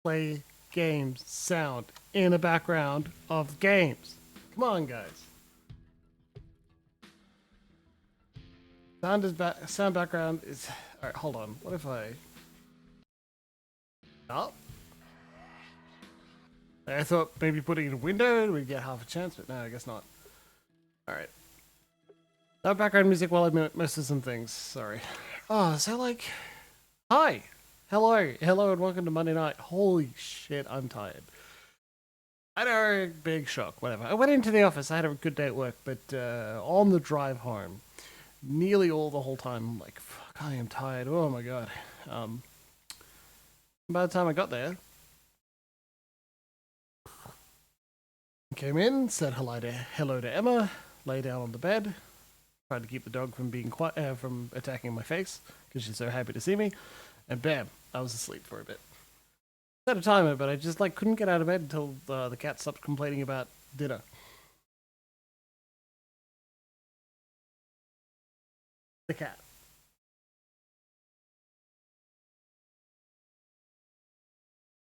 play games sound in the background of games. Come on, guys. Sound background is... Alright, hold on. What if I... Oh. I thought maybe putting in a window we'd get half a chance, but no, I guess not. Alright. No background music while I mess with some things. Sorry. Oh, so like... Hi! Hello! Hello and welcome to Monday night. Holy shit, I'm tired. I know, big shock, whatever. I went into the office, I had a good day at work, but on the drive home, nearly all the whole time, I'm like, fuck, I am tired. Oh my god. By the time I got there, came in, said hello to Emma, lay down on the bed, tried to keep the dog from being from attacking my face because she's so happy to see me, and bam, I was asleep for a bit. Set a timer, but I just like couldn't get out of bed until the cat stopped complaining about dinner. The cat.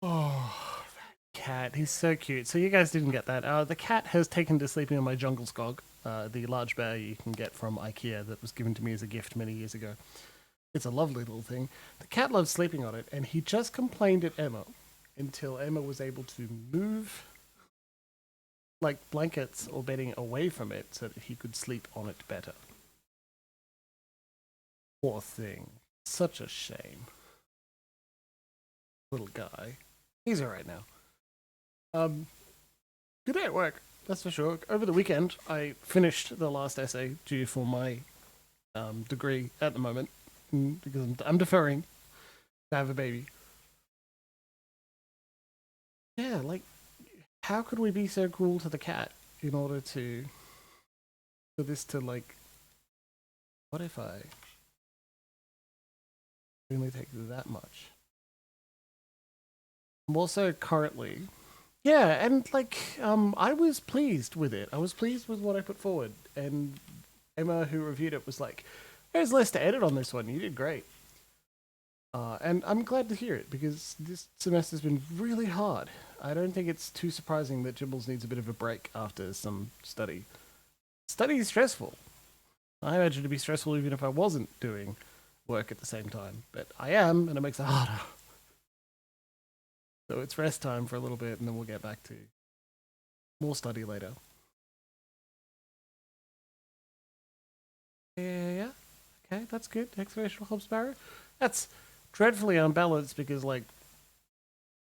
Oh, that cat. He's so cute. So you guys didn't get that. The cat has taken to sleeping on my jungle skog, the large bear you can get from IKEA that was given to me as a gift many years ago. It's a lovely little thing. The cat loves sleeping on it, and he just complained at Emma until Emma was able to move like blankets or bedding away from it so that he could sleep on it better. Poor thing. Such a shame. Little guy. He's alright now. Good day at work, that's for sure. Over the weekend, I finished the last essay due for my degree at the moment because I'm deferring to have a baby. Yeah, like, how could we be so cruel to the cat in order to... for this to, like... What if I... really take that much? I'm also currently... Yeah, and, like, I was pleased with it. I was pleased with what I put forward. And Emma, who reviewed it, was like, there's less to edit on this one. You did great. And I'm glad to hear it, because this semester's been really hard. I don't think it's too surprising that Jimbles needs a bit of a break after some study. Study is stressful. I imagine it'd be stressful even if I wasn't doing work at the same time. But I am, and it makes it harder. So it's rest time for a little bit, and then we'll get back to more study later. Yeah. Okay, that's good. Excavation of Hob, Barrow. That's dreadfully unbalanced because, like,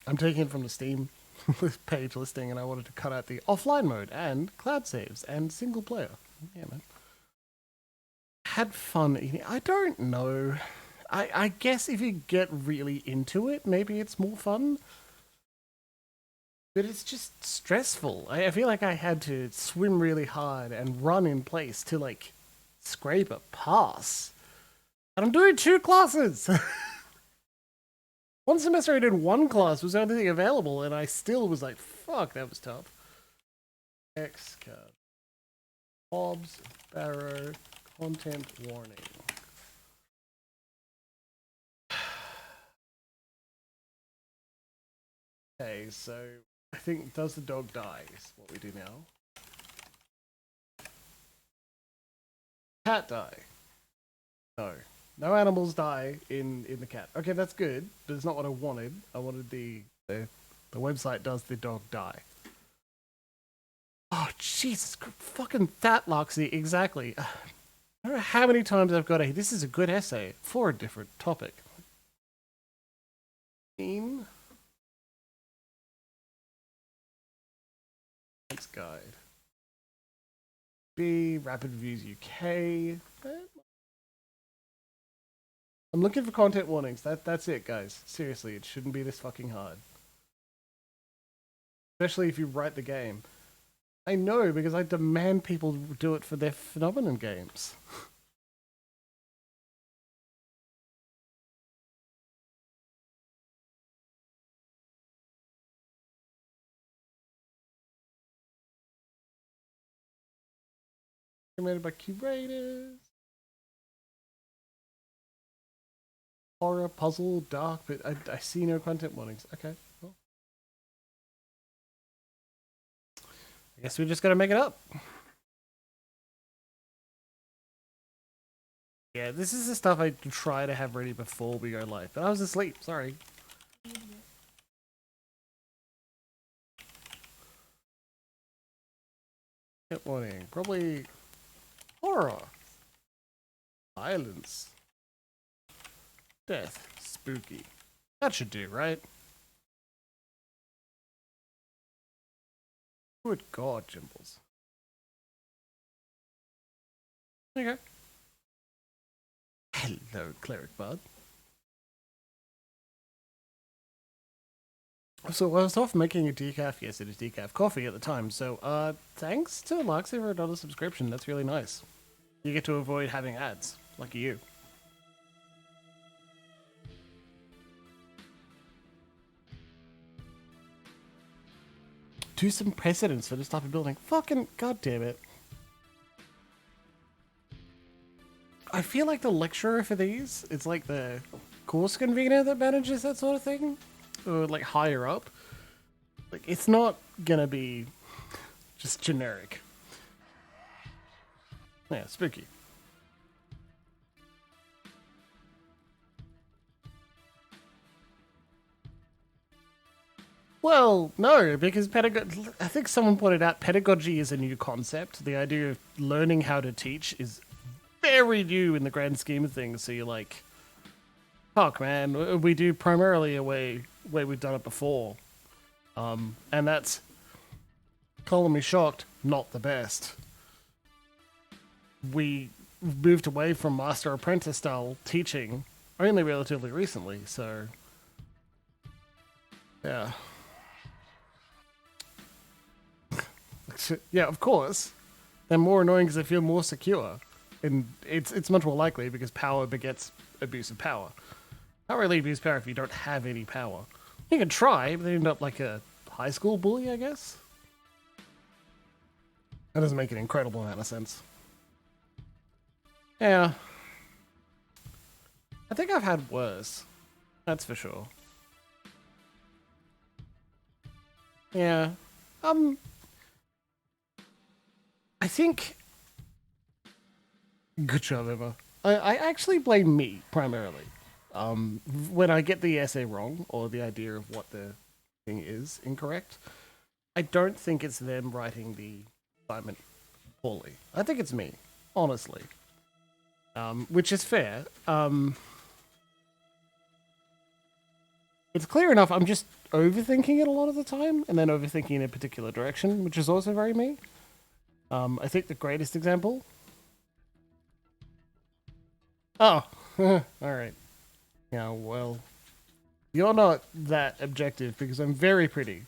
I'm taking it from the Steam page listing, and I wanted to cut out the offline mode and cloud saves and single player. Yeah, man. Had fun eating. I don't know. I guess if you get really into it, maybe it's more fun. But it's just stressful. I feel like I had to swim really hard and run in place to, like, scrape a pass. And I'm doing 2 classes! One semester I did 1 class, was the only thing available, and I still was like, fuck, that was tough. Excavation. Hob's, Barrow, content warning. Okay, so I think does the dog die is what we do now. Cat die? No. No animals die in the cat. Okay, that's good, but it's not what I wanted. I wanted the website does the dog die. Oh, Jesus, fucking that Loxy, exactly. I don't know how many times I've got this is a good essay for a different topic. Thanks, guide. B, Rapid Reviews UK. I'm looking for content warnings. That's it, guys. Seriously, it shouldn't be this fucking hard. Especially if you write the game. I know, because I demand people do it for their phenomenon games. Recommended by curators. Horror, puzzle, dark, but I see no content warnings. Okay, well. I guess we just gotta make it up. Yeah, this is the stuff I try to have ready before we go live, but I was asleep, sorry. Content warning, probably horror, violence, death, spooky. That should do, right? Good God, Jimbles. Okay. Hello, Cleric Bud. So I was off making a decaf, yes it is decaf coffee at the time, so thanks to Luxy for another subscription, that's really nice. You get to avoid having ads, lucky you. Do some precedents for this type of building. Fucking goddamn it. I feel like the lecturer for these, it's like the course convener that manages that sort of thing. Or like higher up. Like it's not gonna be just generic. Yeah, spooky. Well, no, because pedagogy, I think someone pointed out pedagogy is a new concept. The idea of learning how to teach is very new in the grand scheme of things. So you're like, fuck, man, we do primarily a way we've done it before. And that's, calling me shocked, not the best. We moved away from master apprentice style teaching only relatively recently, so yeah. Yeah, of course. They're more annoying because they feel more secure. And it's much more likely because power begets abuse of power. Not really abuse power if you don't have any power. You can try, but they end up like a high school bully, I guess. That doesn't make an incredible amount of sense. Yeah. I think I've had worse. That's for sure. Yeah. I think... Good job, Emma. I actually blame me, primarily. When I get the essay wrong, or the idea of what the thing is incorrect, I don't think it's them writing the assignment poorly. I think it's me, honestly. Which is fair. It's clear enough, I'm just overthinking it a lot of the time, and then overthinking in a particular direction, which is also very me. I think the greatest example... Oh, alright. Yeah, well... You're not that objective, because I'm very pretty.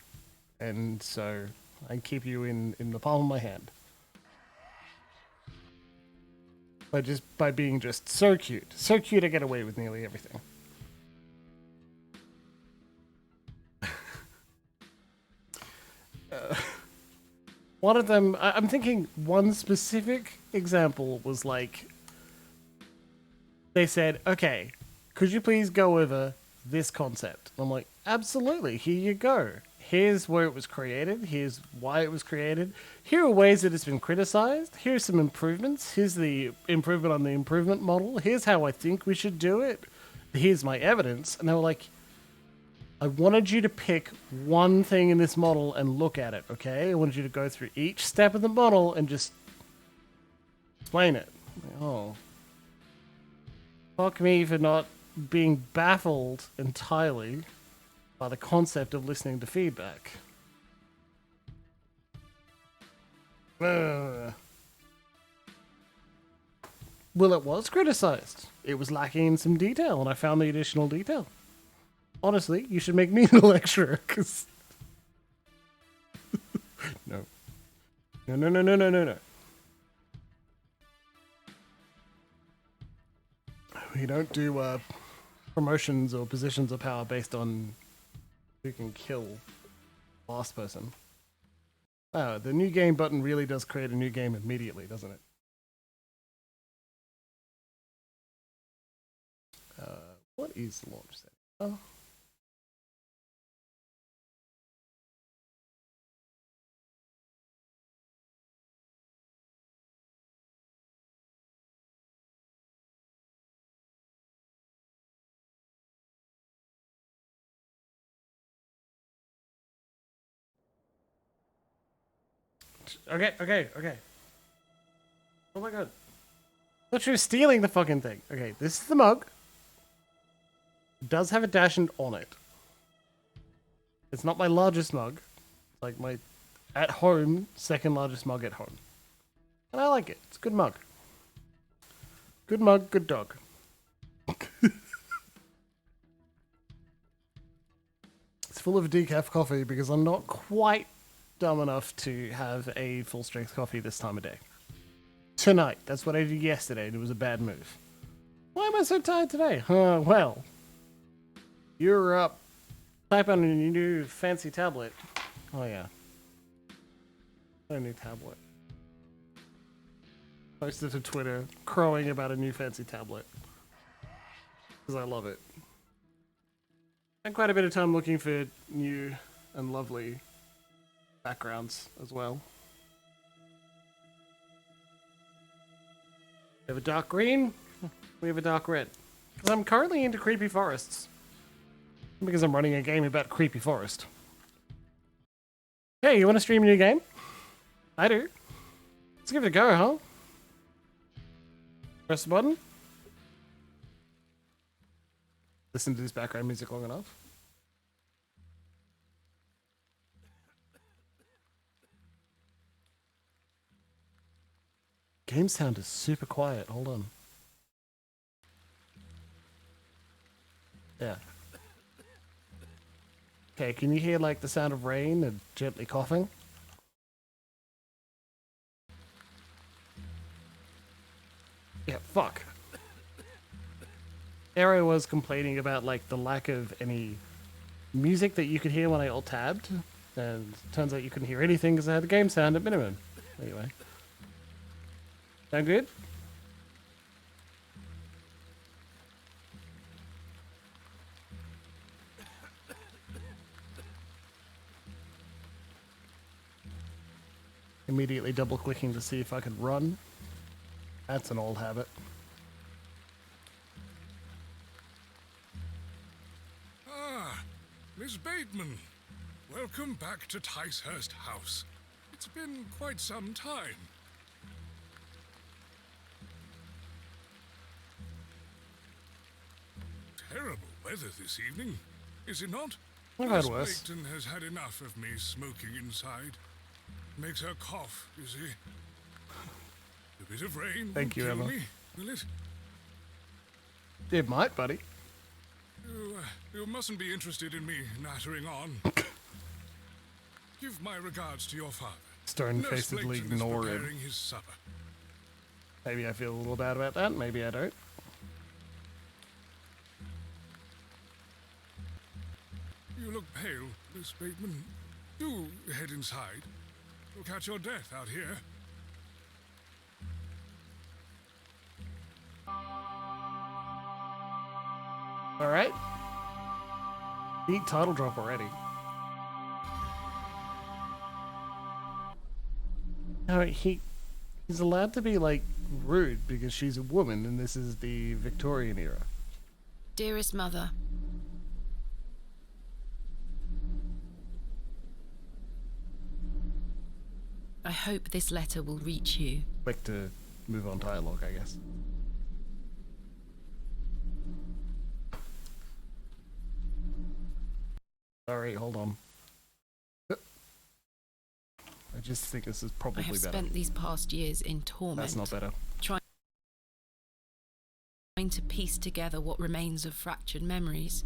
And so, I keep you in the palm of my hand. By being just so cute. So cute I get away with nearly everything. One of them, I'm thinking one specific example was like, they said, okay, could you please go over this concept? And I'm like, absolutely, here you go. Here's where it was created. Here's why it was created. Here are ways that it's been criticized. Here's some improvements. Here's the improvement on the improvement model. Here's how I think we should do it. Here's my evidence. And they were like, I wanted you to pick one thing in this model and look at it, okay? I wanted you to go through each step of the model and just explain it. Oh. Fuck me for not being baffled entirely by the concept of listening to feedback. Well, it was criticized. It was lacking in some detail, and I found the additional detail. Honestly, you should make me the lecturer, because... No. No. We don't do promotions or positions of power based on who can kill the last person. Oh, the new game button really does create a new game immediately, doesn't it? What is the launch setting? Oh. Okay. Oh my god. I thought you were stealing the fucking thing. Okay, this is the mug. It does have a dachshund on it. It's not my largest mug. It's like my, at home, second largest mug at home. And I like it. It's a good mug. Good mug, good dog. It's full of decaf coffee because I'm not quite dumb enough to have a full strength coffee this time of day. Tonight. That's what I did yesterday, and it was a bad move. Why am I so tired today? Well, you're up. Type on your new fancy tablet. Oh yeah. A new tablet. Posted to Twitter, crowing about a new fancy tablet. Because I love it. Spent quite a bit of time looking for new and lovely backgrounds as well. We have a dark green, we have a dark red. Because I'm currently into creepy forests. Because I'm running a game about creepy forest. Hey, you want to stream a new game? I do. Let's give it a go, huh? Press the button. Listen to this background music long enough. Game sound is super quiet. Hold on. Yeah. Okay, can you hear like the sound of rain and gently coughing? Yeah, fuck. Arrow was complaining about like the lack of any music that you could hear when I alt-tabbed, and turns out you couldn't hear anything because I had the game sound at minimum. Anyway. Sound good? Immediately double clicking to see if I could run. That's an old habit. Ah, Miss Bateman. Welcome back to Ticehurst House. It's been quite some time. Terrible weather this evening, is it not? I've had Miss worse. Bateman has had enough of me smoking inside. Makes her cough, you see. A bit of rain Thank you, will kill Emma. me, will it? It might, buddy. You mustn't be interested in me nattering on. Give my regards to your father. Stone-facedly Nurse Blaketon is ignore him. preparing his supper. Maybe I feel a little bad about that. Maybe I don't. You look pale, Miss Bateman. Do head inside. You'll catch your death out here. Alright. Neat title drop already. No, he's allowed to be, like, rude because she's a woman and this is the Victorian era. Dearest mother, I hope this letter will reach you. Quick to move on dialogue, I guess. Sorry, hold on. I just think this is probably I have better. spent these past years in torment. That's not better. Trying to piece together what remains of fractured memories.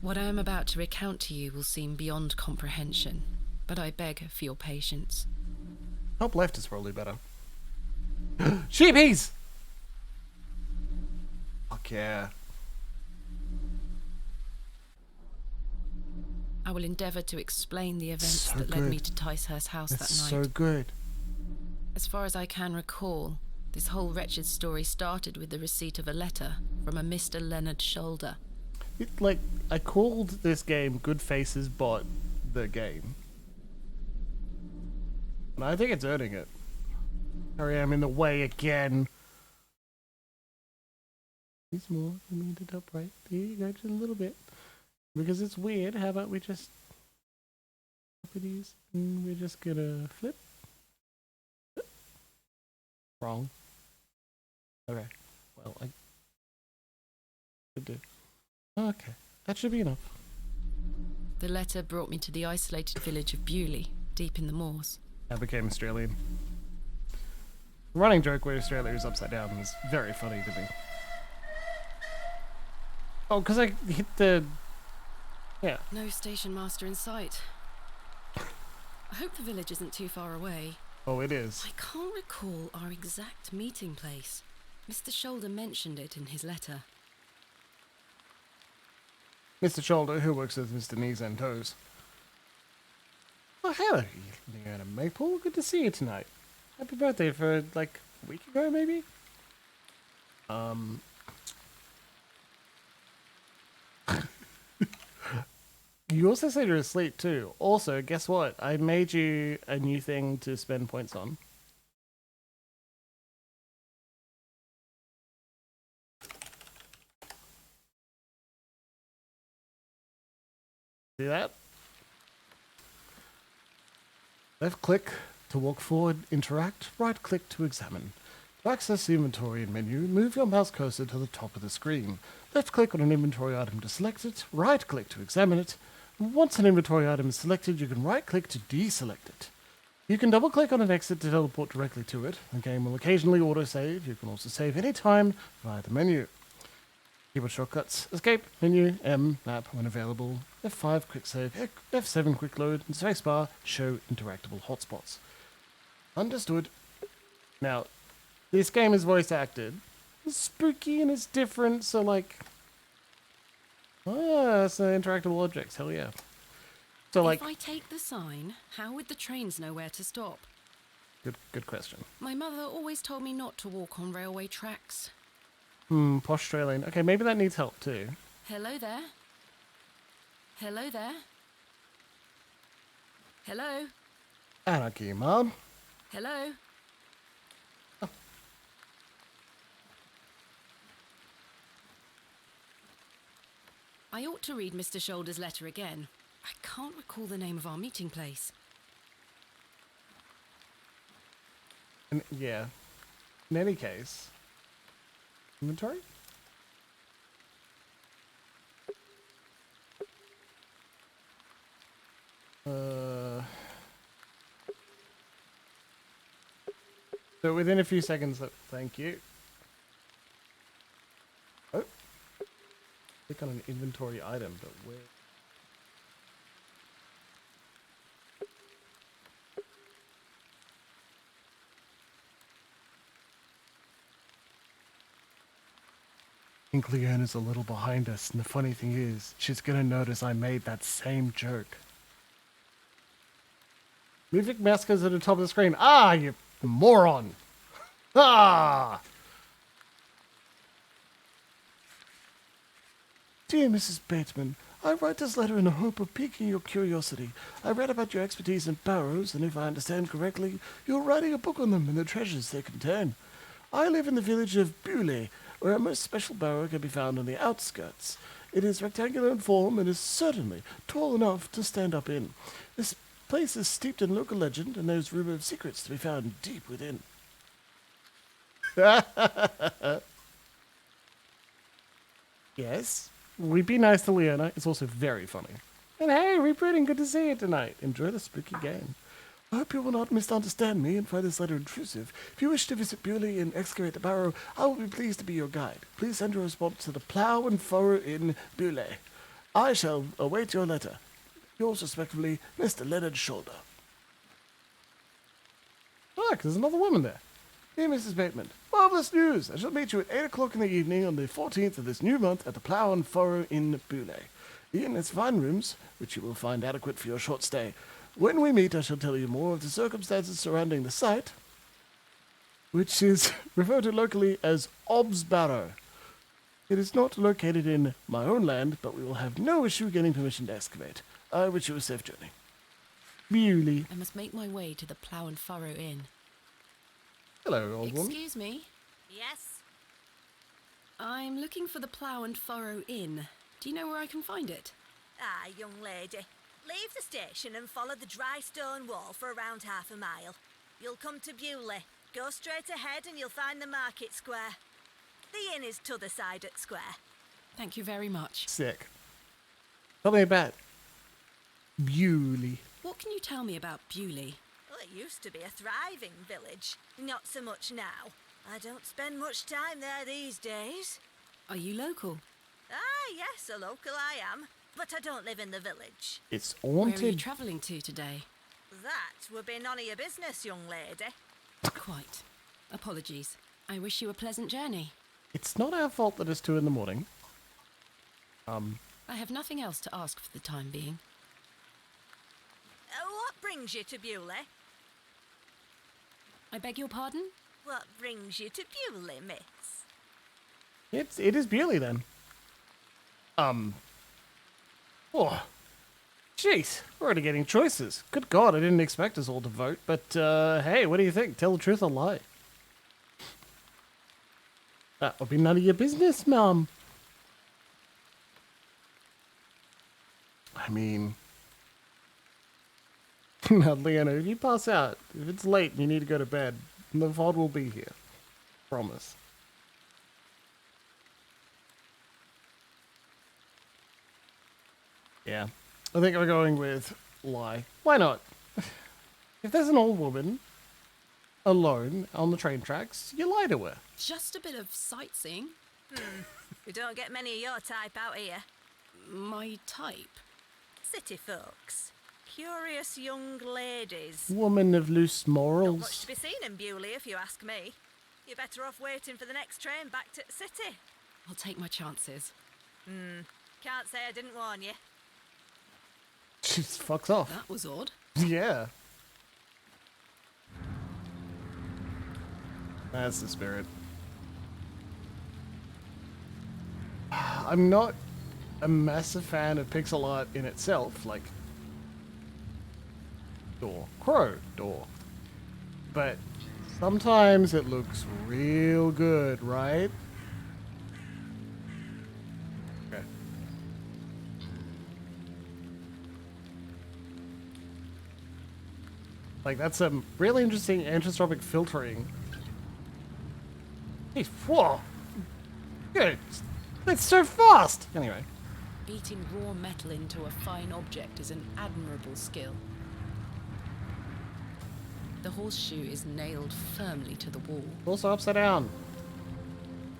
What I am about to recount to you will seem beyond comprehension, but I beg for your patience. Top left is probably better. Sheepies! Fuck yeah. I will endeavour to explain the events So that led me good. to Ticehurst House That's that night. so good. As far as I can recall, This whole wretched story started with the receipt of a letter from a Mr. Leonard Shoulder. I called this game Good Faces Bot the game. And I think it's earning it. Sorry, I'm in the way again. He's more for me to top right. There you go, just a little bit. Because it's weird, how about we just properties and we're just gonna flip? Wrong. Okay. Well, I could do. Okay. That should be enough. The letter brought me to the isolated village of Bewley, deep in the moors. I became Australian. The running joke where Australia is upside down is very funny to me. Oh, because I hit the... Yeah. No station master in sight. I hope the village isn't too far away. Oh, it is. I can't recall our exact meeting place. Mr. Shoulder mentioned it in his letter. Mr. Shoulder, who works with Mr. Knees and Toes. Oh, hello, Leona Maple. Good to see you tonight. Happy birthday for, like, a week ago, maybe? You also said you're asleep, too. Also, guess what? I made you a new thing to spend points on. See that? Left click to walk forward, interact, right click to examine. To access the inventory menu, move your mouse cursor to the top of the screen. Left click on an inventory item to select it, right click to examine it. Once an inventory item is selected, you can right click to deselect it. You can double click on an exit to teleport directly to it. The game will occasionally autosave. You can also save any time via the menu. Keyboard shortcuts: Escape, Menu, M, Map when available, F5 Quick Save, F7 Quick Load, and Spacebar show interactable hotspots. Understood. Now, this game is voice acted. It's spooky and it's different, so like... Ah, it's interactable objects, hell yeah. So like... If I take the sign, how would the trains know where to stop? Good question. My mother always told me not to walk on railway tracks. Posh Australian. Okay, maybe that needs help too. Hello there? Hello there? Hello? Anarchy, Mom. Hello? Oh. I ought to read Mr. Shoulder's letter again. I can't recall the name of our meeting place. Yeah. In any case... Inventory? So within a few seconds, thank you. Oh. Click on an inventory item, but where? I think Leona's a little behind us, and the funny thing is, she's gonna notice I made that same joke. Moving mouse goes at the top of the screen. Ah, you moron! Ah! Dear Mrs. Bateman, I write this letter in the hope of piquing your curiosity. I read about your expertise in barrows, and if I understand correctly, you're writing a book on them and the treasures they contain. I live in the village of Bewley, where a most special barrow can be found on the outskirts. It is rectangular in form and is certainly tall enough to stand up in. This place is steeped in local legend, and there's rumor of secrets to be found deep within. Yes, we'd be nice to Leona. It's also very funny. And hey, rebooting, good to see you tonight. Enjoy the spooky game. I hope you will not misunderstand me and find this letter intrusive. If you wish to visit Bewley and excavate the barrow, I will be pleased to be your guide. Please send your response to the Plough and Furrow in Bewley. I shall await your letter. Yours respectfully, Mr. Leonard Shoulder. Look, there's another woman there. Dear Mrs. Bateman, marvelous news! I shall meet you at 8 o'clock in the evening on the 14th of this new month at the Plough and Furrow in Bewley. The inn has fine rooms, which you will find adequate for your short stay. When we meet, I shall tell you more of the circumstances surrounding the site. which is referred to locally as Ob's Barrow. It is not located in my own land, but we will have no issue getting permission to excavate. I wish you a safe journey. Bewley. I must make my way to the Plough and Furrow Inn. Hello, old woman. Excuse me. Yes? I'm looking for the Plough and Furrow Inn. Do you know where I can find it? Ah, young lady. Leave the station and follow the dry stone wall for around half a mile. You'll come to Bewley. Go straight ahead and you'll find the market square. The inn is t'other side at square. Thank you very much. Sick. Tell me about Bewley. What can you tell me about Bewley? Well, it used to be a thriving village. Not so much now. I don't spend much time there these days. Are you local? Ah, yes, a local I am. But I don't live in the village. It's Where are you haunted. travelling to today? That would be none of your business, young lady. Quite. Apologies. I wish you a pleasant journey. It's not our fault that it's 2 in the morning. I have nothing else to ask for the time being. What brings you to Bewley? I beg your pardon? What brings you to Bewley, miss? It is Bewley then. Oh. Jeez, we're already getting choices. Good God, I didn't expect us all to vote, but hey, what do you think? Tell the truth or lie? That would be none of your business, Mum. I mean... Now, Leona, if you pass out, if it's late and you need to go to bed, the VOD will be here. Promise. Yeah. I think we're going with lie. Why not? If there's an old woman alone on the train tracks, you lie to her. Just a bit of sightseeing. We don't get many of your type out here. My type. City folks. Curious young ladies. Woman of loose Not much morals. to be seen in Bewley, if you ask me. You're better off waiting for the next train back to the city. I'll take my chances. Can't say I didn't warn you. She just fucks off. That was odd. Yeah. That's the spirit. I'm not a massive fan of pixel art in itself, like door. But sometimes it looks real good, right? Okay. Like, that's some really interesting anisotropic filtering. Hey, whoa! Good. That's so fast! Anyway. Beating raw metal into a fine object is an admirable skill. The horseshoe is nailed firmly to the wall. Also upside down.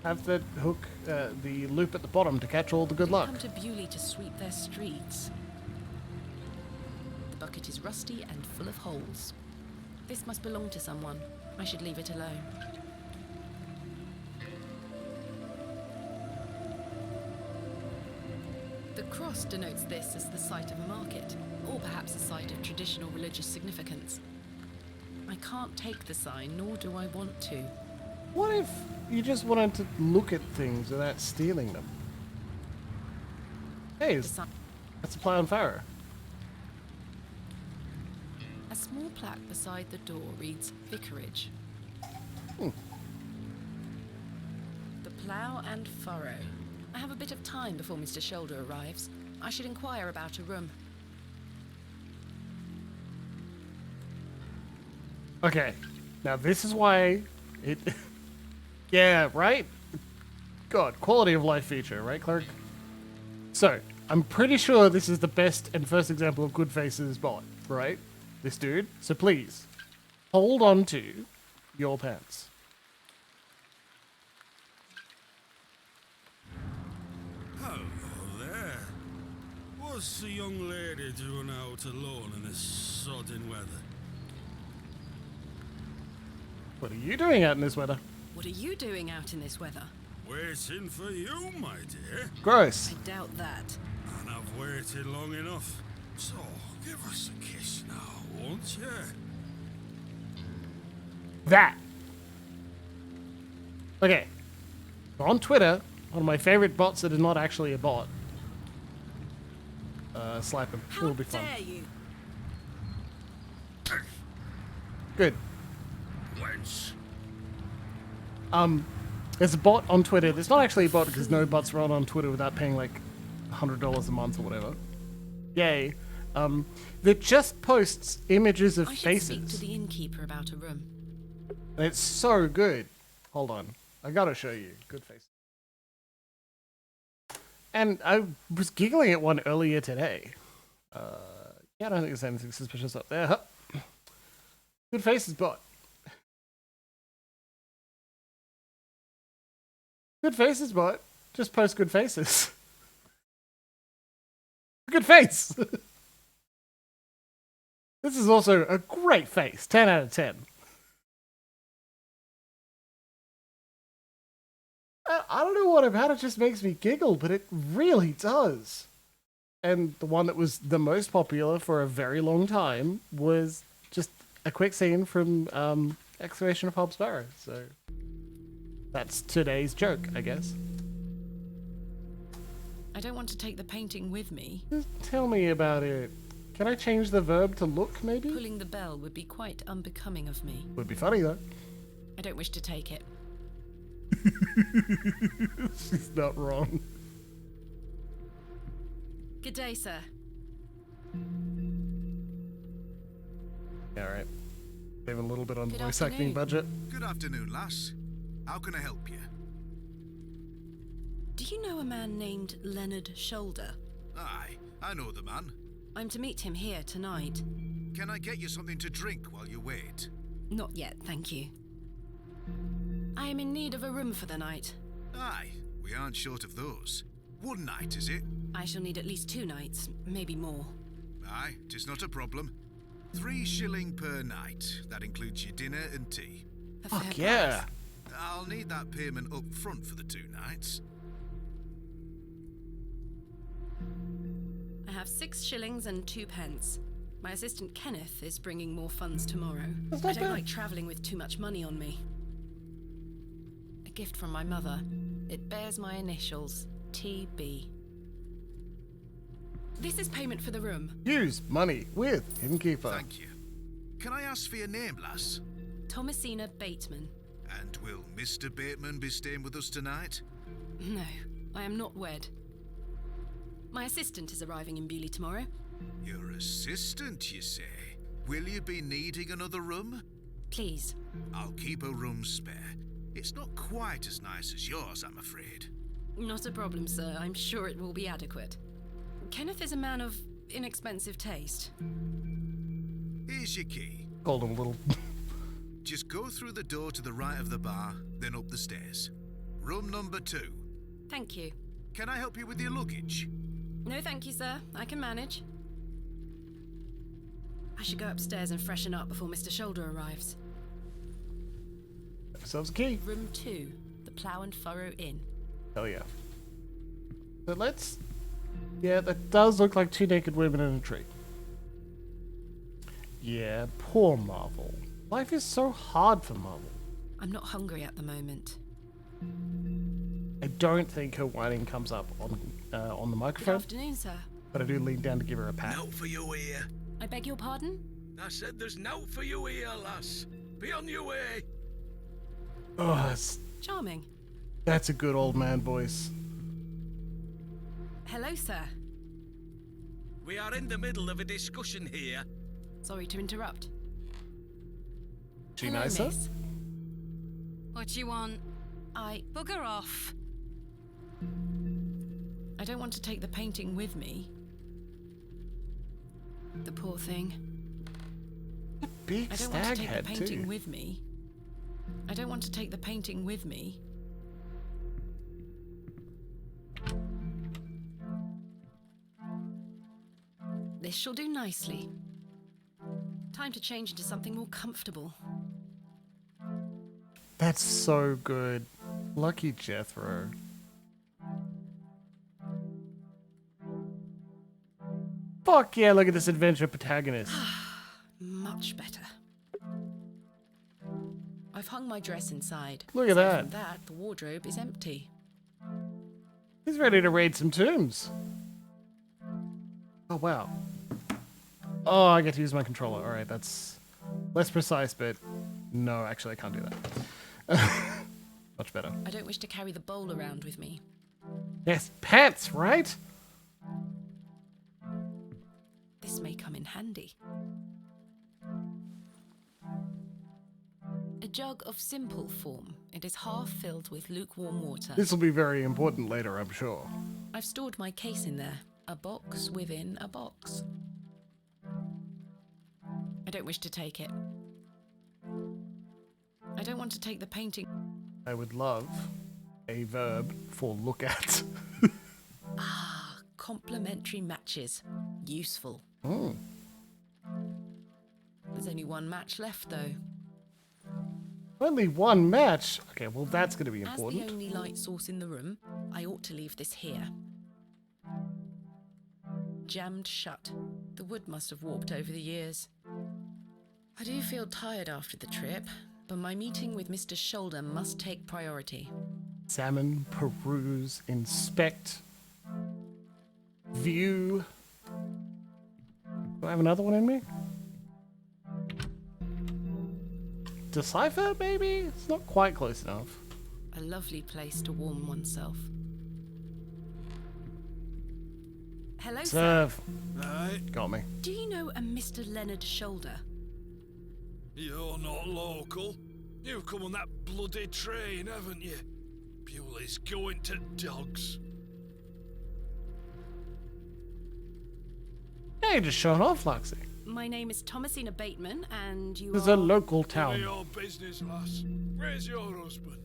Have the hook, the loop at the bottom to catch all the good luck. Come to Bewley to sweep their streets. The bucket is rusty and full of holes. This must belong to someone. I should leave it alone. The cross denotes this as the site of a market, or perhaps a site of traditional religious significance. I can't take the sign, nor do I want to. What if you just wanted to look at things without stealing them? Hey, The sign- that's a Plough and Furrow. A small plaque beside the door reads Vicarage. The Plough and Furrow. I have a bit of time before Mr. Shoulder arrives. I should inquire about a room. Okay, now this is why it... yeah, right? God, quality of life feature, right, Clerk? So, I'm pretty sure this is the best and first example of good faces bot, right? This dude. So please, hold on to your pants. Hello there. What's the young lady doing out alone in this sodding weather? What are you doing out in this weather? What are you doing out in this weather? Waiting for you, my dear. Gross. I doubt that. And I've waited long enough. So, give us a kiss now, won't you? That Okay. On Twitter, one of my favorite bots that is not actually a bot. Slap him. How It'll be fun. dare you? Good. Wench. There's a bot on Twitter. It's not actually a bot because no bots run on Twitter without paying like $100 a month or whatever. Yay. That just posts images of I should faces. speak to the innkeeper about a room. And it's so good. Hold on. I gotta show you. Good face. And I was giggling at one earlier today. Yeah, I don't think there's anything suspicious up there. Huh. Good faces, bot. Good faces, bot. Just post good faces. Good face. This is also a great face. 10 out of 10. I don't know what about it just makes me giggle, but it really does. And the one that was the most popular for a very long time was just a quick scene from Excavation of Hob's Barrow. So that's today's joke, I guess. I don't want to take the painting with me. Just tell me about it. Can I change the verb to look, maybe? Pulling the bell would be quite unbecoming of me. Would be funny, though. I don't wish to take it. She's not wrong. Good day, sir. Alright. Saving a little bit on the Good voice acting afternoon. budget. Good afternoon, lass. How can I help you? Do you know a man named Leonard Shoulder? Aye, I know the man. I'm to meet him here tonight. Can I get you something to drink while you wait? Not yet, thank you. I am in need of a room for the night. Aye, we aren't short of those. One night, is it? I shall need at least 2 nights, maybe more. Aye, 'tis not a problem. 3 shilling per night. That includes your dinner and tea. A fair Fuck yeah. price. I'll need that payment up front for the 2 nights. I have 6 shillings and 2 pence. My assistant Kenneth is bringing more funds tomorrow. That's I not don't bad. like travelling with too much money on me. A gift from my mother. It bears my initials, TB. This is payment for the room. Use money with Innkeeper. Thank you. Can I ask for your name, lass? Thomasina Bateman. And will Mr. Bateman be staying with us tonight? No, I am not wed. My assistant is arriving in Bewley tomorrow. Your assistant, you say? Will you be needing another room? Please. I'll keep a room spare. It's not quite as nice as yours, I'm afraid. Not a problem, sir. I'm sure it will be adequate. Kenneth is a man of inexpensive taste. Here's your key. Called him a little. Just go through the door to the right of the bar, then up the stairs. Room number 2. Thank you. Can I help you with your luggage? No, thank you, sir. I can manage. I should go upstairs and freshen up before Mr. Shoulder arrives. Ourselves a key. Room 2, the Plough and Furrow Inn. Hell yeah. But let's. Yeah, that does look like 2 naked women in a tree. Yeah, poor Marvel. Life is so hard for Marvel. I'm not hungry at the moment. I don't think her whining comes up on the Good microphone, afternoon, sir. but I do lean down to give her a pat. No for you here. I beg your pardon? I said there's no for you here, lass. Be on your way. Oh, Charming. that's a good old man voice. Hello, sir. We are in the middle of a discussion here. Sorry to interrupt. She Hello, nicer? miss. What do you want? I Bugger off. don't want to take the painting with me. The poor thing. Big I don't want to stag take the head painting too. with me. I don't want to take the painting with me. This shall do nicely. Time to change into something more comfortable. That's so good. Lucky Jethro. Fuck yeah, look at this adventure protagonist. Much better. I've hung my dress inside. Look at Aside that. from that, the wardrobe is empty. He's ready to raid some tombs. Oh, wow. Oh, I get to use my controller. All right, that's less precise, but no, actually, I can't do that. Much better. I don't wish to carry the bowl around with me. Yes, pets, right? This may come in handy. A jug of simple form. It is half filled with lukewarm water. This will be very important later, I'm sure. I've stored my case in there. A box within a box. I don't wish to take it. I don't want to take the painting. I would love a verb for look at. Complementary matches. Useful. Oh. There's only one match left, though. Only one match? Okay, well, that's going to be As important. the only light source in the room, I ought to leave this here. Jammed shut. The wood must have warped over the years. I do feel tired after the trip, but my meeting with Mr. Shoulder must take priority. Examine, peruse, inspect, view. Do I have another one in me? Decipher, maybe? It's not quite close enough. A lovely place to warm oneself. Hello, sir. Serve. Right, Got me. Do you know a Mr. Leonard Shoulder? you're not local. You've come on that bloody train, haven't you? Bewley's going to dogs. Hey, just showing off, Luxie. My name is Thomasina Bateman, and you This is are... a local None of town. your business, lass. Where's your husband?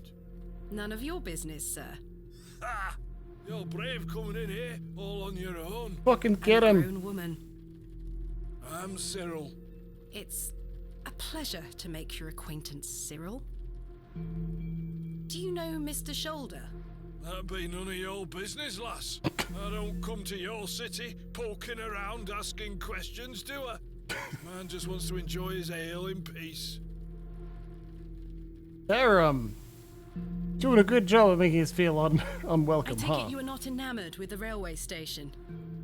None of your business, sir. Ha! You're brave coming in here, all on your own. Fucking get I'm a him. grown woman. I'm Cyril. It's a pleasure to make your acquaintance, Cyril. Do you know Mr. Shoulder? That be none of your business, lass. I don't come to your city poking around asking questions, do I? Man just wants to enjoy his ale in peace. They're, doing a good job of making us feel I unwelcome, take huh? it you are not enamoured with the railway station.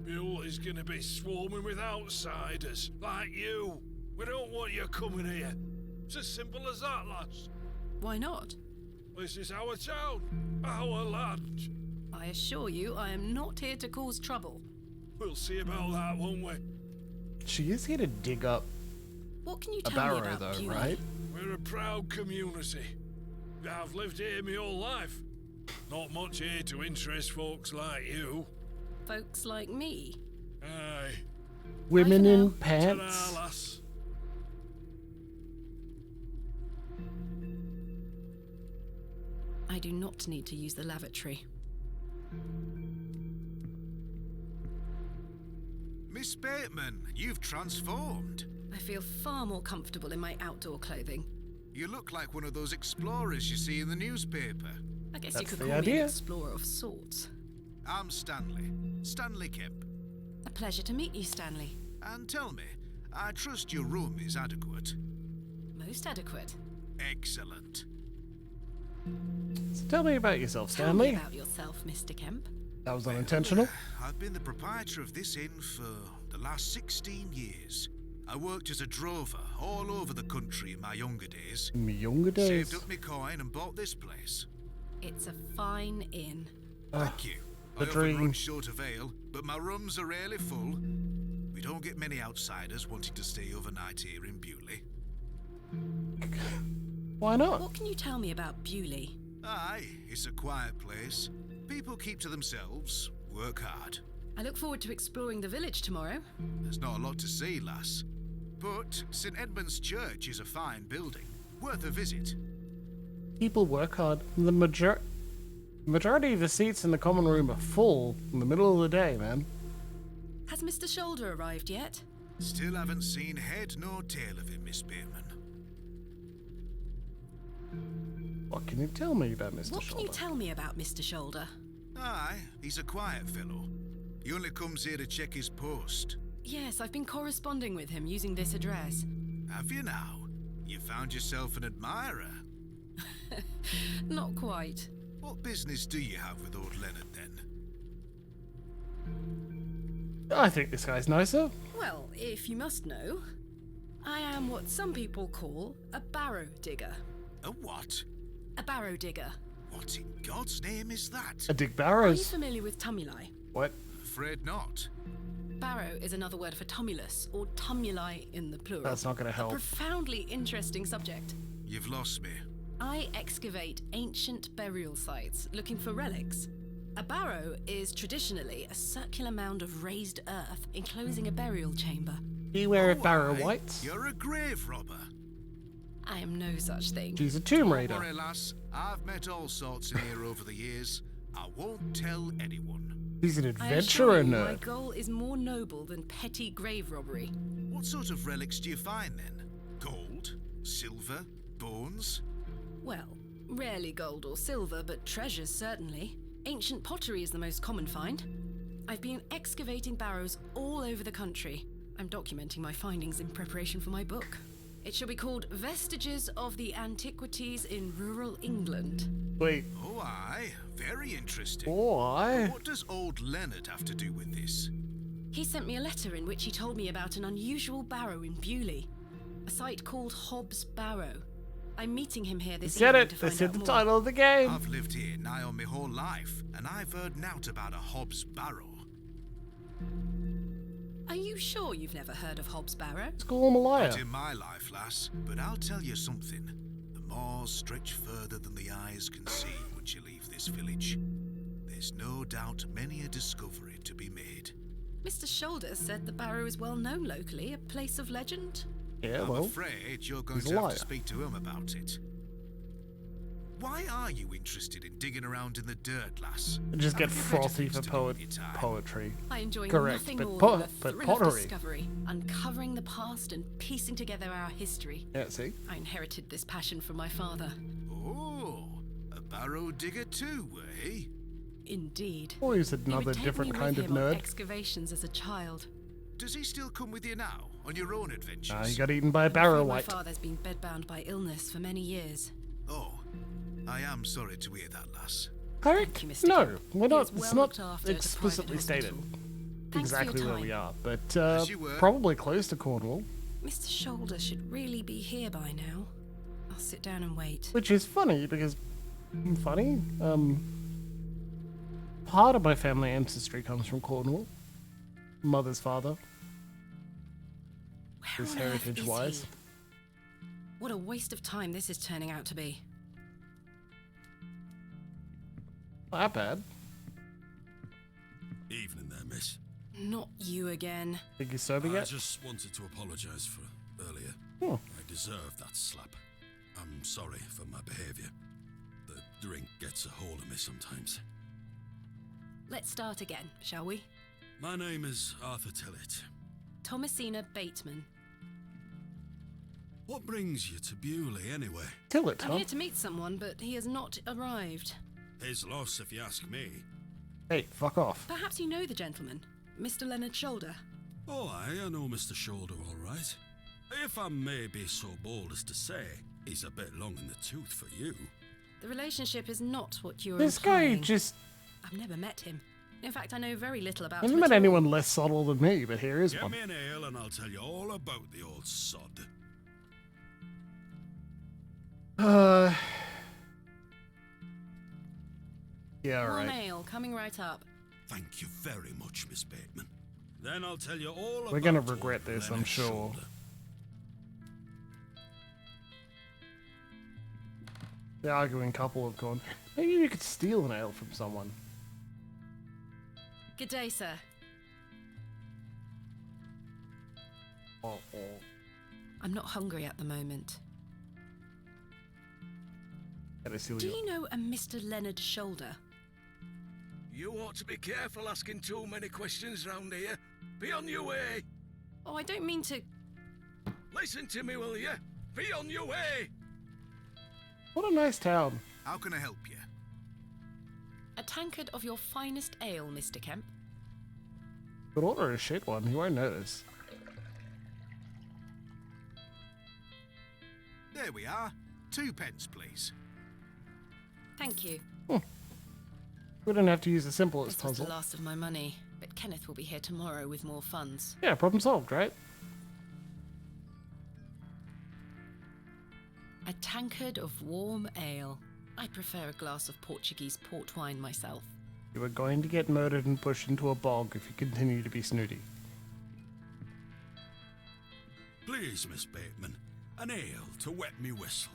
Bewley's gonna be swarming with outsiders, like you. We don't want you coming here. It's as simple as that, lass. Why not? This is our town, our land. I assure you, I am not here to cause trouble. We'll see about that, won't we? She is here to dig up What can you a tell me barrow, about though, Bewley? right? We're a proud community. I've lived here my whole life. Not much here to interest folks like you. Folks like me. Aye. Women for in now. pants. Ta-ra, lass. I do not need to use the lavatory. Miss Bateman, you've transformed. I feel far more comfortable in my outdoor clothing. You look like one of those explorers you see in the newspaper. I guess That's you could the call me idea. an explorer of sorts. I'm Stanley Kemp. A pleasure to meet you, Stanley. And tell me, I trust your room is adequate. Most adequate. Excellent. So tell me about yourself, Tell me Stanley. about yourself, Mr. Kemp. That was unintentional. I've been the proprietor of this inn for the last 16 years. I worked as a drover all over the country in my younger days. In my younger days. Saved up my coin and bought this place. It's a fine inn. Thank you. the I often run dream. short of ale, but my rooms are rarely full. We don't get many outsiders wanting to stay overnight here in Bewley. Why not? What can you tell me about Bewley? Aye, it's a quiet place. People keep to themselves, work hard. I look forward to exploring the village tomorrow. There's not a lot to see, lass. But St. Edmund's Church is a fine building, worth a visit. People work hard. The majority of the seats in the common room are full in the middle of the day, man. Has Mr. Shoulder arrived yet? Still haven't seen head nor tail of him, Miss Bateman. What can you tell me about Mr. What Shoulder? can you tell me about Mr. Shoulder? Aye, he's a quiet fellow. He only comes here to check his post. Yes, I've been corresponding with him using this address. Have you now? You found yourself an admirer. Not quite. What business do you have with old Leonard then? I think this guy's nicer. Well, if you must know, I am what some people call a barrow digger. A what? A barrow digger. What in God's name is that? A Dick Are you Barrows. familiar with tumuli? What? Afraid not. Barrow is another word for tumulus, or tumuli in the plural. That's not going to A help. profoundly interesting subject. You've lost me. I excavate ancient burial sites looking for relics. A barrow is traditionally a circular mound of raised earth enclosing a burial chamber. Beware of Barrow Why, Whites. You're a grave robber. I am no such thing. She's a Tomb Don't Raider. worry, lass. I've met all sorts in here over the years. I won't tell anyone. He's an I assure adventurer you, my nerd. goal is more noble than petty grave robbery. What sort of relics do you find then? Gold? Silver? Bones? Well, rarely gold or silver, but treasures certainly. Ancient pottery is the most common find. I've been excavating barrows all over the country. I'm documenting my findings in preparation for my book. It shall be called Vestiges of the Antiquities in Rural England. Wait. Oh, aye. Very interesting. Why? What does old Leonard have to do with this? He sent me a letter in which he told me about an unusual barrow in Bewley, a site called Hobb's Barrow. I'm meeting him here this Get evening it? to They find said out the more. title of the game. I've lived here nigh on my whole life, and I've heard nought about a Hobb's Barrow. Are you sure you've never heard of Hobb's Barrow? Let's call him a liar. Not in my life, lass, but I'll tell you something. The moors stretch further than the eyes can see once you leave this village. There's no doubt many a discovery to be made. Mr. Shoulder said the barrow is well known locally, a place of legend. Yeah, I'm well, afraid you're going he's to a have liar. to speak to him about it. Why are you interested in digging around in the dirt, lass? just get Haven't you better frothy things for to do with your time? poetry. I enjoy Correct, nothing but more po- than the but thrill pottery. of discovery, uncovering the past and piecing together our history. Yeah, see? I inherited this passion from my father. Oh, a barrow digger too, eh? Indeed. Or he's He would another take different me kind with of him on nerd. excavations as a child. Does he still come with you now, on your own adventures? He got eaten by a I'm barrow afraid white. My father's been bedbound by illness for many years. Oh, I am sorry to hear that, lass. Correct? Thank you, Mr. No, Kemp. we're He not. is It's well not looked after at a explicitly private stated hospital. Thanks for your exactly where we time. are, but As you were. probably close to Cornwall, Mr. Shoulder should really be here by now. I'll sit down and wait. which is funny because part of my family ancestry comes from Cornwall. Mother's father, Where his on earth heritage is wise. he? What a waste of time this is turning out to be. Not that bad. Evening there, miss. Not you again. Think he's sober I yet? just wanted to apologise for earlier. Oh. I deserved that slap. I'm sorry for my behaviour. The drink gets a hold of me sometimes. Let's start again, shall we? My name is Arthur Tillett. Thomasina Bateman. What brings you to Bewley, anyway? Kill it, I'm huh? here to meet someone, but he has not arrived. His loss, if you ask me. Hey, fuck off. Perhaps you know the gentleman, Mr. Leonard Shoulder. Oh, I know Mr. Shoulder all right. If I may be so bold as to say, he's a bit long in the tooth for you. The relationship is not what you're This guy implying. just... I've never met him. In fact, I know very little about I him haven't at met all. anyone less subtle than me, but here is Get one. me an ale and I'll tell you all about the old sod. Yeah, Warm alright. ale, coming right up. Thank you very much, Miss Bateman. Then I'll tell you all about We're gonna old regret this, I'm Leonard sure. Shoulder. The arguing couple have gone, maybe you could steal an ale from someone. Good day, sir. Oh, oh. I'm not hungry at the moment. Gotta steal Do your... you know a Mr. Leonard Shoulder? You ought to be careful asking too many questions round here. Be on your way. Oh, I don't mean to... Listen to me, will you? Be on your way. What a nice town. How can I help you? A tankard of your finest ale, Mr. Kemp. Could order a shit one, he won't notice. There we are. 2 pence, please. Thank you. We don't have to use the simplest This was the puzzle. last of my money, but Kenneth will be here tomorrow with more funds. Yeah, problem solved, right? A tankard of warm ale. I prefer a glass of Portuguese port wine myself. You are going to get murdered and pushed into a bog if you continue to be snooty. Please, Miss Bateman, an ale to wet me whistle.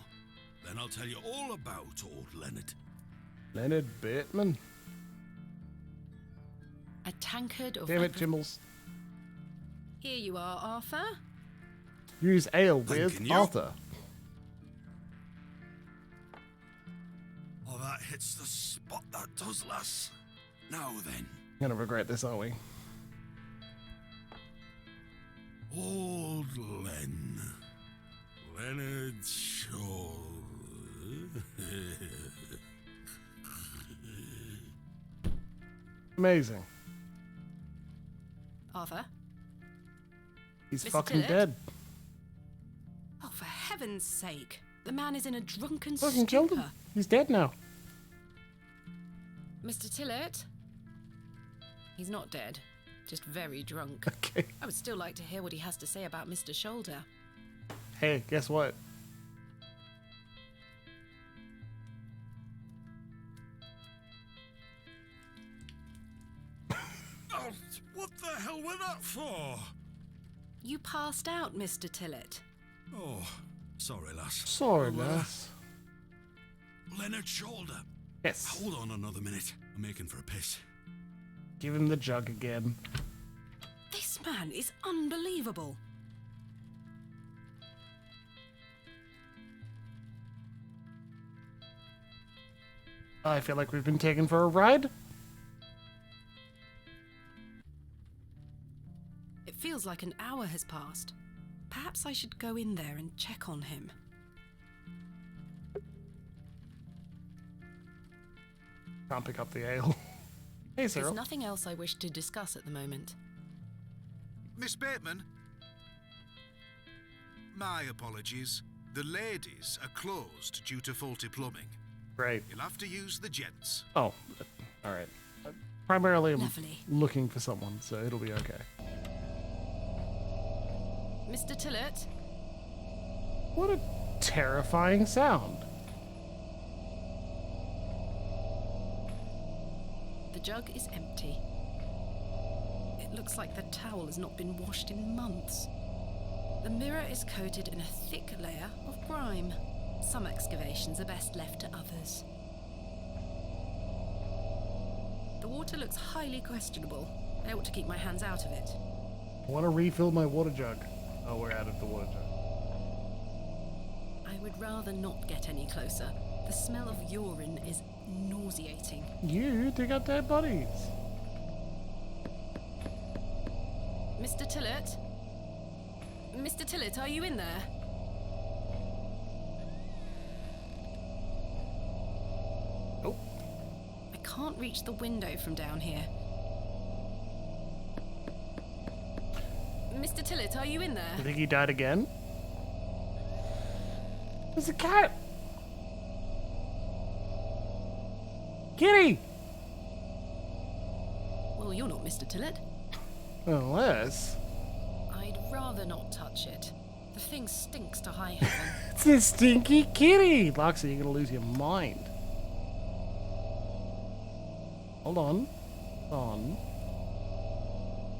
Then I'll tell you all about old Leonard. Leonard Bateman? A tankard of... Damn it, Jimbles. Here you are, Arthur. Use ale with Thanking you. Arthur. Oh, that hits the spot, that does, lass. Now then, Gonna regret this, aren't we? old Len. Leonard Shaw. Amazing. Arthur? He's Mr. fucking Tillett? dead. Oh, for heaven's sake. The man is in a drunken Fucking killed him. stupor. He's dead now. Mr. Tillett? He's not dead. Just very drunk. Okay. I would still like to hear what he has to say about Mr. Shoulder. Hey, guess what? Oh, what the hell was that for? You passed out, Mr. Tillett. Oh, sorry, lass. Sorry, Oh, lass. Leonard Shoulder. Yes. Hold on another minute. I'm making for a piss. Give him the jug again. This man is unbelievable. I feel like we've been taken for a ride. It feels like an hour has passed. Perhaps I should go in there and check on him. Can't pick up the ale. Hey, There's Cyril. nothing else I wish to discuss at the moment. Miss Bateman? My apologies. The ladies are closed due to faulty plumbing. Great. You'll have to use the gents. Oh, all right. Primarily, I'm Lovely. looking for someone, so it'll be okay. Mr. Tillett? What a terrifying sound. The jug is empty. It looks like the towel has not been washed in months. The mirror is coated in a thick layer of grime. Some excavations are best left to others. The water looks highly questionable. I ought to keep my hands out of it. I want to refill my water jug. Oh, we're out of the water jug. I would rather not get any closer. The smell of urine is nauseating. You dig up dead bodies. Mr. Tillett? Mr. Tillett, are you in there? Oh, I can't reach the window from down here. Mr. Tillett, are you in there? I think he died again. There's a cat. Kitty. Well, you're not Mr. Tillett. Unless I'd rather not touch it. The thing stinks to high heaven. it's a stinky kitty. Loxy, you're gonna lose your mind. Hold on. On.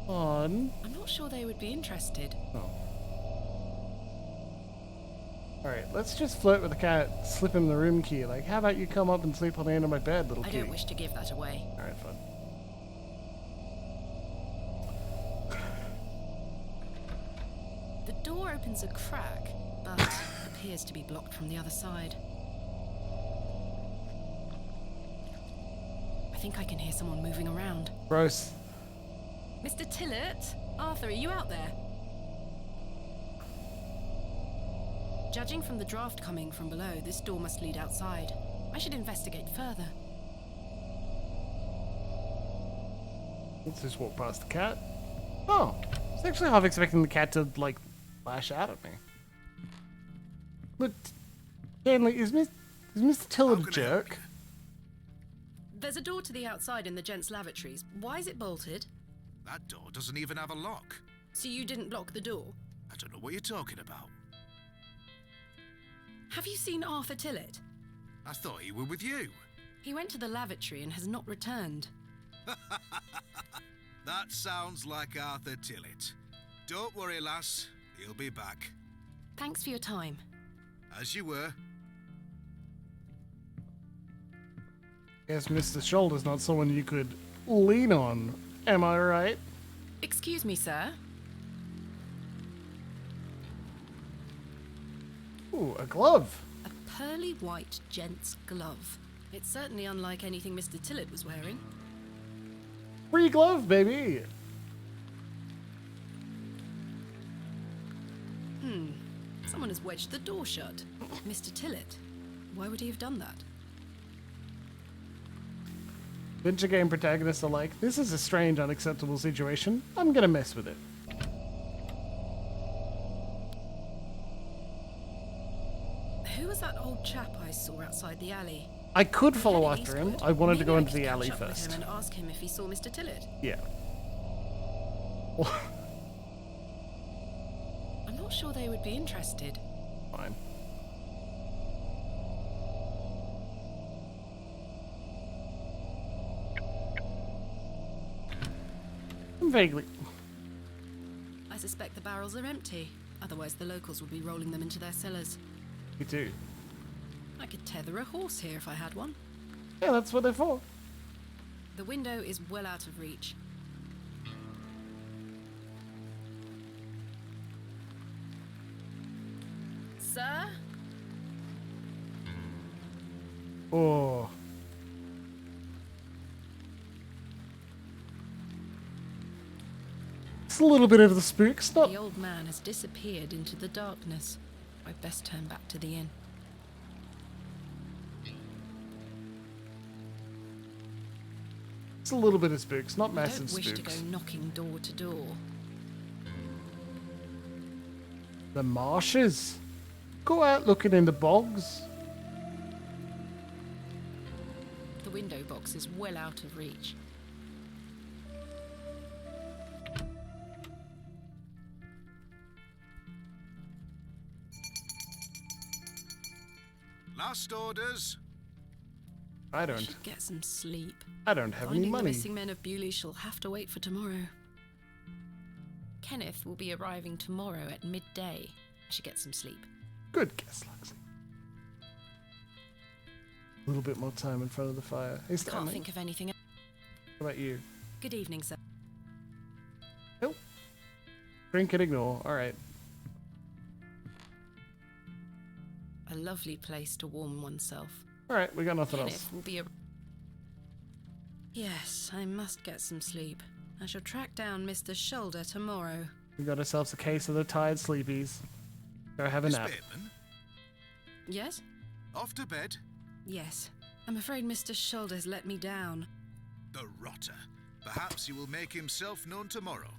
I'm not sure they would be interested. Oh. Alright, let's just flirt with the cat, slip him the room key. Like, how about you come up and sleep on the end of my bed, little I kitty? don't wish to give that away. Alright, fine. The door opens a crack, but appears to be blocked from the other side. I think I can hear someone moving around. Gross. Mr. Tillett? Arthur, are you out there? Judging from the draft coming from below, this door must lead outside. I should investigate further. Let's just walk past the cat. Oh, I was actually half expecting the cat to, like, lash out at me. Look, Stanley, is Mr. Tillett a How can I help jerk? There's a door to the outside in the gents' lavatories. Why is it bolted? That door doesn't even have a lock. So you didn't block the door? I don't know what you're talking about. Have you seen Arthur Tillett? I thought he were with you. He went to the lavatory and has not returned. That sounds like Arthur Tillett. Don't worry, lass. He'll be back. Thanks for your time. As you were. Guess Mr. Shoulder's not someone you could lean on. Am I right? Excuse me, sir. Ooh, a glove. A pearly white gent's glove. It's certainly unlike anything Mr. Tillett was wearing. Free glove, baby. Someone has wedged the door shut. Mr. Tillett. Why would he have done that? Adventure game protagonists are like, this is a strange, unacceptable situation. I'm gonna mess with it. Who was that old chap I saw outside the alley? I could follow Heading after him. eastward. I wanted to Maybe go I into could the catch alley up with first. him and ask him if he saw Mr. Tillett. Yeah. I'm not sure they would be interested. Fine. Vaguely. I suspect the barrels are empty. Otherwise, the locals would be rolling them into their cellars. Me too. I could tether a horse here if I had one. Yeah, that's what they're for. The window is well out of reach. Sir? Oh. It's a little bit of the spooks, not. The old man has disappeared into the darkness. I'd best turn back to the inn. It's a little bit of spooks, not I massive don't wish to go spooks. knocking door to door. The marshes. Go out looking in the bogs. The window box is well out of reach. Last orders. I don't. Should get some sleep. I don't have any Finding the money. missing men of Bewley shall have to wait for tomorrow. Kenneth will be arriving tomorrow at midday. I should get some sleep. Good guess, Luxie. A little bit more time in front of the fire. Hey, Can't Stanley. think of anything. What about you? Good evening, sir. Nope. Drink and ignore. All right. A lovely place to warm oneself. All right. We got nothing else. Kenneth will be a... Yes, I must get some sleep. I shall track down Mr. Shoulder tomorrow. We got ourselves a case of the tired sleepies. Go have a Miss nap. Bateman, Yes? off to bed. Yes. I'm afraid Mr. Shoulder's let me down. The rotter. Perhaps he will make himself known tomorrow.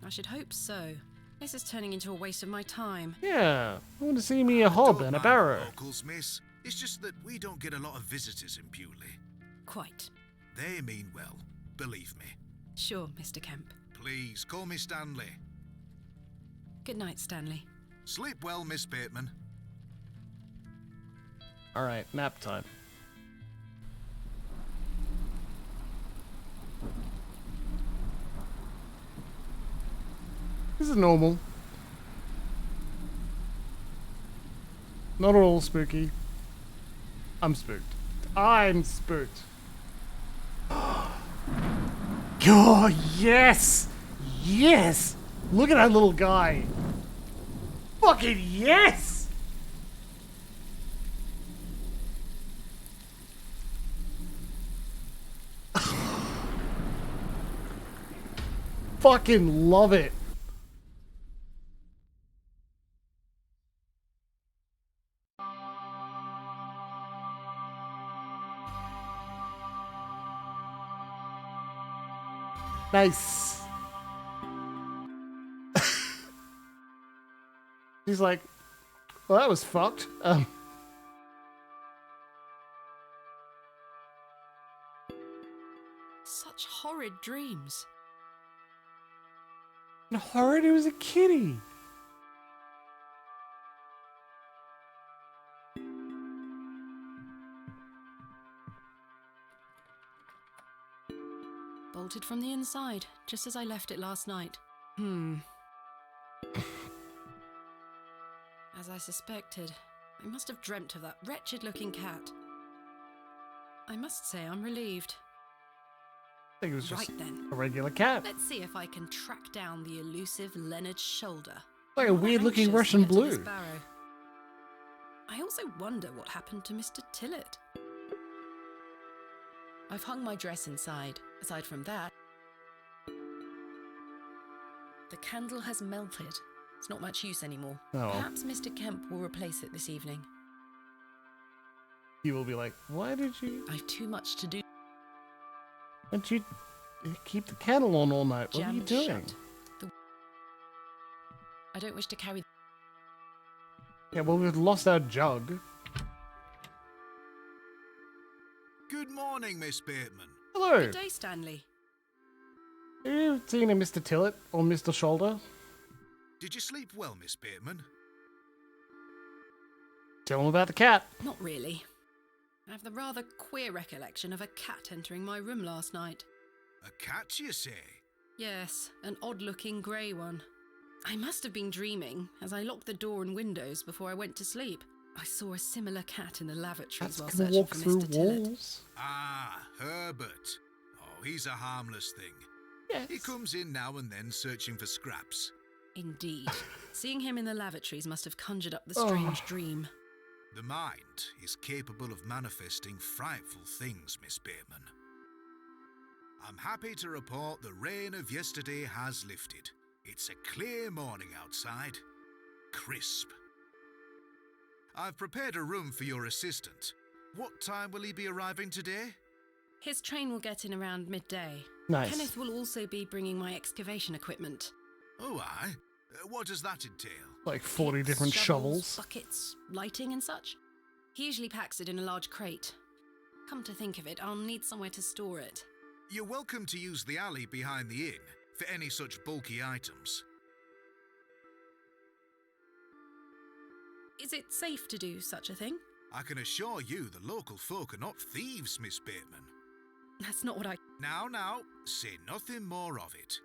I should hope so. This is turning into a waste of my time. Yeah. I want to see me a hob Don't and a mind barrow. Locals, miss. It's just that we don't get a lot of visitors in Bewley. Quite. They mean well, believe me. Sure, Mr. Kemp. Please call me Stanley. Good night, Stanley. Sleep well, Miss Bateman. All right. Nap time. This is normal. Not at all spooky. I'm spooked. I'm spooked. Oh, yes! Yes! Look at that little guy. Fucking yes! Fucking love it. Nice. He's like, well, that was fucked. Such horrid dreams. And horrid, it was a kitty. Bolted from the inside, just as I left it last night. As I suspected, I must have dreamt of that wretched-looking cat. I must say I'm relieved. I think it was just Right then. a regular cat. Let's see if I can track down the elusive Leonard Shoulder. Like a I'm weird-looking anxious to Russian get to this blue. Barrow. I also wonder what happened to Mr. Tillett. I've hung my dress inside. Aside from that, the candle has melted. It's not much use anymore. Oh, well. Perhaps Mr. Kemp will replace it this evening. He will be like, why did you... I've too much to do. Why'd you keep the candle on all night? What are you Jammed doing? shut. I don't wish to carry... Yeah, well, we've lost our jug. Good morning, Miss Bateman. Hello. Good day, Stanley. Have you seen a Mr. Tillett or Mr. Shoulder? Did you sleep well, Miss Bateman? Tell him about the cat. Not really. I have the rather queer recollection of a cat entering my room last night. A cat, you say? Yes, an odd-looking grey one. I must have been dreaming, as I locked the door and windows before I went to sleep. I saw a similar cat in the lavatories Cats while can searching walk for through Mr. Tillett. walls. Ah, Herbert. Oh, he's a harmless thing. Yes. He comes in now and then searching for scraps. Indeed. Seeing him in the lavatories must have conjured up the strange dream. The mind is capable of manifesting frightful things, Miss Bateman. I'm happy to report the rain of yesterday has lifted. It's a clear morning outside. Crisp. I've prepared a room for your assistant. What time will he be arriving today? His train will get in around midday. Nice. Kenneth will also be bringing my excavation equipment. Oh, aye. What does that entail? Like 40 Picks, different shovels. buckets, lighting and such. He usually packs it in a large crate. Come to think of it, I'll need somewhere to store it. You're welcome to use the alley behind the inn for any such bulky items. Is it safe to do such a thing? I can assure you the local folk are not thieves, Miss Bateman. That's not what I... Now, say nothing more of it.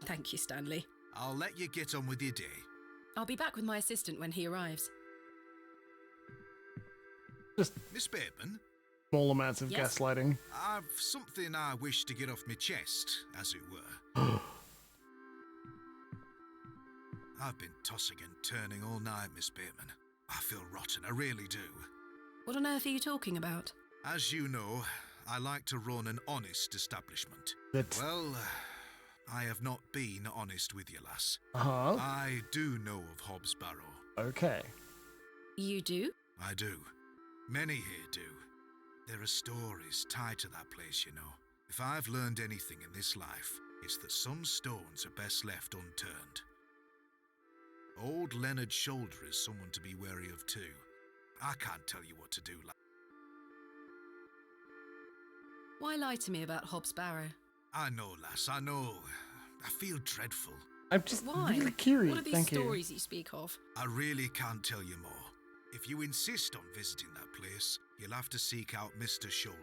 Thank you, Stanley. I'll let you get on with your day. I'll be back with my assistant when he arrives. Just Miss Bateman, small amounts of Yes? gaslighting. I've something I wish to get off my chest, as it were. I've been tossing and turning all night, Miss Bateman. I feel rotten, I really do. What on earth are you talking about? As you know, I like to run an honest establishment. That... Well, I have not been honest with you, lass. Uh-huh. I do know of Hobbs Barrow. Okay. You do? I do. Many here do. There are stories tied to that place, you know. If I've learned anything in this life, it's that some stones are best left unturned. Old Leonard Shoulder is someone to be wary of too. I can't tell you what to do, lass. Why lie to me about Hobbs Barrow? I know, lass, I know. I feel dreadful. I'm just Why? really curious. What are these Thank you. stories you speak of? I really can't tell you more. If you insist on visiting that place, you'll have to seek out Mr. Shoulder.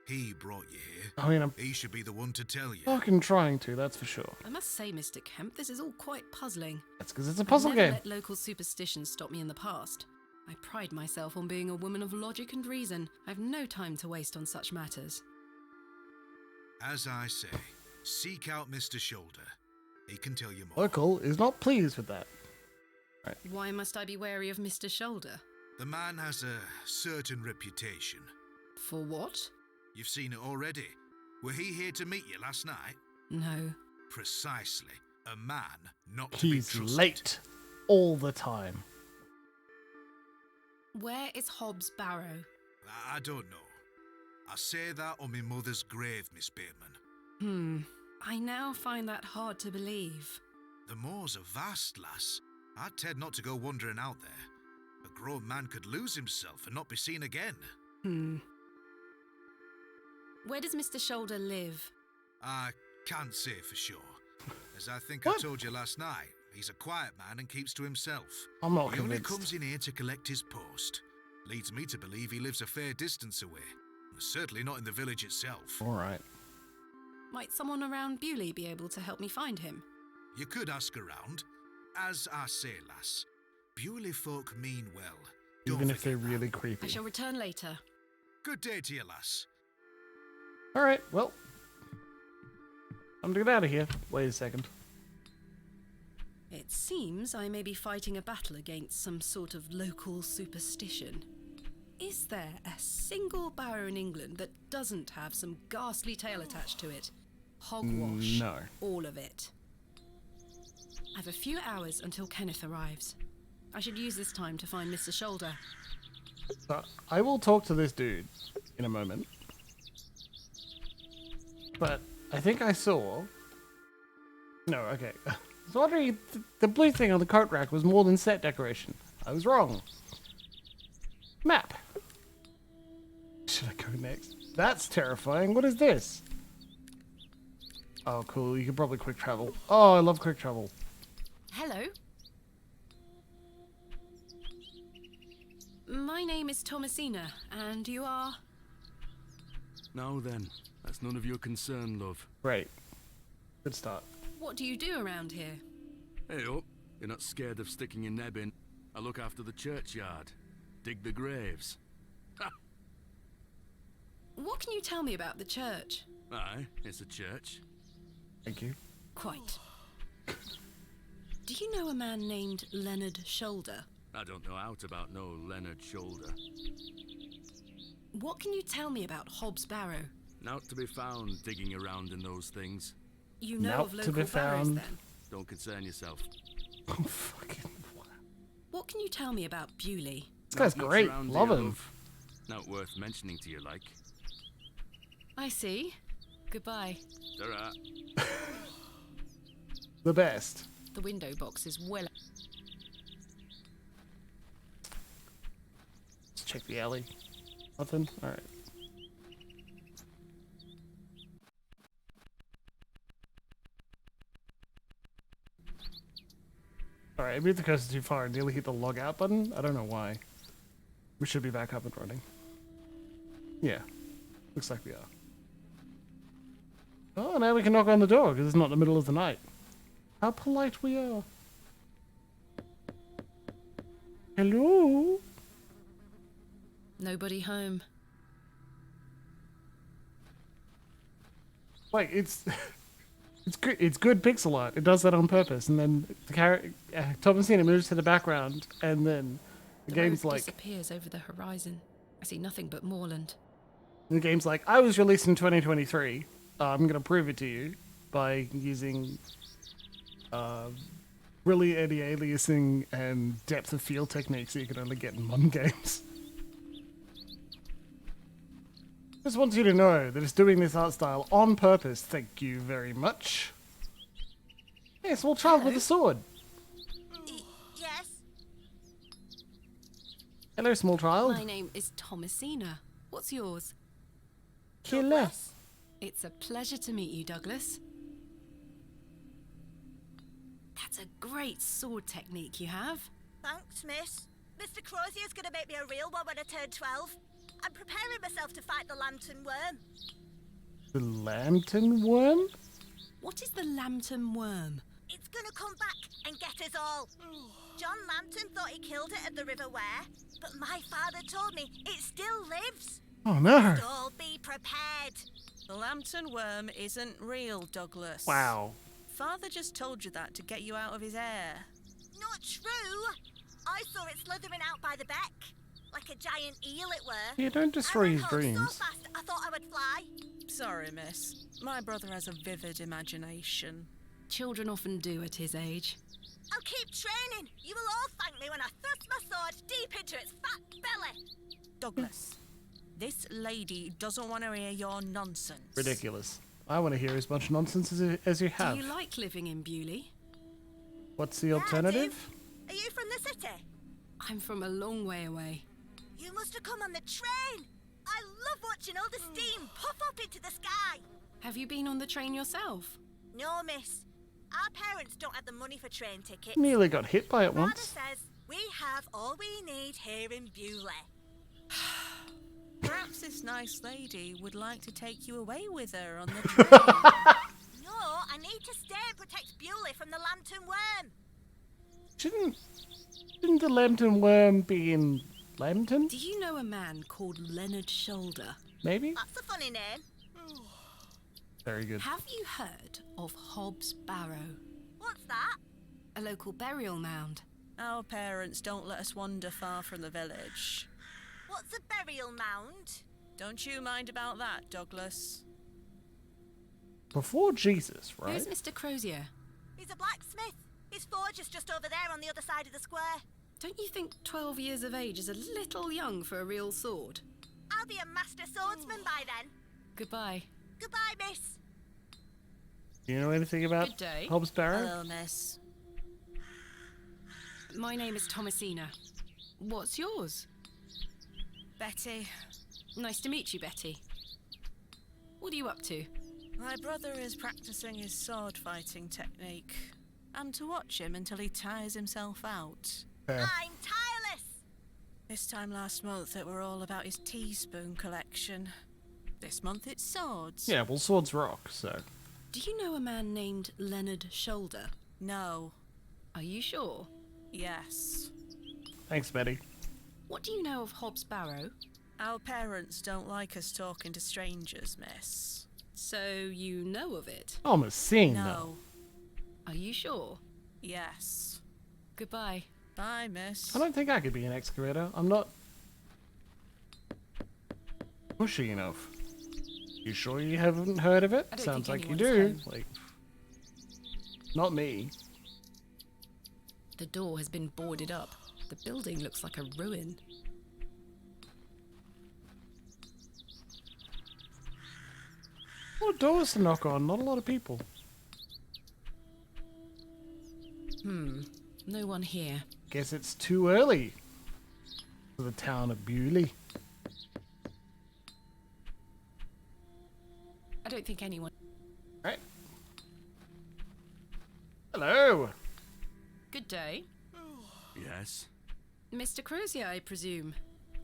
He brought you here. I mean, I'm He should be the one to tell you. fucking trying to, that's for sure. I must say, Mr. Kemp, this is all quite puzzling. That's because it's a puzzle I've never game. let local superstitions stop me in the past. I pride myself on being a woman of logic and reason. I've no time to waste on such matters. As I say, seek out Mr. Shoulder. He can tell you more. Local is not pleased with that. Why must I be wary of Mr. Shoulder? The man has a certain reputation. For what? You've seen it already. Were he here to meet you last night? No. Precisely. A man not to be He's trusted. late. All the time. Where is Hobbs Barrow? I don't know. I say that on my mother's grave, Miss Bateman. I now find that hard to believe. The moors are vast, lass. I'd tend not to go wandering out there. A grown man could lose himself and not be seen again. Where does Mr. Shoulder live? I can't say for sure. As I think What? I told you last night, he's a quiet man and keeps to himself. I'm not He only convinced. comes in here to collect his post. Leads me to believe he lives a fair distance away. Certainly not in the village itself. All right. Might someone around Bewley be able to help me find him? You could ask around. As I say, lass, Bewley folk mean well. Don't Even if forget they're that. really I creepy. shall return later. Good day to you, lass. All right. Well, I'm to get out of here. Wait a second. It seems I may be fighting a battle against some sort of local superstition. Is there a single barrow in England that doesn't have some ghastly tale attached to it? Hogwash. No. All of it. I've a few hours until Kenneth arrives. I should use this time to find Mr. Shoulder. So I will talk to this dude in a moment. But I think I saw. No, okay. I was wondering the blue thing on the coat rack was more than set decoration. I was wrong. Map. Should I go next? That's terrifying. What is this? Oh, cool. You can probably quick travel. Oh, I love quick travel. Hello. My name is Thomasina, and you are... Now then, that's none of your concern, love. Great. Good start. What do you do around here? Hey up, you're not scared of sticking your neb in. I look after the churchyard. Dig the graves. Ha! What can you tell me about the church? Aye, it's a church. Thank you. Quite. Do you know a man named Leonard Shoulder? I don't know aught about no Leonard Shoulder. What can you tell me about Hobbs Barrow? Naught to be found digging around in those things. You know Not of to local be barrows found. then? Don't concern yourself. Oh, fucking. What can you tell me about Bewley? This guy's Not much great. around Love here, him. love. Not worth mentioning to you, like. I see. Goodbye. Ta-ra. The best. The window box is well... Let's check the alley. Nothing? Alright. Alright, I moved the cursor too far and nearly hit the log out button. I don't know why. We should be back up and running. Yeah. Looks like we are. Oh, now we can knock on the door because it's not the middle of the night. How polite we are. Hello? Nobody home. Like, it's good. It's good pixel art. It does that on purpose, and then the character Thomasina moves to the background, and then the game's road like, disappears over the horizon. I see nothing but moorland. the game's like, I was released in 2023. I'm gonna prove it to you by using really anti-aliasing and depth of field techniques that you can only get in modern games. Just want you to know that it's doing this art style on purpose. Thank you very much. Hey, small child with a sword. Yes? Hello, small child. My name is Thomasina. What's yours? Killer. It's a pleasure to meet you, Douglas. That's a great sword technique you have. Thanks, miss. Mr. Crozier's gonna make me a real one when I turn 12. I'm preparing myself to fight the lantern worm. The lantern worm? What is the lantern worm? It's gonna come back and get us all. John Lantern thought he killed it at the River Ware, but my father told me it still lives. Oh no. All be prepared. The lantern worm isn't real, Douglas. Wow. Father just told you that to get you out of his hair. Not true. I saw it slithering out by the beck. Like a giant eel it were. Yeah, don't destroy I his ran home dreams. so fast I thought I would fly. Sorry, miss. My brother has a vivid imagination. Children often do at his age. I'll keep training. You will all thank me when I thrust my sword deep into its fat belly. Douglas, this lady doesn't want to hear your nonsense. Ridiculous. I want to hear as much nonsense as you have. Do you like living in Bewley? What's the Yeah, I alternative? do. Are you from the city? I'm from a long way away. You must have come on the train. I love watching all the steam puff up into the sky. Have you been on the train yourself? No, miss. Our parents don't have the money for train tickets. Nearly got hit by it Father once. says we have all we need here in Bewley. Perhaps this nice lady would like to take you away with her on the train. No, I need to stay and protect Bewley from the lantern worm. Shouldn't the Lambton worm be in Lambton? Do you know a man called Leonard Shoulder? Maybe? That's a funny name. Very good. Have you heard of Hobbs Barrow? What's that? A local burial mound. Our parents don't let us wander far from the village. What's a burial mound? Don't you mind about that, Douglas? Before Jesus, right? Who's Mr. Crozier? He's a blacksmith. His forge is just over there on the other side of the square. Don't you think 12 years of age is a little young for a real sword? I'll be a master swordsman by then. Goodbye. Goodbye, miss. Do you know anything about Good day. Hobbs Barrow? Hello, miss. My name is Thomasina. What's yours? Betty. Nice to meet you, Betty. What are you up to? My brother is practicing his sword fighting technique. I'm to watch him until he tires himself out. Fair. I'm tireless. This time last month it were all about his teaspoon collection. This month it's swords. Yeah, well, swords rock, so. Do you know a man named Leonard Shoulder? No. Are you sure? Yes. Thanks, Betty. What do you know of Hobbs Barrow? Our parents don't like us talking to strangers, miss. So you know of it? I'm a sing, though. No. Are you sure? Yes. Goodbye. Bye, miss. I don't think I could be an excavator. I'm not pushy enough. You sure you haven't heard of it? I don't Sounds think like you anyone's do. home. Like, not me. The door has been boarded up. The building looks like a ruin. A lot of doors to knock on, not a lot of people. No one here. Guess it's too early for the town of Bewley. I don't think anyone... Right. Hello. Good day. Yes? Mr. Crozier, I presume.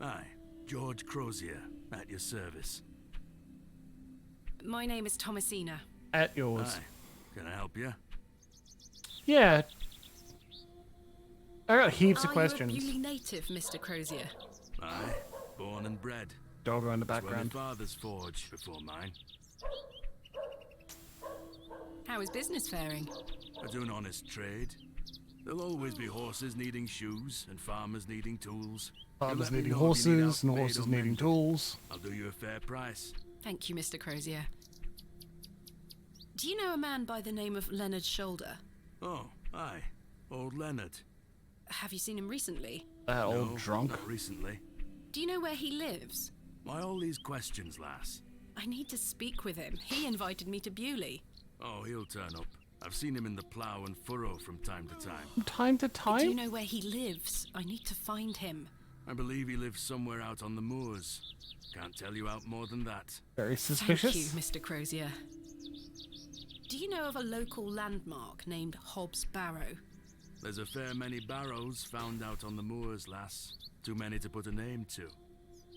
Aye, George Crozier, at your service. My name is Thomasina. At yours. Aye. Can I help you? Yeah. I got heaps of Are questions. you a Bewley native, Mr. Crozier? Aye, born and bred. Doggo in the That's where my background. father's forge before mine. How is business faring? I do an honest trade. There'll always be horses needing shoes and farmers needing tools. You Farmers let me needing know if you need horses and outfit horses or needing mended. tools. I'll do you a fair price. Thank you, Mr. Crozier. Do you know a man by the name of Leonard Shoulder? Oh, aye. Old Leonard. Have you seen him recently? That No, old drunk. not recently. Do you know where he lives? Why all these questions, lass? I need to speak with him. He invited me to Bewley. Oh, he'll turn up. I've seen him in the plough and furrow from time to time. From time to Do you time? know where he lives? I need to find him. I believe he lives somewhere out on the moors. Can't tell you out more than that. Very Thank suspicious. you, Mr. Crozier. Do you know of a local landmark named Hobbs Barrow? There's a fair many barrows found out on the moors, lass. Too many to put a name to.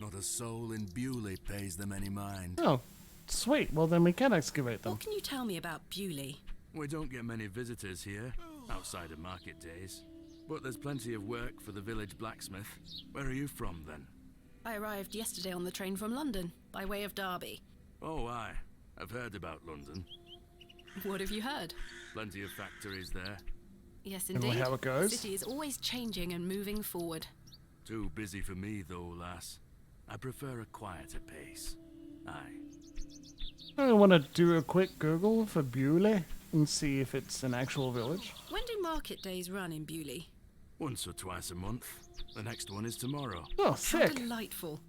Not a soul in Bewley pays them any mind. Oh, sweet. Well, then we can excavate them. What can you tell me about Bewley? We don't get many visitors here, outside of market days. But there's plenty of work for the village blacksmith. Where are you from, then? I arrived yesterday on the train from London, by way of Derby. Oh, aye. I've heard about London. What have you heard? Plenty of factories there. Yes, Isn't indeed. that how it goes? The city is always changing and moving forward. Too busy for me, though, lass. I prefer a quieter pace. Aye. I want to do a quick Google for Bewley and see if it's an actual village. When do market days run in Bewley? Once or twice a month. The next one is tomorrow. Oh, How sick. delightful.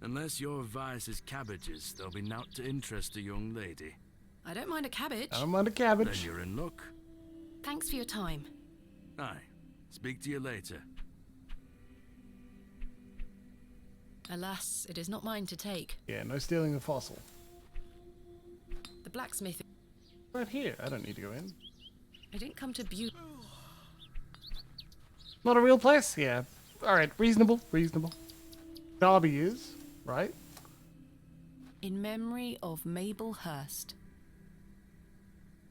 Unless your vice is cabbages, there'll be naught to interest a young lady. I don't mind a cabbage. I don't mind a Then cabbage. you're in luck. Thanks for your time. Aye. Speak to you later. Alas, it is not mine to take. Yeah, no stealing a fossil. The blacksmith... Right here. I don't need to go in. I didn't come to Not a real place? Yeah. Alright, reasonable, reasonable. Derby is, right? In memory of Mabel Hurst.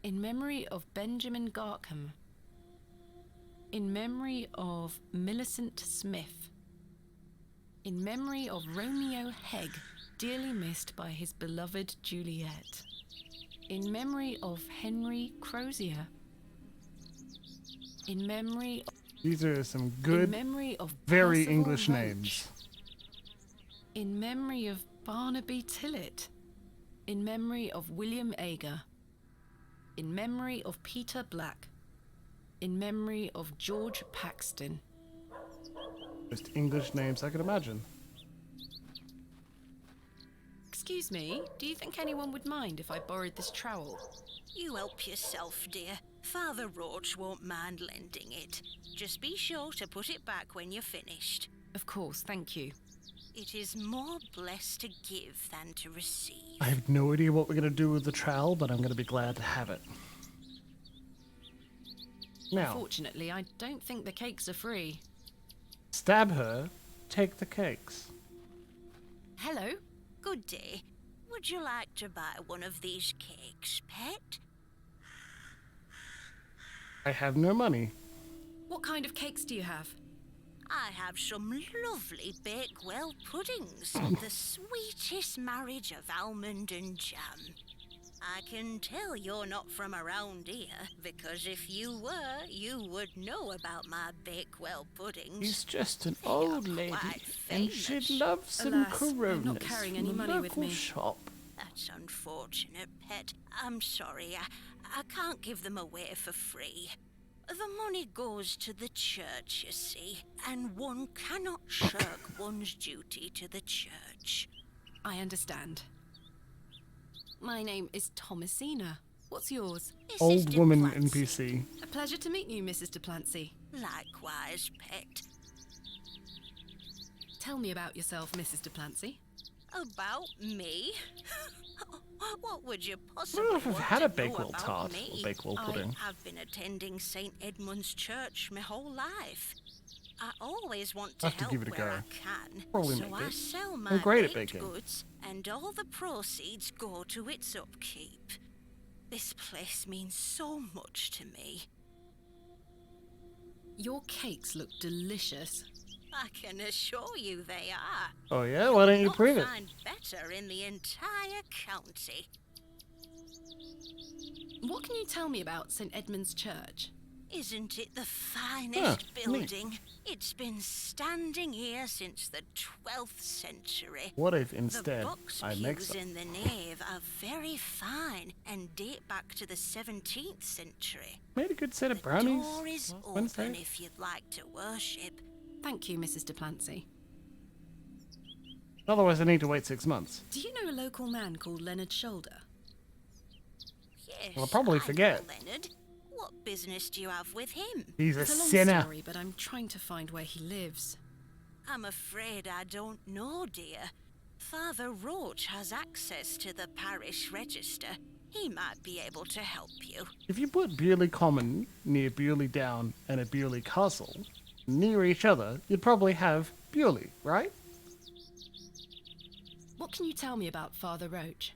In memory of Benjamin Garkham. In memory of Millicent Smith. In memory of Romeo Hegg, dearly missed by his beloved Juliet. In memory of Henry Crozier. In memory of... These are some good, in memory of very Percival English Roach. names. In memory of Barnaby Tillett. In memory of William Ager. In memory of Peter Black. In memory of George Paxton. Most English names I could imagine. Excuse me, do you think anyone would mind if I borrowed this trowel? You help yourself, dear. Father Roach won't mind lending it. Just be sure to put it back when you're finished. Of course, thank you. It is more blessed to give than to receive. I have no idea what we're going to do with the trowel, but I'm going to be glad to have it. Now, Unfortunately, I don't think the cakes are free. stab her, take the cakes. Hello? Good day. Would you like to buy one of these cakes, pet? I have no money. What kind of cakes do you have? I have some lovely Bakewell puddings. The sweetest marriage of almond and jam. I can tell you're not from around here, because if you were, you would know about my Bakewell puddings. She's just an They old are lady, quite and she'd famous. love some Alas, Coronas I'm not carrying any from the money with local me. shop. That's unfortunate, pet. I'm sorry. I can't give them away for free. The money goes to the church, you see, and one cannot shirk one's duty to the church. I understand. My name is Thomasina. What's yours? Old Mrs. woman Duplancy. NPC. A pleasure to meet you, Mrs. Duplancy. Likewise, pet. Tell me about yourself, Mrs. Duplancy. About me? What would you I possibly don't know if I've want had to a know Bakewell about tart me? or Bakewell pudding. I've been attending St. Edmund's Church my whole life. I always want to I'll have to help give it a where go. I can. Probably so make I it. sell my I'm great at baked baking. goods, and all the proceeds go to its upkeep. This place means so much to me. Your cakes look delicious. I can assure you they are. Oh yeah? Why don't you Not prove it? find better in the entire county. What can you tell me about St. Edmund's Church? Isn't it the finest neat. building? It's been standing here since the 12th century. What if The instead box I make pews some? in the nave are very fine and date back to the 17th century. Made a good set of The brownies door is last open Wednesday. if you'd like to worship. Thank you, Mrs. Duplancy. Otherwise I need to wait 6 months. Do you know a local man called Leonard Shoulder? Yes, I'll probably I know forget. Leonard. What business do you have with him? He's a It's a long sinner. story, but I'm trying to find where he lives. I'm afraid I don't know, dear. Father Roach has access to the parish register. He might be able to help you. If you put Bewley Common near Bewley Down and a Bewley Castle near each other, you'd probably have Bewley, right? What can you tell me about Father Roach?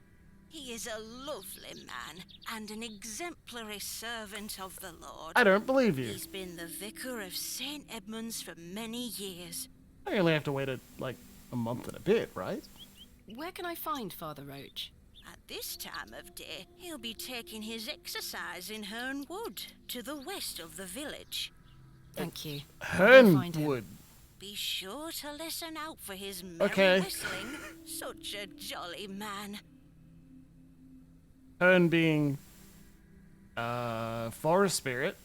He is a lovely man and an exemplary servant of the Lord. I don't believe you. He's been the vicar of St. Edmund's for many years. I only have to wait like a month and a bit, right? Where can I find Father Roach? At this time of day, he'll be taking his exercise in Herne Wood, to the west of the village. Thank you. I'll find him. Hernwood. Be sure to listen out for his merry Okay. whistling. Such a jolly man. Hern being forest spirit.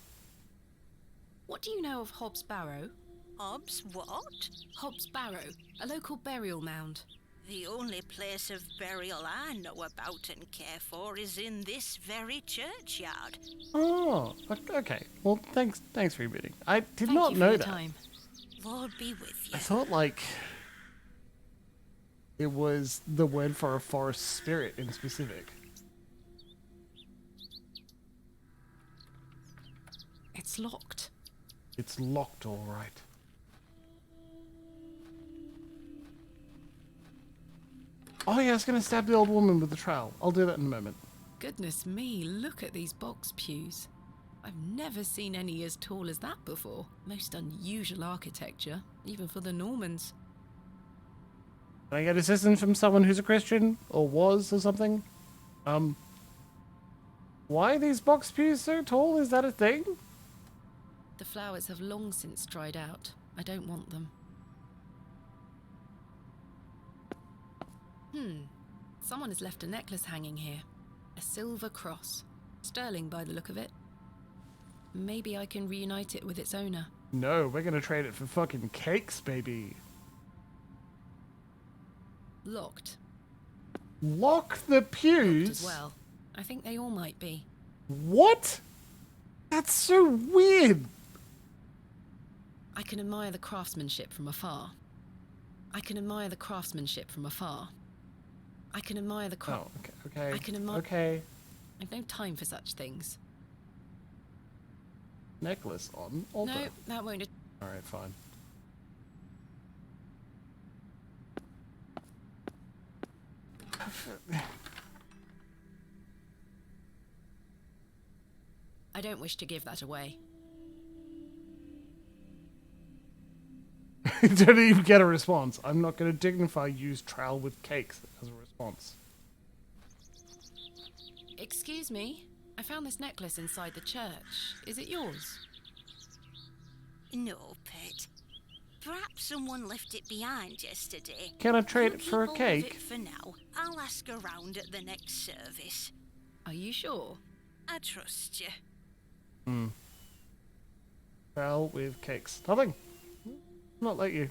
What do you know of Hobbs Barrow? Hobbs what? Hobbs Barrow, a local burial mound. The only place of burial I know about and care for is in this very churchyard. Oh, okay. Well, thanks for rebooting. I did Thank not you for know your that. time. Lord be with you. I thought like It was the word for a forest spirit in specific. It's locked. It's locked, all right. Oh yeah, I was going to stab the old woman with the trowel. I'll do that in a moment. Goodness me, look at these box pews. I've never seen any as tall as that before. Most unusual architecture, even for the Normans. Can I get assistance from someone who's a Christian? Or was, or something? Why are these box pews so tall? Is that a thing? The flowers have long since dried out. I don't want them. Someone has left a necklace hanging here. A silver cross. Sterling by the look of it. Maybe I can reunite it with its owner. No, we're gonna trade it for fucking cakes, baby. Locked. Lock the pews? Locked as well. I think they all might be. What? That's so weird. I can admire the craftsmanship from afar. I can admire the craftsmanship from afar. I can admire the Oh, okay. I can admire. Okay. I've no time for such things. Necklace on altar. No, that won't. Alright, fine. I don't wish to give that away. Didn't even get a response. I'm not going to dignify use trowel with cakes as a response. Excuse me? I found this necklace inside the church. Is it yours? No, pet. Perhaps someone left it behind yesterday. Can I trade I'll it for a keep hold of cake? it for now. I'll ask around at the next service. Are you sure? I trust you. Trowel with cakes. Nothing. Not like you.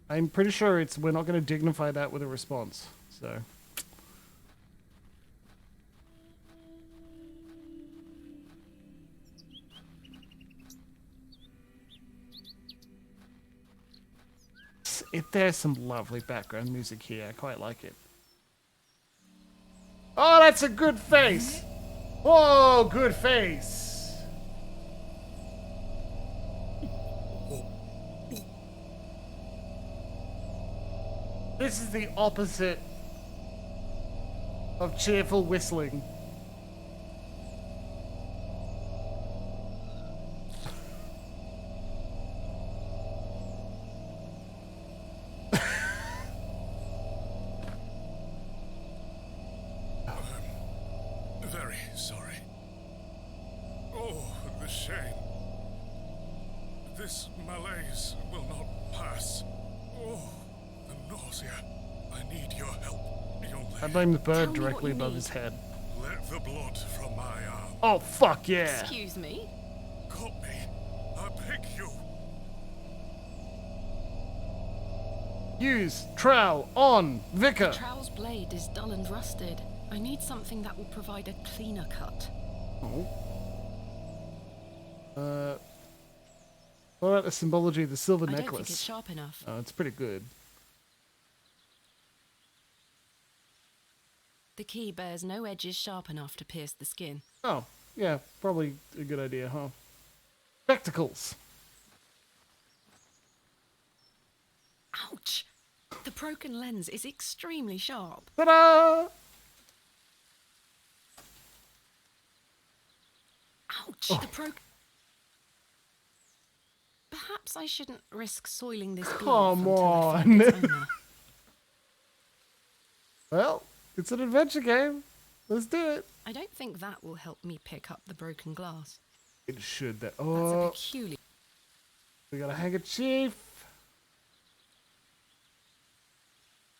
I'm pretty sure we're not going to dignify that with a response. So. There's some lovely background music here. I quite like it. Oh, that's a good face. Oh, good face. This is the opposite of cheerful whistling. Very sorry. Oh, the shame. This malaise will not pass. Oh, the nausea. I need your help, young lady. I blame the bird directly above his head. Let the blood from my arm. Oh, fuck yeah. Excuse me? Got me. I beg you. Use trowel on Vicar. The trowel's blade is dull and rusted. I need something that will provide a cleaner cut. Oh. What about the symbology of the silver I necklace? don't think it's sharp enough. Oh, it's pretty good. The key bears no edges sharp enough to pierce the skin. Oh, yeah, probably a good idea, huh? Spectacles. Ouch! The broken lens is extremely sharp. Ta-da! Ouch! Oh. The Perhaps I shouldn't risk soiling this glove Come until I on. find its owner. Well, it's an adventure game. Let's do it. I don't think that will help me pick up the broken glass. It should. That's Oh, a peculiar... we got a handkerchief.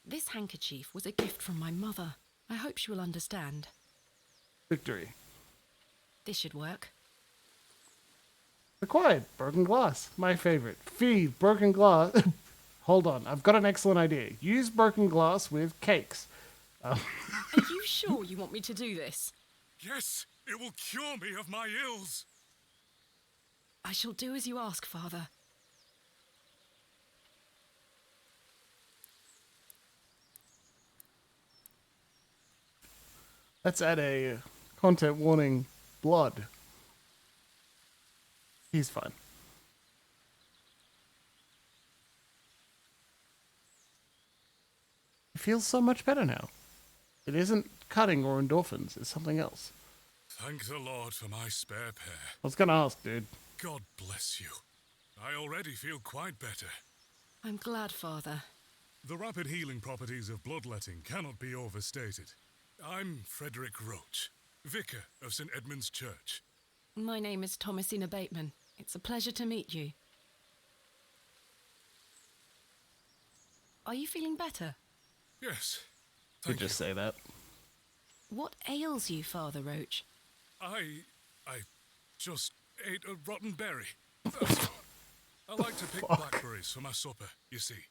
This handkerchief was a gift from my mother. I hope she will understand. Victory. This should work. Acquired. Broken glass. My favorite. Feed broken glass. Hold on. I've got an excellent idea. Use broken glass with cakes. Are you sure you want me to do this? Yes, it will cure me of my ills. I shall do as you ask, Father. Let's add a content warning. Blood. He's fine. It feels so much better now. It isn't cutting or endorphins, it's something else. Thank the Lord for my spare pair. I was gonna ask, dude. God bless you. I already feel quite better. I'm glad, Father. The rapid healing properties of bloodletting cannot be overstated. I'm Frederick Roach, Vicar of St. Edmund's Church. My name is Thomasina Bateman. It's a pleasure to meet you. Are you feeling better? Yes. Could just say that. What ails you, Father Roach? I just ate a rotten berry. That's all. I like to pick blackberries for my supper, you see.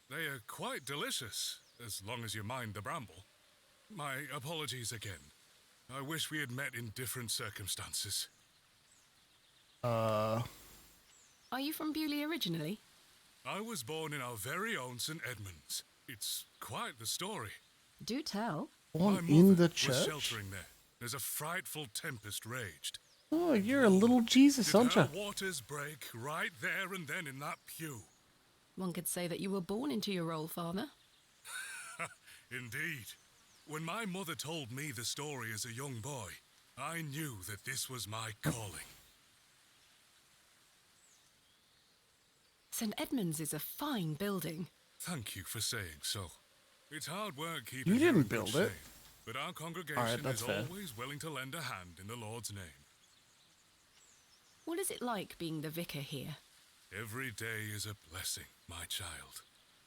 They are quite delicious, as long as you mind the bramble. My apologies again. I wish we had met in different circumstances. Are you from Bewley originally? I was born in our very own St. Edmund's. It's quite the story. Do tell. Born in the Was church? sheltering there as a frightful tempest raged. Oh, you're a little Jesus, aren't Did you? her waters break right there and then in that pew? One could say that you were born into your role, Father. Indeed. When my mother told me the story as a young boy, I knew that this was my calling. St. Edmund's is a fine building. Thank you for saying so. It's hard work keeping You here in didn't good build it. shape, but our congregation Alright, that's is fair. always willing to lend a hand in the Lord's name. What is it like being the vicar here? Every day is a blessing, my child.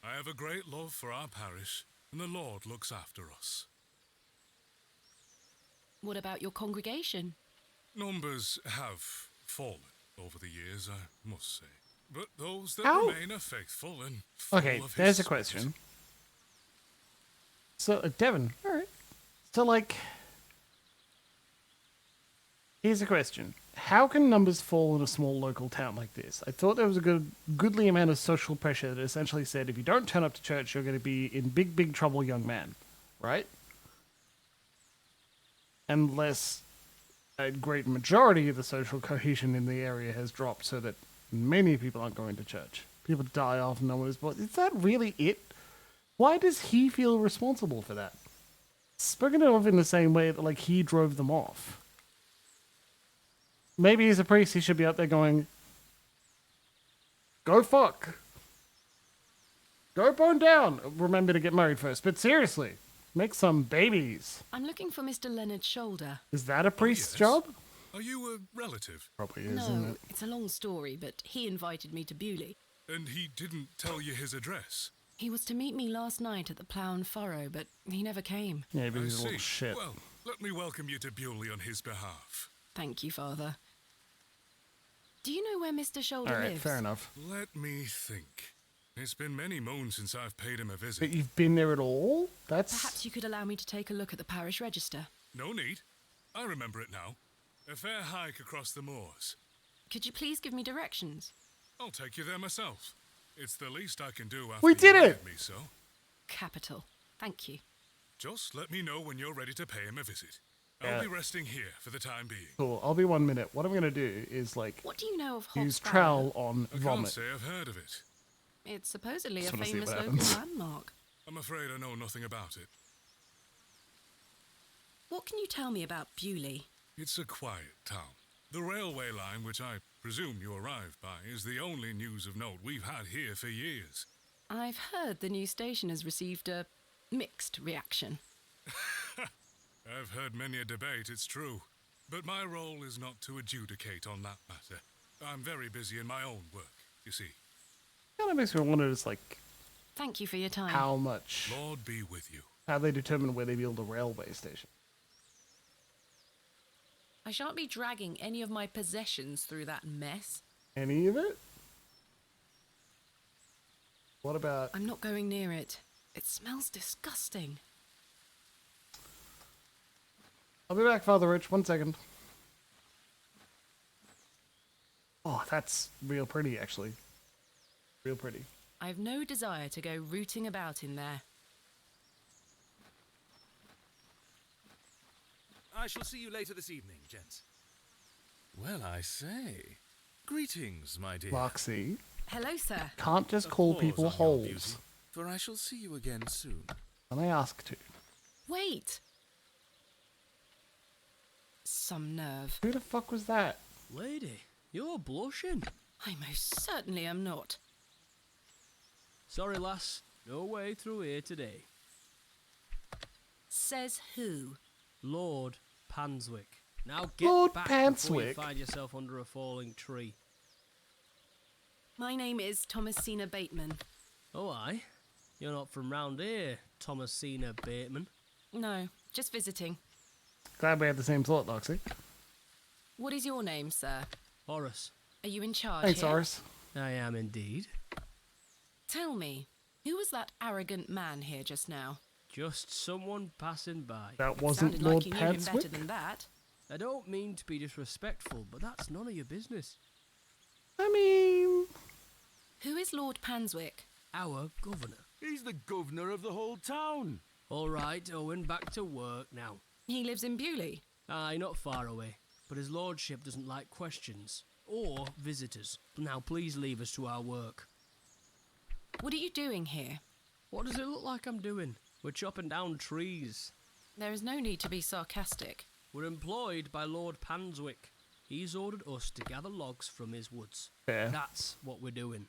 I have a great love for our parish, and the Lord looks after us. What about your congregation? Numbers have fallen over the years, I must say. But those that How? remain are faithful and full Okay, of there's his a spirit. question. So, Devin, alright. So, like, here's a question. How can numbers fall in a small local town like this? I thought there was a goodly amount of social pressure that essentially said if you don't turn up to church, you're going to be in big, big trouble, young man. Right? Unless a great majority of the social cohesion in the area has dropped so that many people aren't going to church. People die off and no one is born. Is that really it? Why does he feel responsible for that? Spoken of in the same way that, like, he drove them off. Maybe he's a priest, he should be out there going, go fuck. Go bone down. Remember to get married first. But seriously, make some babies. I'm looking for Mr. Leonard Shoulder. Is that a priest's yes. job? Are you a relative? Probably is, isn't No, it? it's a long story, but he invited me to Bewley. And he didn't tell you his address? He was to meet me last night at the Plough and Furrow, but he never came. Yeah, but I he's a see. little shit. Well, let me welcome you to Bewley on his behalf. Thank you, Father. Do you know where Mr. Shoulder Alright, lives? fair enough. Let me think. It's been many moons since I've paid him a visit. But you've been there at all? That's... Perhaps you could allow me to take a look at the parish register. No need. I remember it now. A fair hike across the moors. Could you please give me directions? I'll take you there myself. It's the least I can do after We you did it! invited me, so. Capital. Thank you. Just let me know when you're ready to pay him a visit. Yeah. I'll be resting here for the time being. Cool, I'll be 1 minute. What I'm going to do is, like, What do you know of Hob use Barrow? trowel on I can't vomit. say I've heard of it. It's supposedly Just a wanna see famous what local happens. landmark. I'm afraid I know nothing about it. What can you tell me about Bewley? It's a quiet town. The railway line, which I presume you arrived by, is the only news of note we've had here for years. I've heard the new station has received a mixed reaction. I've heard many a debate, it's true. But my role is not to adjudicate on that matter. I'm very busy in my own work, you see. Kind of makes me wonder, just, like, Thank you for your time. how much... Lord be with you. How they determine where they build a railway station. I shan't be dragging any of my possessions through that mess. Any of it? What about... I'm not going near it. It smells disgusting. I'll be back, Father Rich. 1 second. Oh, that's real pretty, actually. Real pretty. I've no desire to go rooting about in there. I shall see you later this evening, gents. Well, I say. Greetings, my dear. Loxy. Hello, sir. Can't just call Applause people on your holes. beauty, for I shall see you again soon. And I ask to. Wait. Some nerve. Who the fuck was that? Lady, you're blushing. I most certainly am not. Sorry, lass. No way through here today. Says who? Lord Panswick. Now get Lord back before you Panswick? find yourself under a falling tree. My name is Thomasina Bateman. Oh, aye? You're not from round here, Thomasina Bateman. No, just visiting. Glad we had the same thought, Loxy. What is your name, sir? Horace. Are you in charge Thanks, here? Horace. I am indeed. Tell me, who was that arrogant man here just now? Just someone passing by. That wasn't Sounded Lord like you knew him better Panswick? than that. I don't mean to be disrespectful, but that's none of your business. I mean... Who is Lord Panswick? Our governor. He's the governor of the whole town. All right, Owen, back to work now. He lives in Bewley. Aye, not far away. But his lordship doesn't like questions. Or visitors. Now please leave us to our work. What are you doing here? What does it look like I'm doing? We're chopping down trees. There is no need to be sarcastic. We're employed by Lord Panswick. He's ordered us to gather logs from his woods. Fair. That's what we're doing.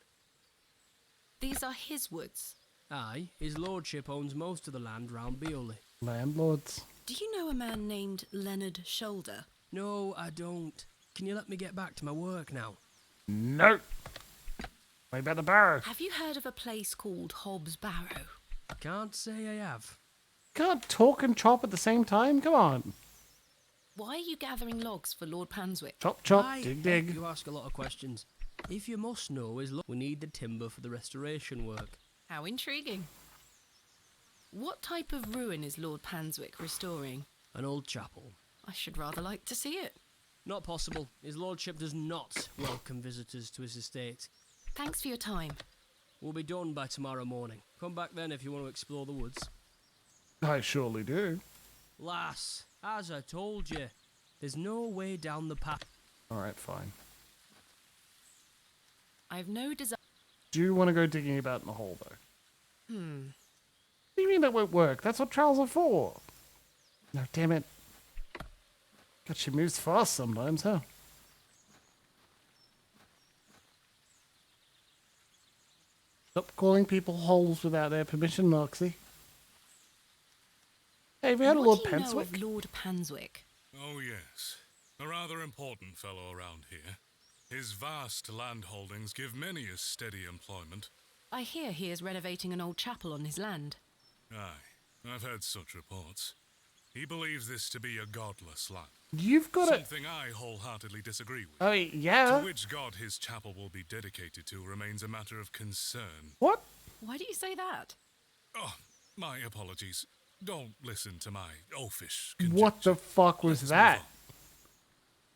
These are his woods. Aye, his lordship owns most of the land round Bewley. Landlords. Do you know a man named Leonard Shoulder? No, I don't. Can you let me get back to my work now? No. What about the Barrow? Have you heard of a place called Hobbs Barrow? Can't say I have. Can't talk and chop at the same time? Come on. Why are you gathering logs for Lord Panswick? Chop, chop, I dig, hate dig. You ask a lot of questions. If you must know, we need the timber for the restoration work. How intriguing. What type of ruin is Lord Panswick restoring? An old chapel. I should rather like to see it. Not possible. His lordship does not welcome visitors to his estate. Thanks for your time. We'll be done by tomorrow morning. Come back then if you want to explore the woods. I surely do. Lass, as I told you, there's no way down the path. Alright, fine. I have no desire. Do you want to go digging about in the hole, though? Hmm. What do you mean that won't work? That's what trials are for. No, damn it. God, she moves fast sometimes, huh? Stop calling people holes without their permission, Moxie. Hey, have you heard of Lord What do you know Panswick? of Lord Panswick? Oh, yes. A rather important fellow around here. His vast land holdings give many a steady employment. I hear he is renovating an old chapel on his land. Aye, I've heard such reports. He believes this to be a godless land. You've got it. Something I wholeheartedly disagree with. Oh, yeah. To which god his chapel will be dedicated to remains a matter of concern. What? Why do you say that? Oh, my apologies. Don't listen to my oafish What the fuck was that?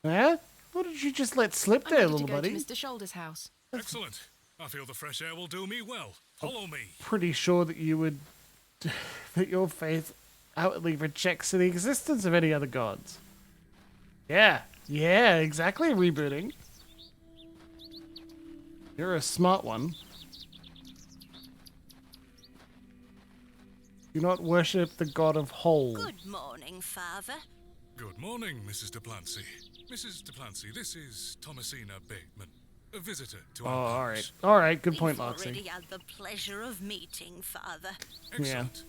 Huh? What did you just let slip there, I'm ready little to go buddy? to Mr. Shoulder's house. Excellent. I feel the fresh air will do me well. Follow me. Pretty sure that you would... that your faith outwardly rejects the existence of any other gods. Yeah. Yeah, exactly, rebooting. You're a smart one. Do not worship the god of holes. Good morning, Father. Good morning, Mrs. Duplancy. Mrs. Duplancy, this is Thomasina Bateman, a visitor to Oh, our house. alright. Alright, good point, We've Loxy. already had the pleasure of meeting, Father. Excellent.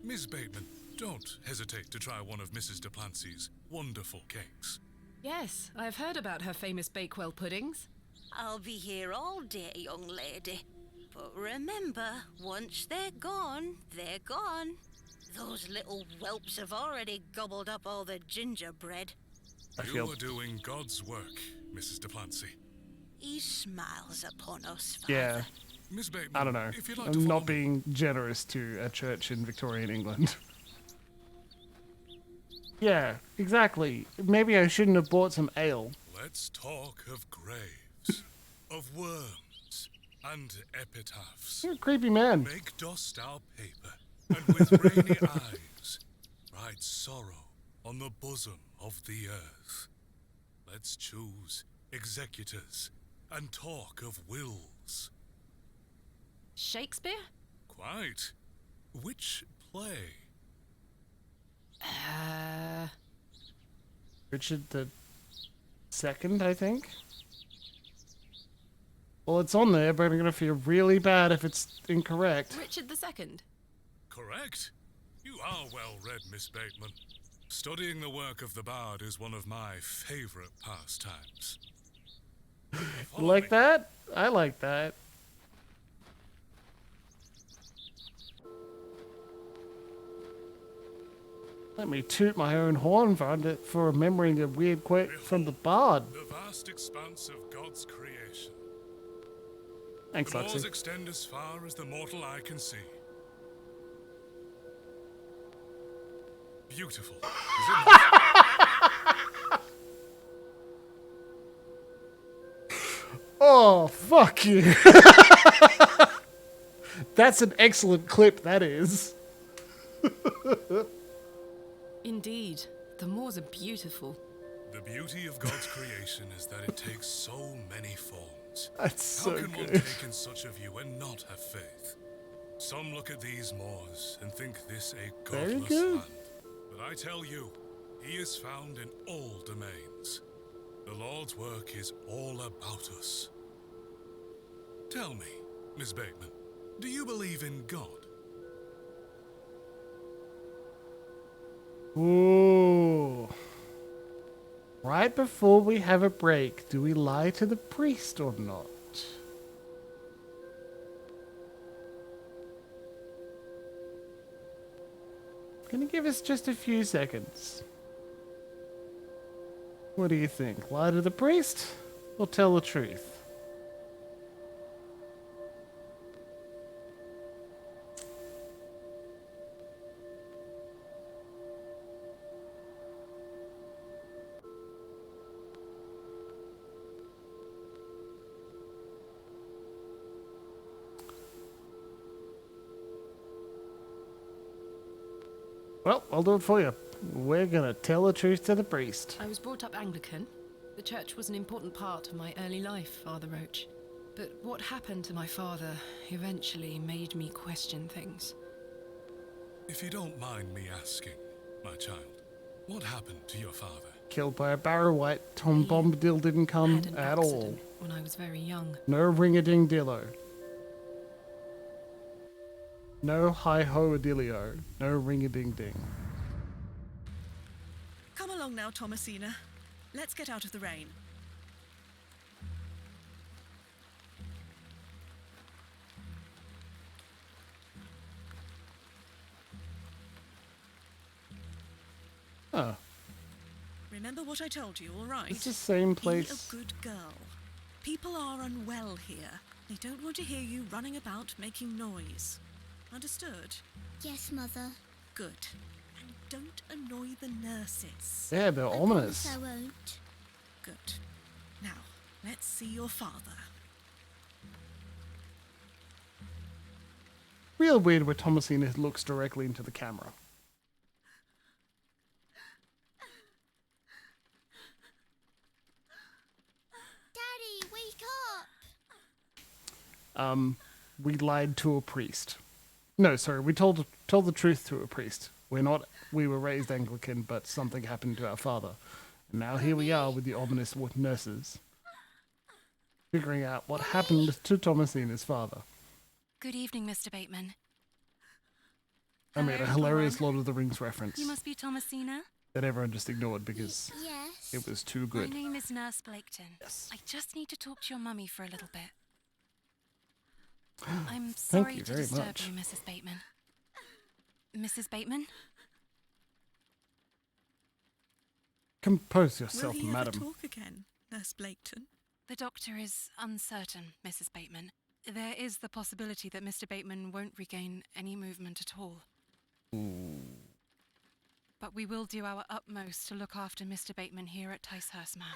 Ms. Bateman, don't hesitate to try one of Mrs. Duplancy's wonderful cakes. Yes, I've heard about her famous Bakewell puddings. I'll be here all day, young lady. But remember, once they're gone, they're gone. Those little whelps have already gobbled up all the gingerbread. You are doing God's work, Mrs. Duplancy. He smiles upon us, Father. Yeah. Miss Bateman, I don't know. if you'd like to I'm follow not being generous to a church in Victorian England. Yeah, exactly. Maybe I shouldn't have bought some ale. Let's talk of graves, of worms, and epitaphs. You're a creepy man. Make dust our paper, and with rainy eyes write sorrow on the bosom of the earth. Let's choose executors and talk of wills. Shakespeare? Quite. Which play? Richard the Second, I think. Well, it's on there, but I'm gonna feel really bad if it's incorrect. Richard II. Correct. You are well read, Miss Bateman. Studying the work of the bard is one of my favorite pastimes. You like that? I like that. Let me toot my own horn for remembering a weird quote from the bard. The vast expanse of God's creation. Thanks, The laws Lexi. extend as far as the mortal eye can see. Beautiful, is it not? Oh, fuck you. That's an excellent clip, that is. Indeed, the moors are beautiful. The beauty of God's creation is that it takes so many forms. That's so How can one good. take in such a view and not have faith? Some look at these moors and think this a Very godless good. land. But I tell you, he is found in all domains. The Lord's work is all about us. Tell me, Miss Bateman, do you believe in God? Ooh. Right before we have a break, do we lie to the priest or not? Gonna give us just a few seconds. What do you think? Lie to the priest or tell the truth? Well, I'll do it for you. We're gonna tell the truth to the priest. I was brought up Anglican. The church was an important part of my early life, Father Roach. But what happened to my father eventually made me question things. If you don't mind me asking, my child, what happened to your father? Killed by a Barrow White. Tom Bombadil didn't come Had an at all. accident when I was very young. No ring-a-ding-dillo. No hi-ho-a-dillio. No ring-a-ding-ding. Come along now, Thomasina. Let's get out of the rain. Oh. Remember what I told you, all right? It's the same place. Be a good girl. People are unwell here. They don't want to hear you running about making noise. Understood? Yes, Mother. Good. And don't annoy the nurses. Yeah, they're ominous. I won't. Good. Now, let's see your father. Real weird where Thomasina looks directly into the camera. Daddy, wake up! We lied to a priest. No, sorry, we told the truth to a priest. We were raised Anglican, but something happened to our father. And now here we are with the ominous nurses. Figuring out what happened to Thomasina's father. Good evening, Mr. Bateman. I made a hilarious Lord of the Rings reference You must be Thomasina? that everyone just ignored because Yes. it was too good. My name is Nurse Blaketon. Yes. I just need to talk to your mummy for a little bit. I'm Thank sorry you to very disturb much. you, Mrs. Bateman. Mrs. Bateman? Compose yourself, Will he madam. ever talk again, Nurse Blaketon? The doctor is uncertain, Mrs. Bateman. There is the possibility that Mr. Bateman won't regain any movement at all. But we will do our utmost to look after Mr. Bateman here at Ticehurst Manor.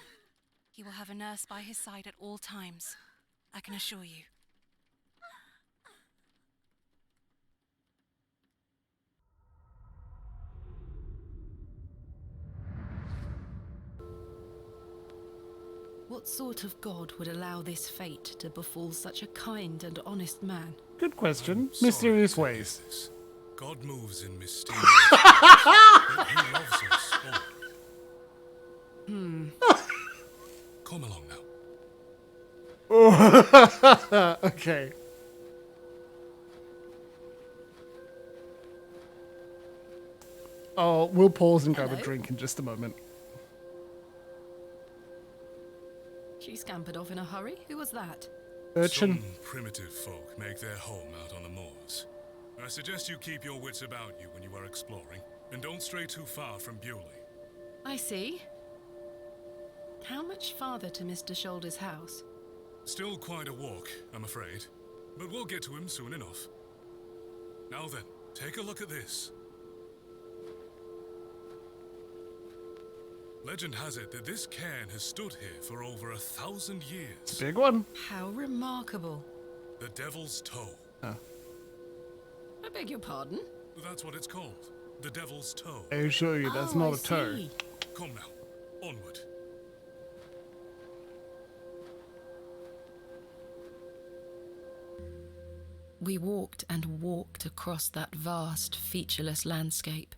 He will have a nurse by his side at all times, I can assure you. What sort of god would allow this fate to befall such a kind and honest man? Good question. Sorry Mysterious to hear ways. this. God moves in mysterious ways, but he loves us all. Come along now. Okay. Oh, we'll pause and grab a Hello? drink in just a moment. She scampered off in a hurry. Who was that? Urchin. Some primitive folk make their home out on the moors. I suggest you keep your wits about you when you are exploring, and don't stray too far from Bewley. I see. How much farther to Mr. Shoulder's house? Still quite a walk, I'm afraid, but we'll get to him soon enough. Now then, take a look at this. Legend has it that this cairn has stood here for over 1,000 years. Big one. How remarkable. The Devil's Toe. Oh. I beg your pardon? That's what it's called. The Devil's Toe. I assure you, that's not a toe. See. Come now, onward. We walked and walked across that vast, featureless landscape.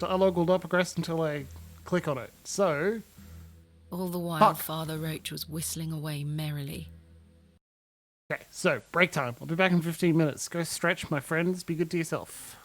Dialogue will not progress until I click on it. So, All the while, Fuck. Father Roach was whistling away merrily. okay, so break time. I'll be back in 15 minutes. Go stretch, my friends. Be good to yourself.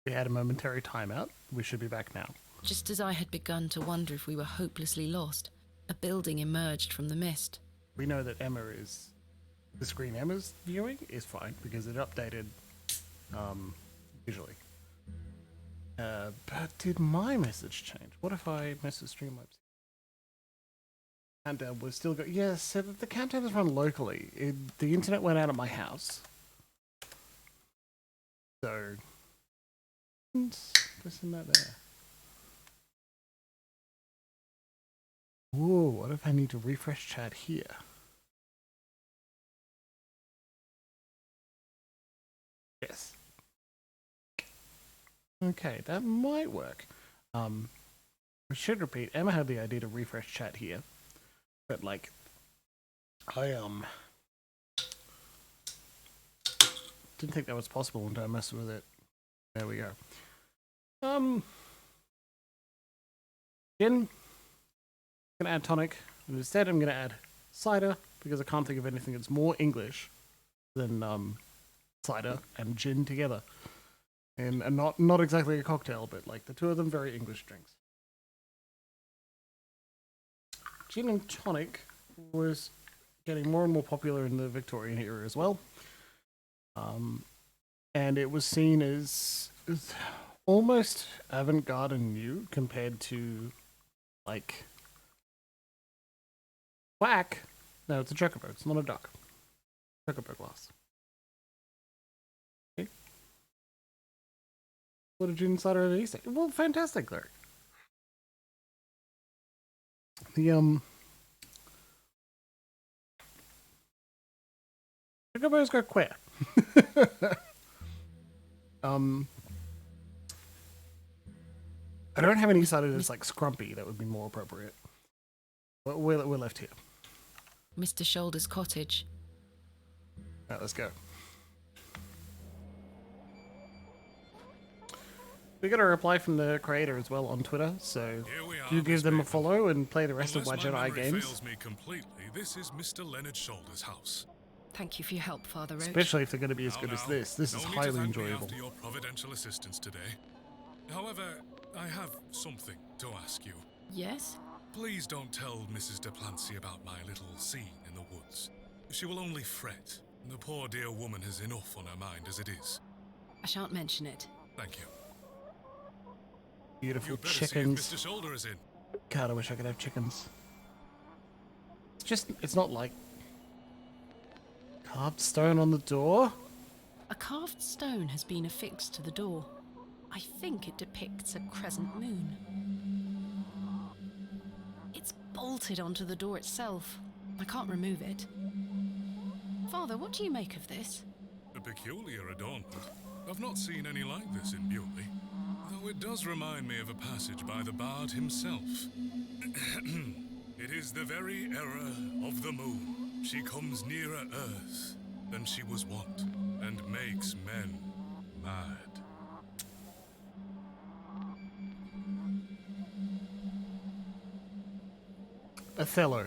We had a momentary timeout. We should be back now. Just as I had begun to wonder if we were hopelessly lost, a building emerged from the mist. We know that Emma is... The screen Emma's viewing is fine because it updated visually. But did my message change? What if I message Streamlabs? Countdown was still going. Yes, so the countdown is run locally. The internet went out at my house. So... Listen that there. Whoa, what if I need to refresh chat here? Yes. Okay, that might work. We should repeat, Emma had the idea to refresh chat here. But like, I didn't think that was possible until I messed with it. There we go. Gin. I'm gonna add tonic, and instead I'm gonna add cider because I can't think of anything that's more English than cider and gin together. And not exactly a cocktail, but like the two of them very English drinks. Gin and tonic was getting more and more popular in the Victorian era as well. And it was seen as almost avant-garde and new compared to, like, quack. No, it's a chocobo. It's not a duck. Chocobo glass. Okay. What did gin cider over Easter? Well, fantastic, Larry. The chocobos go queer. I don't have any cider that's like scrumpy. That would be more appropriate. But we're left here. Mr. Shoulder's cottage. Alright, let's go. We got a reply from the creator as well on Twitter, so you give them a follow and play the rest of My Jedi games. Fails me completely, this is Mr. Leonard Shoulder's house. Thank you for your help, Father Roach. Especially if they're going to be as good as this. This is highly enjoyable. After your providential assistance today. However, I have something to ask you. Yes? Please don't tell Mrs. Duplancy about my little scene in the woods. She will only fret. The poor dear woman has enough on her mind as it is. I shan't mention it. Thank you. Beautiful You'd better chickens. see if Mr. Shoulder is in. God, I wish I could have chickens. It's not like carved stone on the door. A carved stone has been affixed to the door. I think it depicts a crescent moon. It's bolted onto the door itself. I can't remove it. Father, what do you make of this? A peculiar adornment. I've not seen any like this in Bewley. Though it does remind me of a passage by the bard himself. It is the very error of the moon. She comes nearer earth than she was wont, and makes men mad. Othello.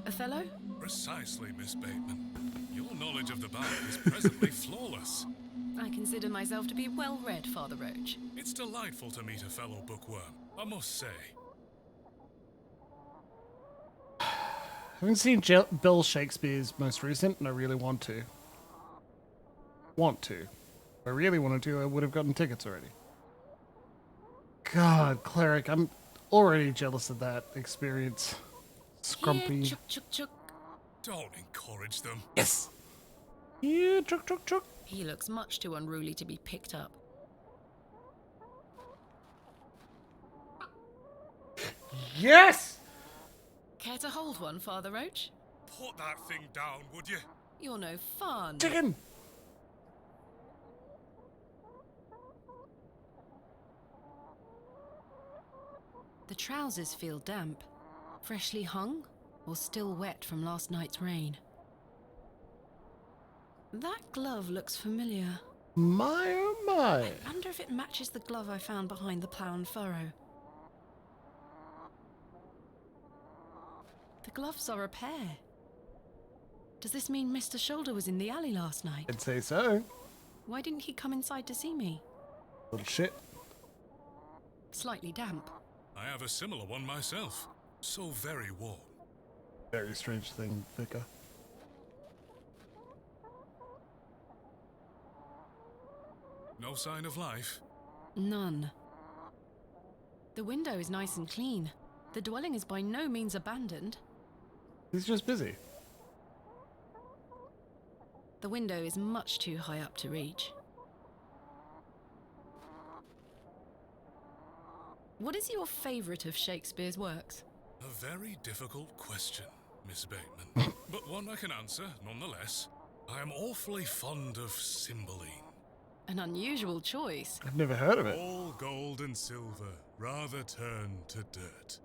Othello? Precisely, Miss Bateman. Your knowledge of the bard is presently flawless. I consider myself to be well-read, Father Roach. It's delightful to meet a fellow bookworm, I must say. I haven't seen Bill Shakespeare's most recent, and I really want to. If I really wanted to, I would have gotten tickets already. God, Cleric, I'm already jealous of that experience. Scrumpy. Here, chuk, chuk, chuk. Don't encourage them. Yes! Yeah, chuk, chuk, chuk. He looks much too unruly to be picked up. Yes! Care to hold one, Father Roach? Put that thing down, would you? You're no fun. Chicken! The trousers feel damp. Freshly hung, or still wet from last night's rain? That glove looks familiar. My oh my! I wonder if it matches the glove I found behind the plough and furrow. The gloves are a pair. Does this mean Mr. Shoulder was in the alley last night? I'd say so. Why didn't he come inside to see me? Little shit. Slightly damp. I have a similar one myself. So very warm. Very strange thing, Vicar. No sign of life? None. The window is nice and clean. The dwelling is by no means abandoned. He's just busy. The window is much too high up to reach. What is your favourite of Shakespeare's works? A very difficult question, Miss Bateman. But one I can answer, nonetheless. I am awfully fond of Cymbeline. An unusual choice. I've never heard of it. All gold and silver, rather turn to dirt.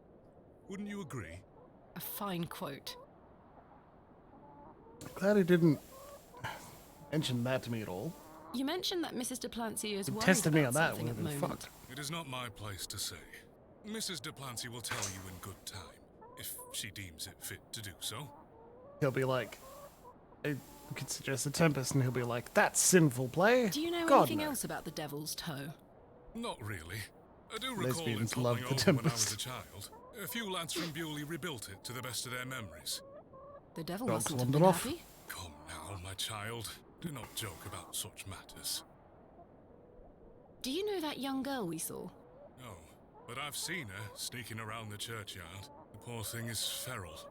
Wouldn't you agree? A fine quote. Glad he didn't mention that to me at all. You mentioned that Mrs. Duplancy is worried Tested me about on that something one, at the would be moment. fucked. It is not my place to say. Mrs. Duplancy will tell you in good time, if she deems it fit to do so. He'll be like, I could suggest a Tempest, and he'll be like, that's sinful play. Do you know God, anything no. else about the Devil's Toe? Not really. I do recall Lesbians it love toppling the over when I Tempest. was a child. A few lads from Bewley rebuilt it to the best of their memories. The devil Dogs mustn't have wandered been off. happy. Come now, my child. Do not joke about such matters. Do you know that young girl we saw? No, but I've seen her sneaking around the churchyard. The poor thing is feral.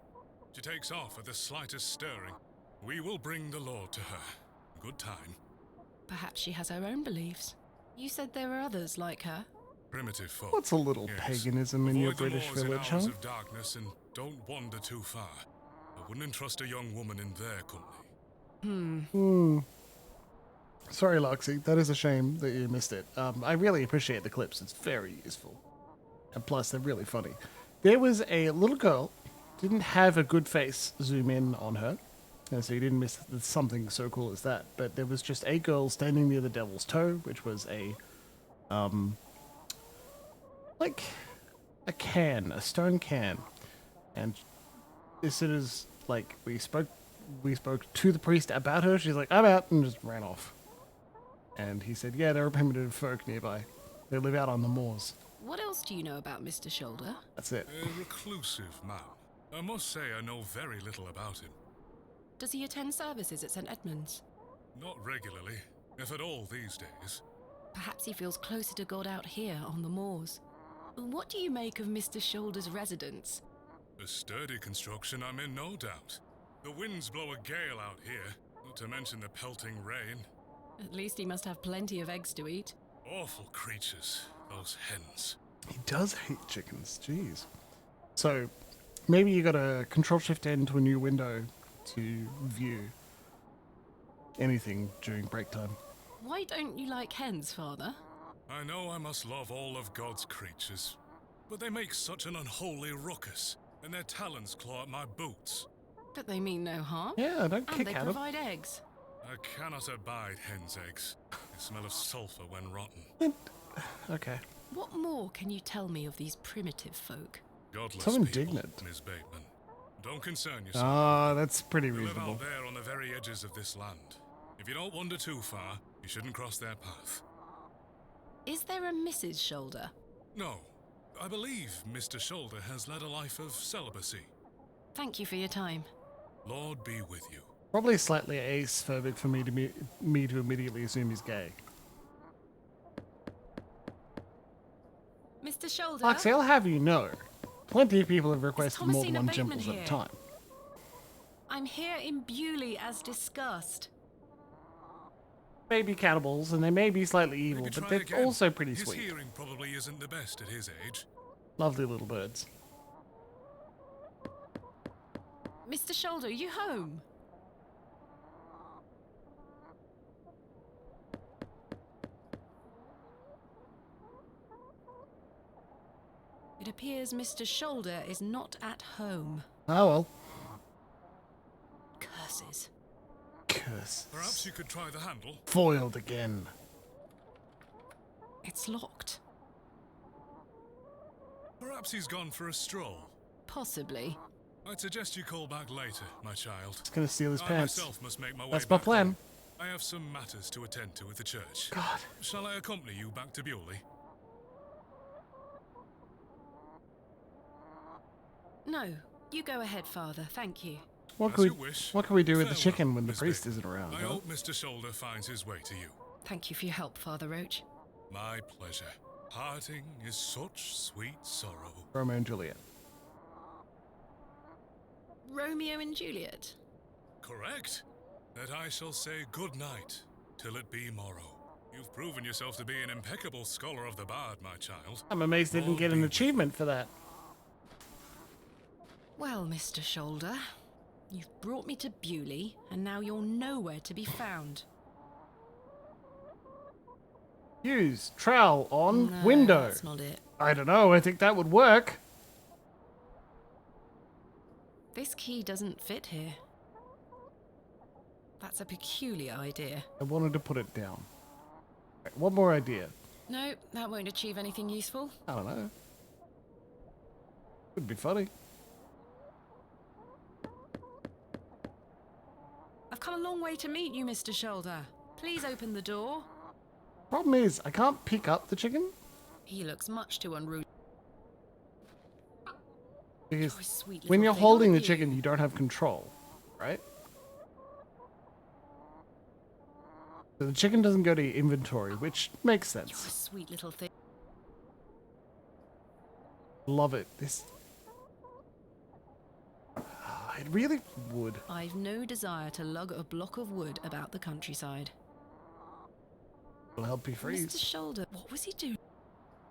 She takes off at the slightest stirring. We will bring the Lord to her. Good time. Perhaps she has her own beliefs. You said there were others like her. Primitive folk. What's a little yes. paganism in your Avoid the British moors in village, hours huh? of darkness and don't wander too far. I wouldn't entrust a young woman in their company. Sorry, Loxy. That is a shame that you missed it. I really appreciate the clips. It's very useful. And plus, they're really funny. There was a little girl, didn't have a good face zoom in on her, and so you didn't miss something so cool as that. But there was just a girl standing near the Devil's Toe, which was a, like a can, a stone can. And as soon as, like, we spoke to the priest about her, she's like, I'm out, and just ran off. And he said, yeah, there are primitive folk nearby. They live out on the moors. What else do you know about Mr. Shoulder? That's it. A reclusive man. I must say I know very little about him. Does he attend services at St. Edmund's? Not regularly, if at all these days. Perhaps he feels closer to God out here on the moors. What do you make of Mr. Shoulder's residence? A sturdy construction, I'm in no doubt. The winds blow a gale out here, not to mention the pelting rain. At least he must have plenty of eggs to eat. Awful creatures, those hens. He does hate chickens, jeez. So, maybe you got to Control-Shift-N to a new window to view anything during break time. Why don't you like hens, Father? I know I must love all of God's creatures, but they make such an unholy ruckus, and their talons claw at my boots. But they mean no harm. Yeah, don't And kick they at 'em. provide eggs. I cannot abide hens' eggs. They smell of sulphur when rotten. Okay. What more can you tell me of these primitive folk? Godless So people, indignant. Miss Bateman. Don't concern yourself. Ah, that's pretty They live reasonable. out there on the very edges of this land. If you don't wander too far, you shouldn't cross their path. Is there a Mrs. Shoulder? No, I believe Mr. Shoulder has led a life of celibacy. Thank you for your time. Lord be with you. Probably slightly ace-phobic for me to immediately assume he's gay. Mr. Shoulder? Loxy, I'll have you know, plenty of people have requested more than Thomasina one Bateman Jimbles at here. a time. I'm here in Bewley as discussed. Maybe cannibals, and they may be slightly evil, Maybe but try they're again. also pretty His sweet. hearing probably isn't the best at his age. Lovely little birds. Mr. Shoulder, are you home? It appears Mr. Shoulder is not at home. Oh well. Curses. Curse. Perhaps you could try the handle. Foiled again. It's locked. Perhaps he's gone for a stroll. Possibly. I'd suggest you call back later, my child. It's gonna steal his I pants. myself must make my way That's my back plan. home. I have some matters to attend to at the church. God. Shall I accompany you back to Bewley? No, you go ahead, Father. Thank you. What As can you we, wish. what can we do with the Farewell, chicken when the Miss priest Bateman. isn't around? I huh? hope Mr. Shoulder finds his way to you. Thank you for your help, Father Roach. My pleasure. Parting is such sweet sorrow. Romeo and Juliet. Romeo and Juliet. Correct. That I shall say good night till it be morrow. You've proven yourself to be an impeccable scholar of the bard, my child. I'm amazed they didn't get an achievement for that. Well, Mr. Shoulder, you've brought me to Bewley, and now you're nowhere to be found. Use trowel on No, window. that's not it. I don't know. I think that would work. This key doesn't fit here. That's a peculiar idea. I wanted to put it down. Right, one more idea. No, that won't achieve anything useful. I don't know. Would be funny. I've come a long way to meet you, Mr. Shoulder. Please open the door. Problem is, I can't pick up the chicken He looks much too unruly. because You're a sweet when little you're thing, holding the aren't you? chicken, you don't have control, right? So the chicken doesn't go to your inventory, which makes You're a sense. sweet little thing. Love it. This. It really would. I've no desire to lug a block of wood about the countryside. Will help you Mr. freeze. Shoulder, what was he doing?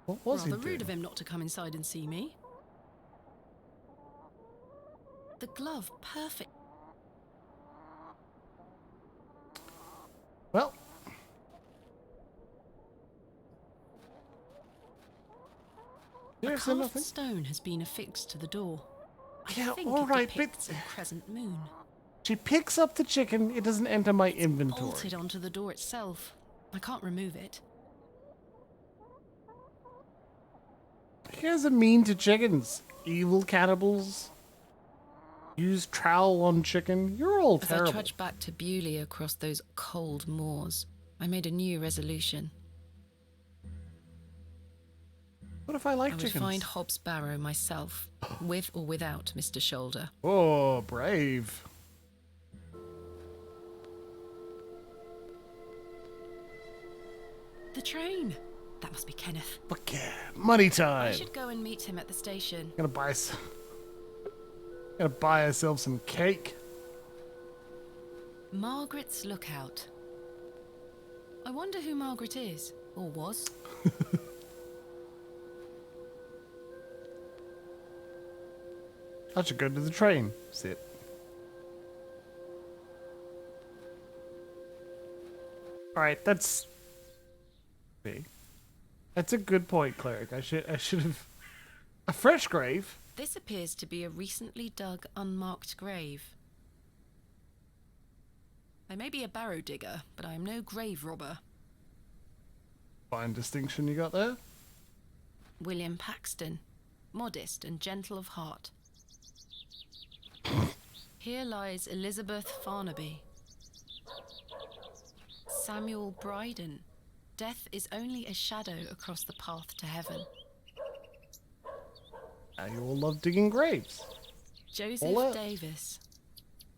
What was he Rather doing? rude of him not to come inside and see me. The glove, perfect. Well. A There's carved nothing. stone has been affixed to the door. I Yeah, think all it right, depicts but a crescent moon. she picks up the chicken. It doesn't enter my inventory. Bolted onto the door itself. I can't remove it. You guys are mean to chickens. Evil cannibals. Use trowel on chicken. You're all As terrible. I trudged back to Bewley across those cold moors, I made a new resolution. What if I like I would chickens? find Hobbs Barrow myself, with or without Mr. Shoulder. Oh, brave. The train! That must be Kenneth. Fuck yeah. Money I time. should go and meet him at the station. Gonna buy ourselves some cake. Margaret's Lookout. I wonder who Margaret is, or was. I should go to the train. Sit. Alright, that's big. That's a good point, cleric. I should have a fresh grave. This appears to be a recently dug, unmarked grave. I may be a barrow digger, but I am no grave robber. Fine distinction you got there. William Paxton, modest and gentle of heart. Here lies Elizabeth Farnaby. Samuel Bryden. Death is only a shadow across the path to heaven. Now you all love digging graves. All Joseph out. Davis.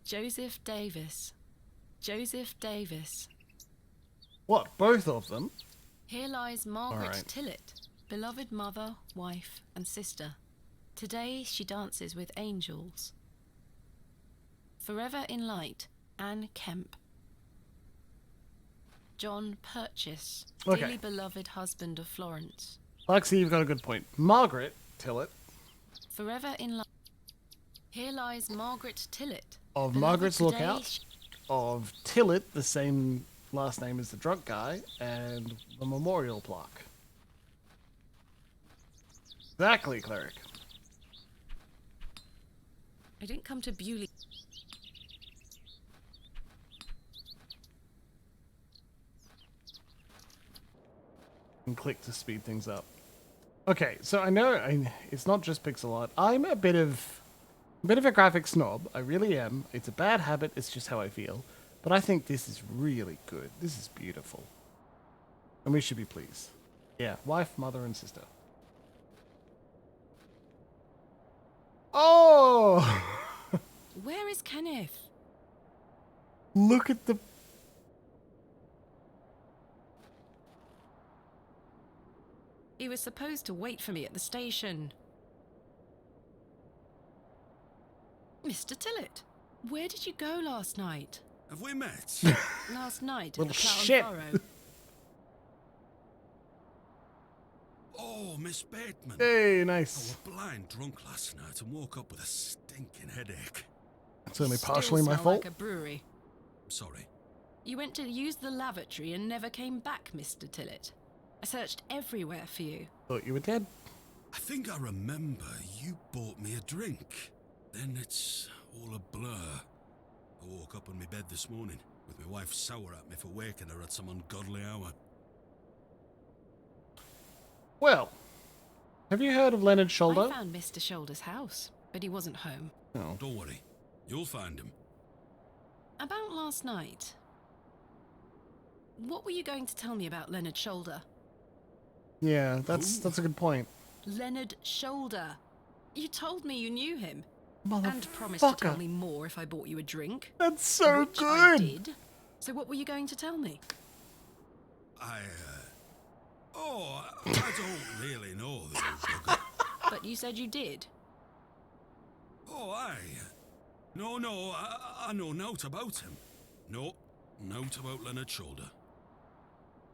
Joseph Davis. Joseph Davis. What, both of them? Here lies Margaret All right. Tillett, beloved mother, wife, and sister. Today she dances with angels. Forever in light, Anne Kemp. John Purchase, Okay. dearly beloved husband of Florence. Lexi, you've got a good point. Margaret Tillett Forever in light. Here lies Margaret Tillett. of beloved Margaret's today Lookout, of Tillett, the same last name as the drunk guy, and the memorial plaque. Exactly, cleric. I didn't come to Bewley. And click to speed things up. Okay, so I know it's not just pixel art. I'm a bit of a graphic snob. I really am. It's a bad habit. It's just how I feel. But I think this is really good. This is beautiful. And we should be pleased. Yeah, wife, mother, and sister. Oh! Where is Kenneth? Look at the... He was supposed to wait for me at the station. Mr. Tillett, where did you go last night? Have we met? Last night at Little the Plough shit. and Barrow. Oh, Miss Bateman. Hey, I nice. was blind drunk last night and woke up with a stinking headache. It's only Still partially my smell fault. like a brewery. Sorry. You went to use the lavatory and never came back, Mr. Tillett. I searched everywhere for you. Thought you were dead. I think I remember you bought me a drink. Then it's all a blur. I woke up on my bed this morning with my wife sour at me for waking her at some ungodly hour. Well, have you heard of Leonard Shoulder? I found Mr. Shoulder's house, but he wasn't home. Oh. Don't worry. You'll find him. About last night. What were you going to tell me about Leonard Shoulder? Yeah, that's a good point. Leonard Shoulder. You told me you knew him. Motherfucker. And promised to tell me more if I bought you a drink. That's so which good. I did. So what were you going to tell me? I don't really know the old bugger. But you said you did. Oh, No, I know naught about him. No, naught about Leonard Shoulder.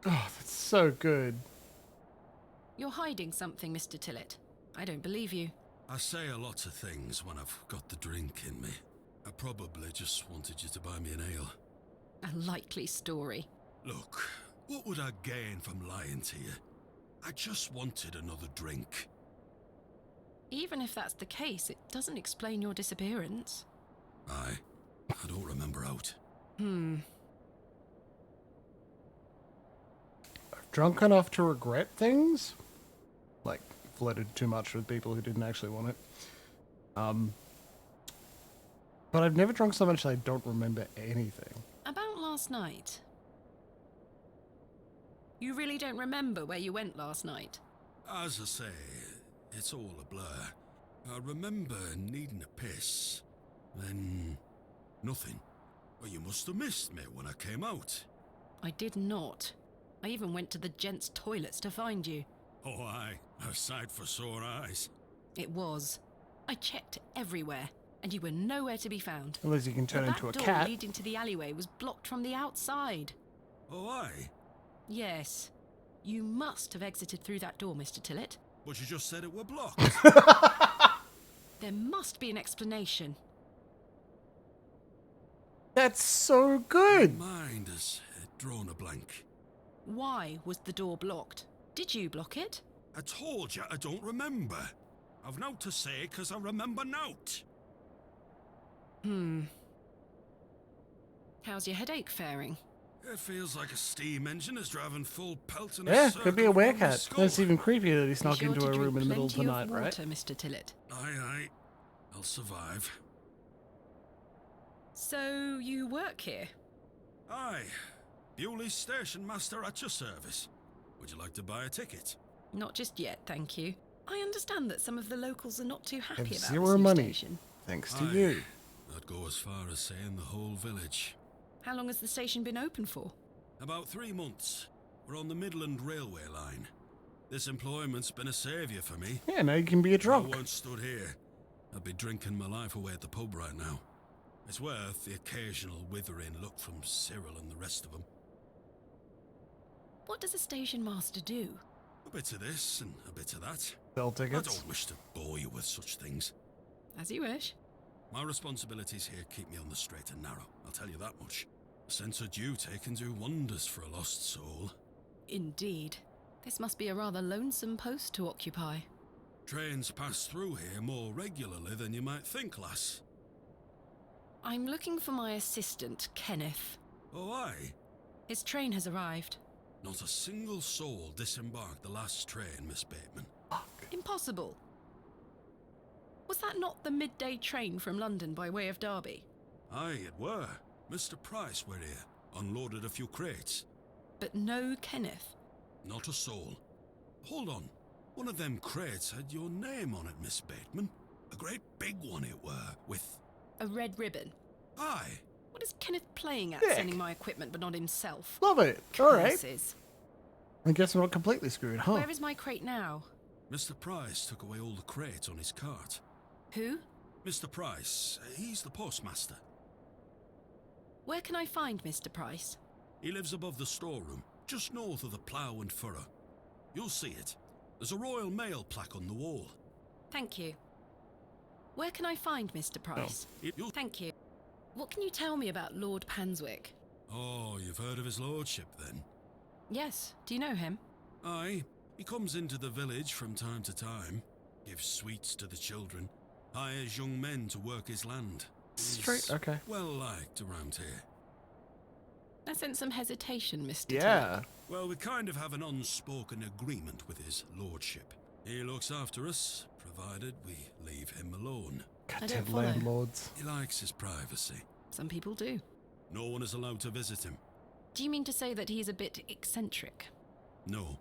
Oh, that's so good. You're hiding something, Mr. Tillett. I don't believe you. I say a lot of things when I've got the drink in me. I probably just wanted you to buy me an ale. A likely story. Look, what would I gain from lying to you? I just wanted another drink. Even if that's the case, it doesn't explain your disappearance. I don't remember out. Drunk enough to regret things? Like, flirted too much with people who didn't actually want it. But I've never drunk so much that I don't remember anything. About last night. You really don't remember where you went last night? As I say, it's all a blur. I remember needing a piss. Then... nothing. Well, you must have missed me when I came out. I did not. I even went to the gents' toilets to find you. Oh, aye. A sight for sore eyes. It was. I checked everywhere, and you were nowhere to be found. Unless you can turn The into a back door cat. leading to the alleyway was blocked from the outside. Oh, aye. Yes. You must have exited through that door, Mr. Tillett. But you just said it were blocked. There must be an explanation. That's so good. My mind has drawn a blank. Why was the door blocked? Did you block it? I told you I don't remember. I've naught to say 'cause I remember naught. How's your headache faring? It feels like a steam engine is driving full pelt in Yeah, a could be a circle around my werecat. skull. That's even creepier that he Be snuck sure into to a drink room in the middle of the plenty night, right? water, Mr. Tillett. Aye. I'll survive. So, you work here? Aye. Bewley Station Master at your service. Would you like to buy a ticket? Not just yet, thank you. I understand that some of the locals are not too happy Have about zero this new money. station. Thanks to Aye. you. I'd go as far as saying the whole village. How long has the station been open for? About 3 months. We're on the Midland Railway line. This employment's been a saviour for me. Yeah, now you can be a If I drunk. weren't stood here, I'd be drinking my life away at the pub right now. It's worth the occasional withering look from Cyril and the rest of them. What does a station master do? A bit of this and a bit of that. Sell I tickets. don't wish to bore you with such things. As you wish. My responsibilities here keep me on the straight and narrow, I'll tell you that much. A sense of duty can do wonders for a lost soul. Indeed. This must be a rather lonesome post to occupy. Trains pass through here more regularly than you might think, lass. I'm looking for my assistant, Kenneth. Oh, aye. His train has arrived. Not a single soul disembarked the last train, Miss Bateman. Impossible. Was that not the midday train from London by way of Derby? Aye, it were. Mr. Price were here, unloaded a few crates. But no Kenneth. Not a soul. Hold on. One of them crates had your name on it, Miss Bateman. A great big one it were, with... A red ribbon. Aye. What is Kenneth playing at, Dick. sending my equipment but not himself? Love it. All right. Curses. I guess we're not completely screwed, huh? Where is my crate now? Mr. Price took away all the crates on his cart. Who? Mr. Price, he's the postmaster. Where can I find Mr. Price? He lives above the storeroom, just north of the plough and furrow. You'll see it. There's a Royal Mail plaque on the wall. Thank you. Where can I find Mr. Price? You'll... Thank you. What can you tell me about Lord Panswick? Oh, you've heard of his lordship, then? Yes. Do you know him? Aye. He comes into the village from time to time, gives sweets to the children, hires young men to work his land. Straight, okay. Well liked around here. I sense some hesitation, Mr. Yeah. Well, we kind of have an unspoken agreement with his lordship. He looks after us, provided we leave him alone. Goddamn landlords. He likes his privacy. Some people do. No one is allowed to visit him. Do you mean to say that he's a bit eccentric? No.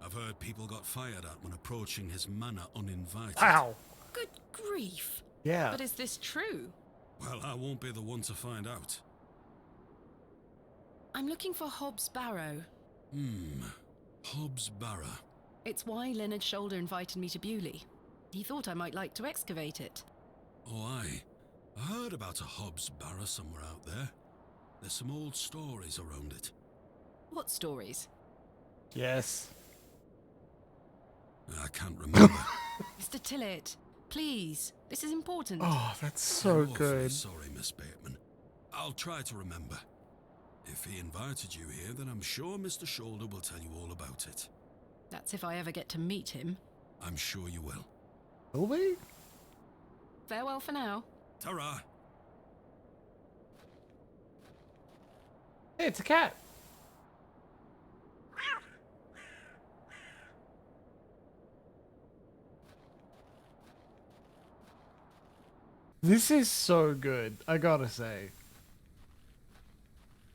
I've heard people got fired at when approaching his manor uninvited. Ow! Good grief. Yeah. But is this true? Well, I won't be the one to find out. I'm looking for Hobbs Barrow. Hobbs Barrow. It's why Leonard Shoulder invited me to Bewley. He thought I might like to excavate it. Oh, aye. I heard about a Hobbs Barrow somewhere out there. There's some old stories around it. What stories? Yes. I can't remember. Mr. Tillett, please. This is important. Oh, that's so I'm awfully good. sorry, Miss Bateman. I'll try to remember. If he invited you here, then I'm sure Mr. Shoulder will tell you all about it. That's if I ever get to meet him. I'm sure you will. Will we? Farewell for now. Ta-ra! Hey, it's a cat. This is so good, I gotta say.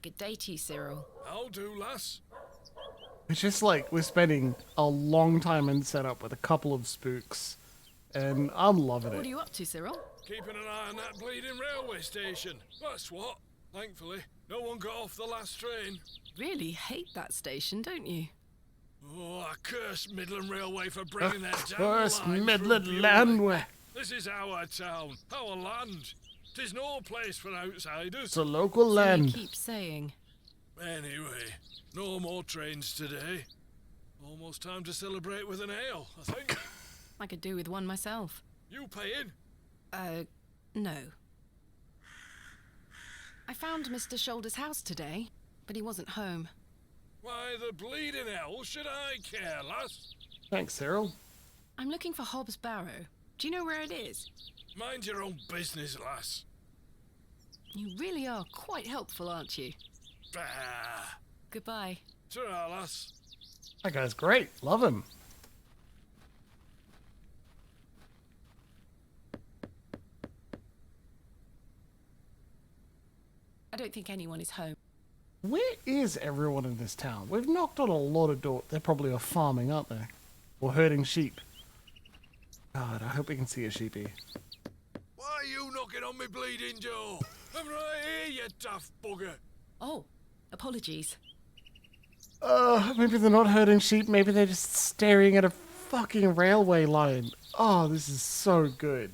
Good day to you, Cyril. I'll do, lass. It's just like we're spending a long time in setup with a couple of spooks, and I'm loving What are it. you up to, Cyril? Keeping an eye on that bleeding railway station. That's what. Thankfully, no one got off the last train. Really hate that station, don't you? Oh, I curse Midland Railway for bringing their damn First line through Midland Bewley. Landway. This is our town, our land. 'Tis no place for outsiders. It's a local So you land. keep saying. Anyway, no more trains today. Almost time to celebrate with an ale, I think. I could do with one myself. You paying? No. I found Mr. Shoulder's house today, but he wasn't home. Why the bleeding hell should I care, lass? Thanks, Cyril. I'm looking for Hobbs Barrow. Do you know where it is? Mind your own business, lass. You really are quite helpful, aren't you? Bah. Goodbye. Ta-ra, lass. That guy's great. Love him. I don't think anyone is home. Where is everyone in this town? We've knocked on a lot of doors. They're probably off farming, aren't they? Or herding sheep. God, I hope we can see a sheepy. Why are you knocking on me bleeding door? I'm right here, you tough bugger. Oh, apologies. Maybe they're not herding sheep. Maybe they're just staring at a fucking railway line. Oh, this is so good.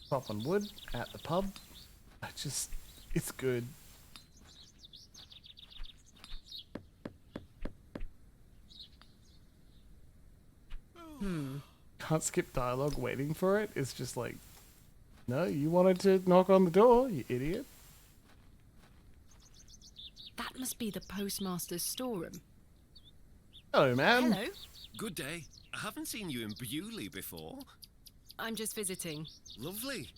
Chopping wood at the pub. It's good. Can't skip dialogue waiting for it. It's just like, no, you wanted to knock on the door, you idiot. That must be the postmaster's storeroom. Hello, man. Hello. Good day. I haven't seen you in Bewley before. I'm just visiting. Lovely.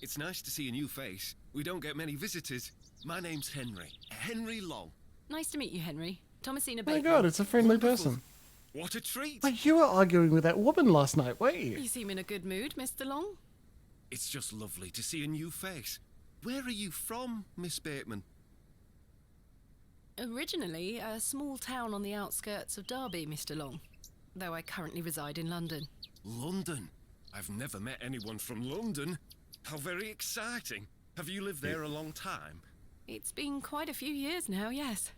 It's nice to see a new face. We don't get many visitors. My name's Henry. Henry Long. Nice to meet you, Henry. Thomasina Oh my Bateman. god, it's a friendly person. What a treat. Wait, you were arguing with that woman last night, weren't you? You seem in a good mood, Mr. Long. It's just lovely to see a new face. Where are you from, Miss Bateman? Originally, a small town on the outskirts of Derby, Mr. Long, though I currently reside in London. London? I've never met anyone from London. How very exciting. Have you lived there a long time? It's been quite a few years now, yes.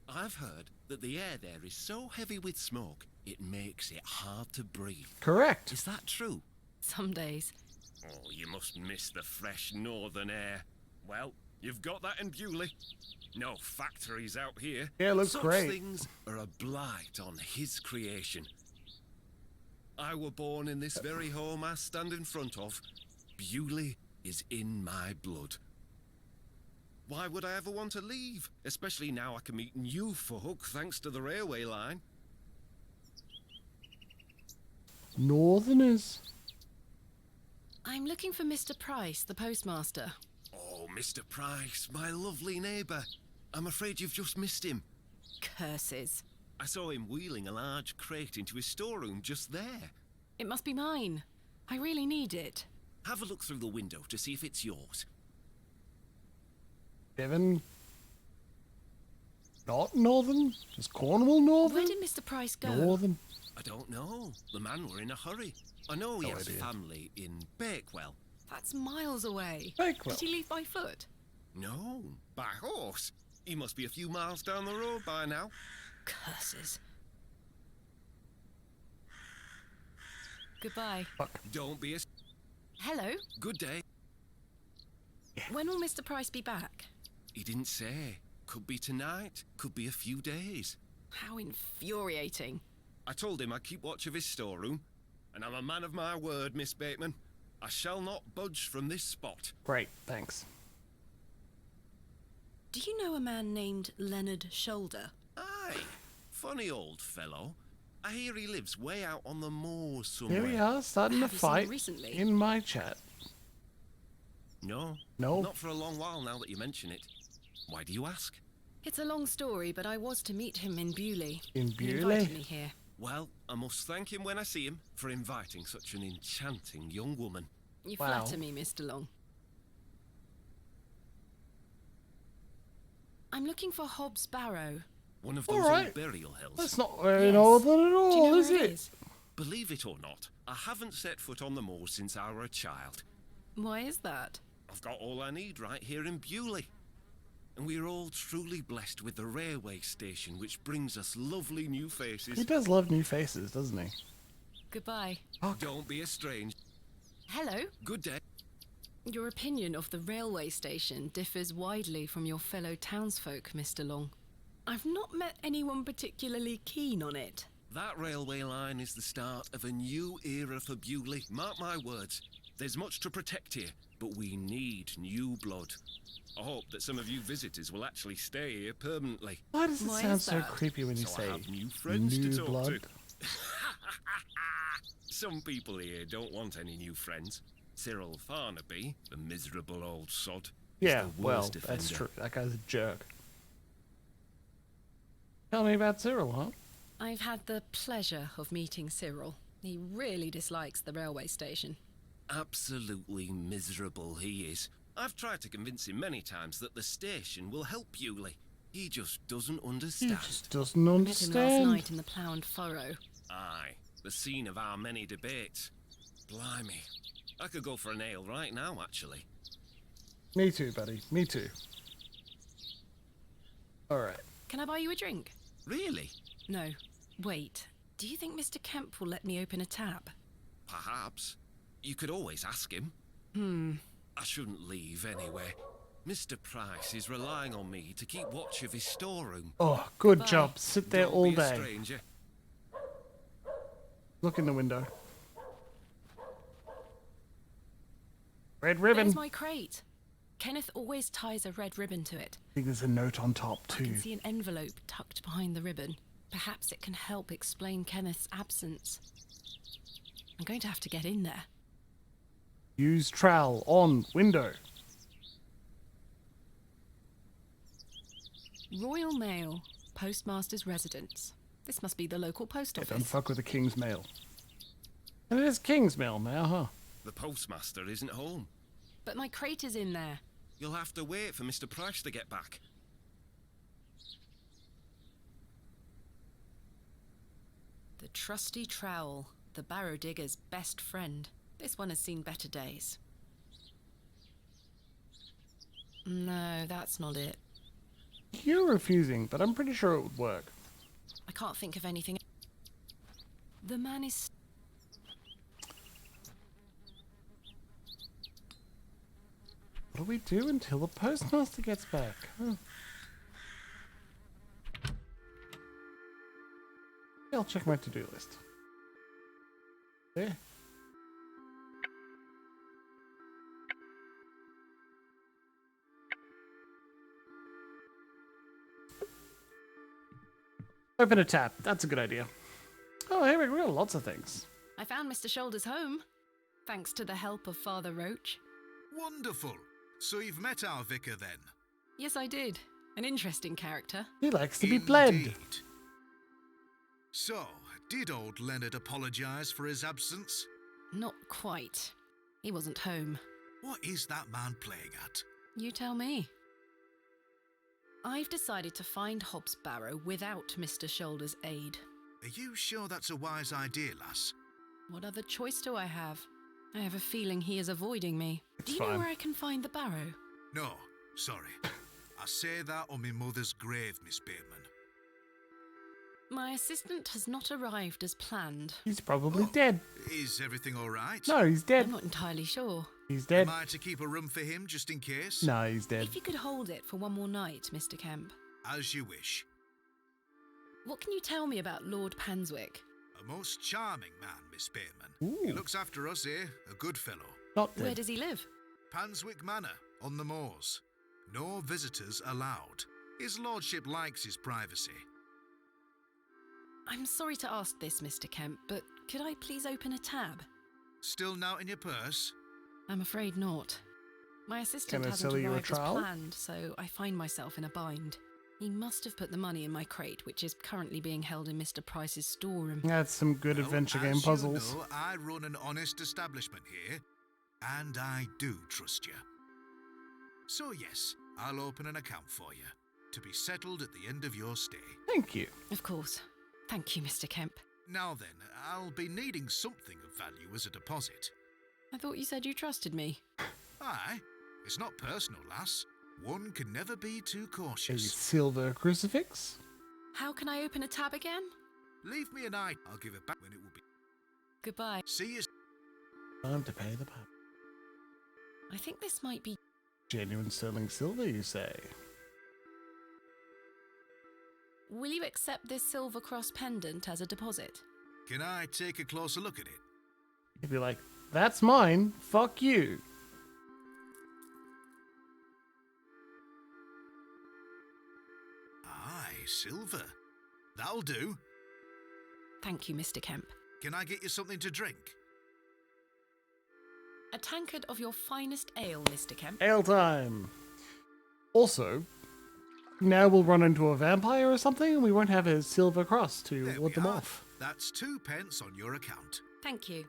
I've heard that the air there is so heavy with smoke, it makes it hard to breathe. Correct. Is that true? Some days. Oh, you must miss the fresh northern air. Well, you've got that in Bewley. No factories out here. Yeah, it looks Such great. things are a blight on his creation. I were born in this very home I stand in front of. Bewley is in my blood. Why would I ever want to leave? Especially now I can meet new folk thanks to the railway line. Northerners. I'm looking for Mr. Price, the postmaster. Oh, Mr. Price, my lovely neighbour. I'm afraid you've just missed him. Curses. I saw him wheeling a large crate into his storeroom just there. It must be mine. I really need it. Have a look through the window to see if it's yours. Devon. Not northern? Is Cornwall northern? Where did Mr. Price go? Northern. I don't know. The man were in a hurry. I know he No has idea. family in Bakewell. That's miles away. Bakewell. Did he leave by foot? No, by horse. He must be a few miles down the road by now. Curses. Goodbye. Fuck. Don't be a... Hello. Good day. When will Mr. Price be back? He didn't say. Could be tonight, could be a few days. How infuriating. I told him I'd keep watch of his storeroom, and I'm a man of my word, Miss Bateman. I shall not budge from this spot. Great, thanks. Do you know a man named Leonard Shoulder? Aye, funny old fellow. I hear he lives way out on the moors somewhere. Here we are, starting to Have you seen him fight recently? in my chat. No. No? Not for a long while now that you mention it. Why do you ask? It's a long story, but I was to meet him in Bewley. In He Bewley? invited me here. Well, I must thank him when I see him for inviting such an enchanting young woman. You Wow. flatter me, Mr. Long. I'm looking for Hobbs Barrow. One of All those right. old burial hills. That's not very Yes. northern at Do you all, know is where it? is? Believe it or not, I haven't set foot on the moors since I were a child. Why is that? I've got all I need right here in Bewley. And we're all truly blessed with the railway station, which brings us lovely new faces. He does love new faces, doesn't he? Goodbye. Don't be a stranger. Hello. Good day. Your opinion of the railway station differs widely from your fellow townsfolk, Mr. Long. I've not met anyone particularly keen on it. That railway line is the start of a new era for Bewley. Mark my words. There's much to protect here, but we need new blood. I hope that some of you visitors will actually stay here permanently. Why does it Why sound is so that? creepy when you So say I have new friends new to talk blood? to. Some people here don't want any new friends. Cyril Farnaby, the miserable old sod, is Yeah, the well, worst that's offender. true. That guy's a jerk. Tell me about Cyril, huh? I've had the pleasure of meeting Cyril. He really dislikes the railway station. Absolutely miserable he is. I've tried to convince him many times that the station will help Bewley. He just doesn't He understand. just doesn't Met him understand. last night in the Plough and Furrow. Aye, the scene of our many debates. Blimey. I could go for an ale right now, actually. Me too, buddy. Me too. Alright. Can I buy you a drink? Really? No. Wait. Do you think Mr. Kemp will let me open a tap? Perhaps. You could always ask him. I shouldn't leave anyway. Mr. Price is relying on me to keep watch of his storeroom. Oh, good Goodbye. job. Sit there Don't all be a day. stranger. Look in the window. Red ribbon. There's my crate. Kenneth always ties a red ribbon to it. I think there's a note on top I too. can see an envelope tucked behind the ribbon. Perhaps it can help explain Kenneth's absence. I'm going to have to get in there. Use trowel on window. Royal Mail, Postmaster's Residence. This must be the local post Yeah, don't office. fuck with the King's Mail. And it is King's Mail now, huh? The postmaster isn't home. But my crate is in there. You'll have to wait for Mr. Price to get back. The trusty trowel, the barrow digger's best friend. This one has seen better days. No, that's not it. You're refusing, but I'm pretty sure it would work. I can't think of anything. The man is... What do we do until the postmaster gets back? Huh. I'll check my to-do list. There. Open a tap. That's a good idea. Oh, hey, we got lots of things. I found Mr. Shoulder's home, thanks to the help of Father Roach. Wonderful. So you've met our vicar then? Yes, I did. An interesting character. He likes to be bled. Indeed. So, did old Leonard apologise for his absence? Not quite. He wasn't home. What is that man playing at? You tell me. I've decided to find Hob's Barrow without Mr. Shoulder's aid. Are you sure that's a wise idea, lass? What other choice do I have? I have a feeling he is avoiding me. Do you know where I can find the Barrow? No, sorry. I say that on my mother's grave, Miss Bateman. My assistant has not arrived as planned. He's probably dead. Is everything all right? No, he's dead. I'm not entirely sure. He's dead. Am I to keep a room for him just in case? No, he's dead. If you could hold it for one more night, Mr. Kemp. As you wish. What can you tell me about Lord Panswick? A most charming man, Miss Bateman. Ooh. He looks after us here, a good fellow. Not dead. Where does he live? Panswick Manor, on the moors. No visitors allowed. His lordship likes his privacy. I'm sorry to ask this, Mr. Kemp, but could I please open a tab? Still now in your purse? I'm afraid not. My assistant Can I hasn't sell you a arrived as trowel? planned, so I find myself in a bind. He must have put the money in my crate, which is currently being held in Mr. Price's storeroom. That's some good adventure game puzzles. You know, I run an honest establishment here, and I do trust you. So yes, I'll open an account for you, to be settled at the end of your stay. Thank you. Of course. Thank you, Mr. Kemp. Now then, I'll be needing something of value as a deposit. I thought you said you trusted me. Aye, it's not personal, lass. One can never be too A cautious. silver crucifix? How can I open a tab again? Leave me an eye. I'll give it back when it will be. Goodbye. See you. Time to pay the piper. I think this might be... Genuine sterling silver, you say? Will you accept this silver cross pendant as a deposit? Can I take a closer look at it? He'd be like, that's mine, fuck you. Aye, silver. That'll do. Thank you, Mr. Kemp. Can I get you something to drink? A tankard of your finest ale, Mr. Kemp. Ale time. Also, now we'll run into a vampire or something and we won't have a silver cross to There ward we them are. off. That's 2 pence on your account. Thank you.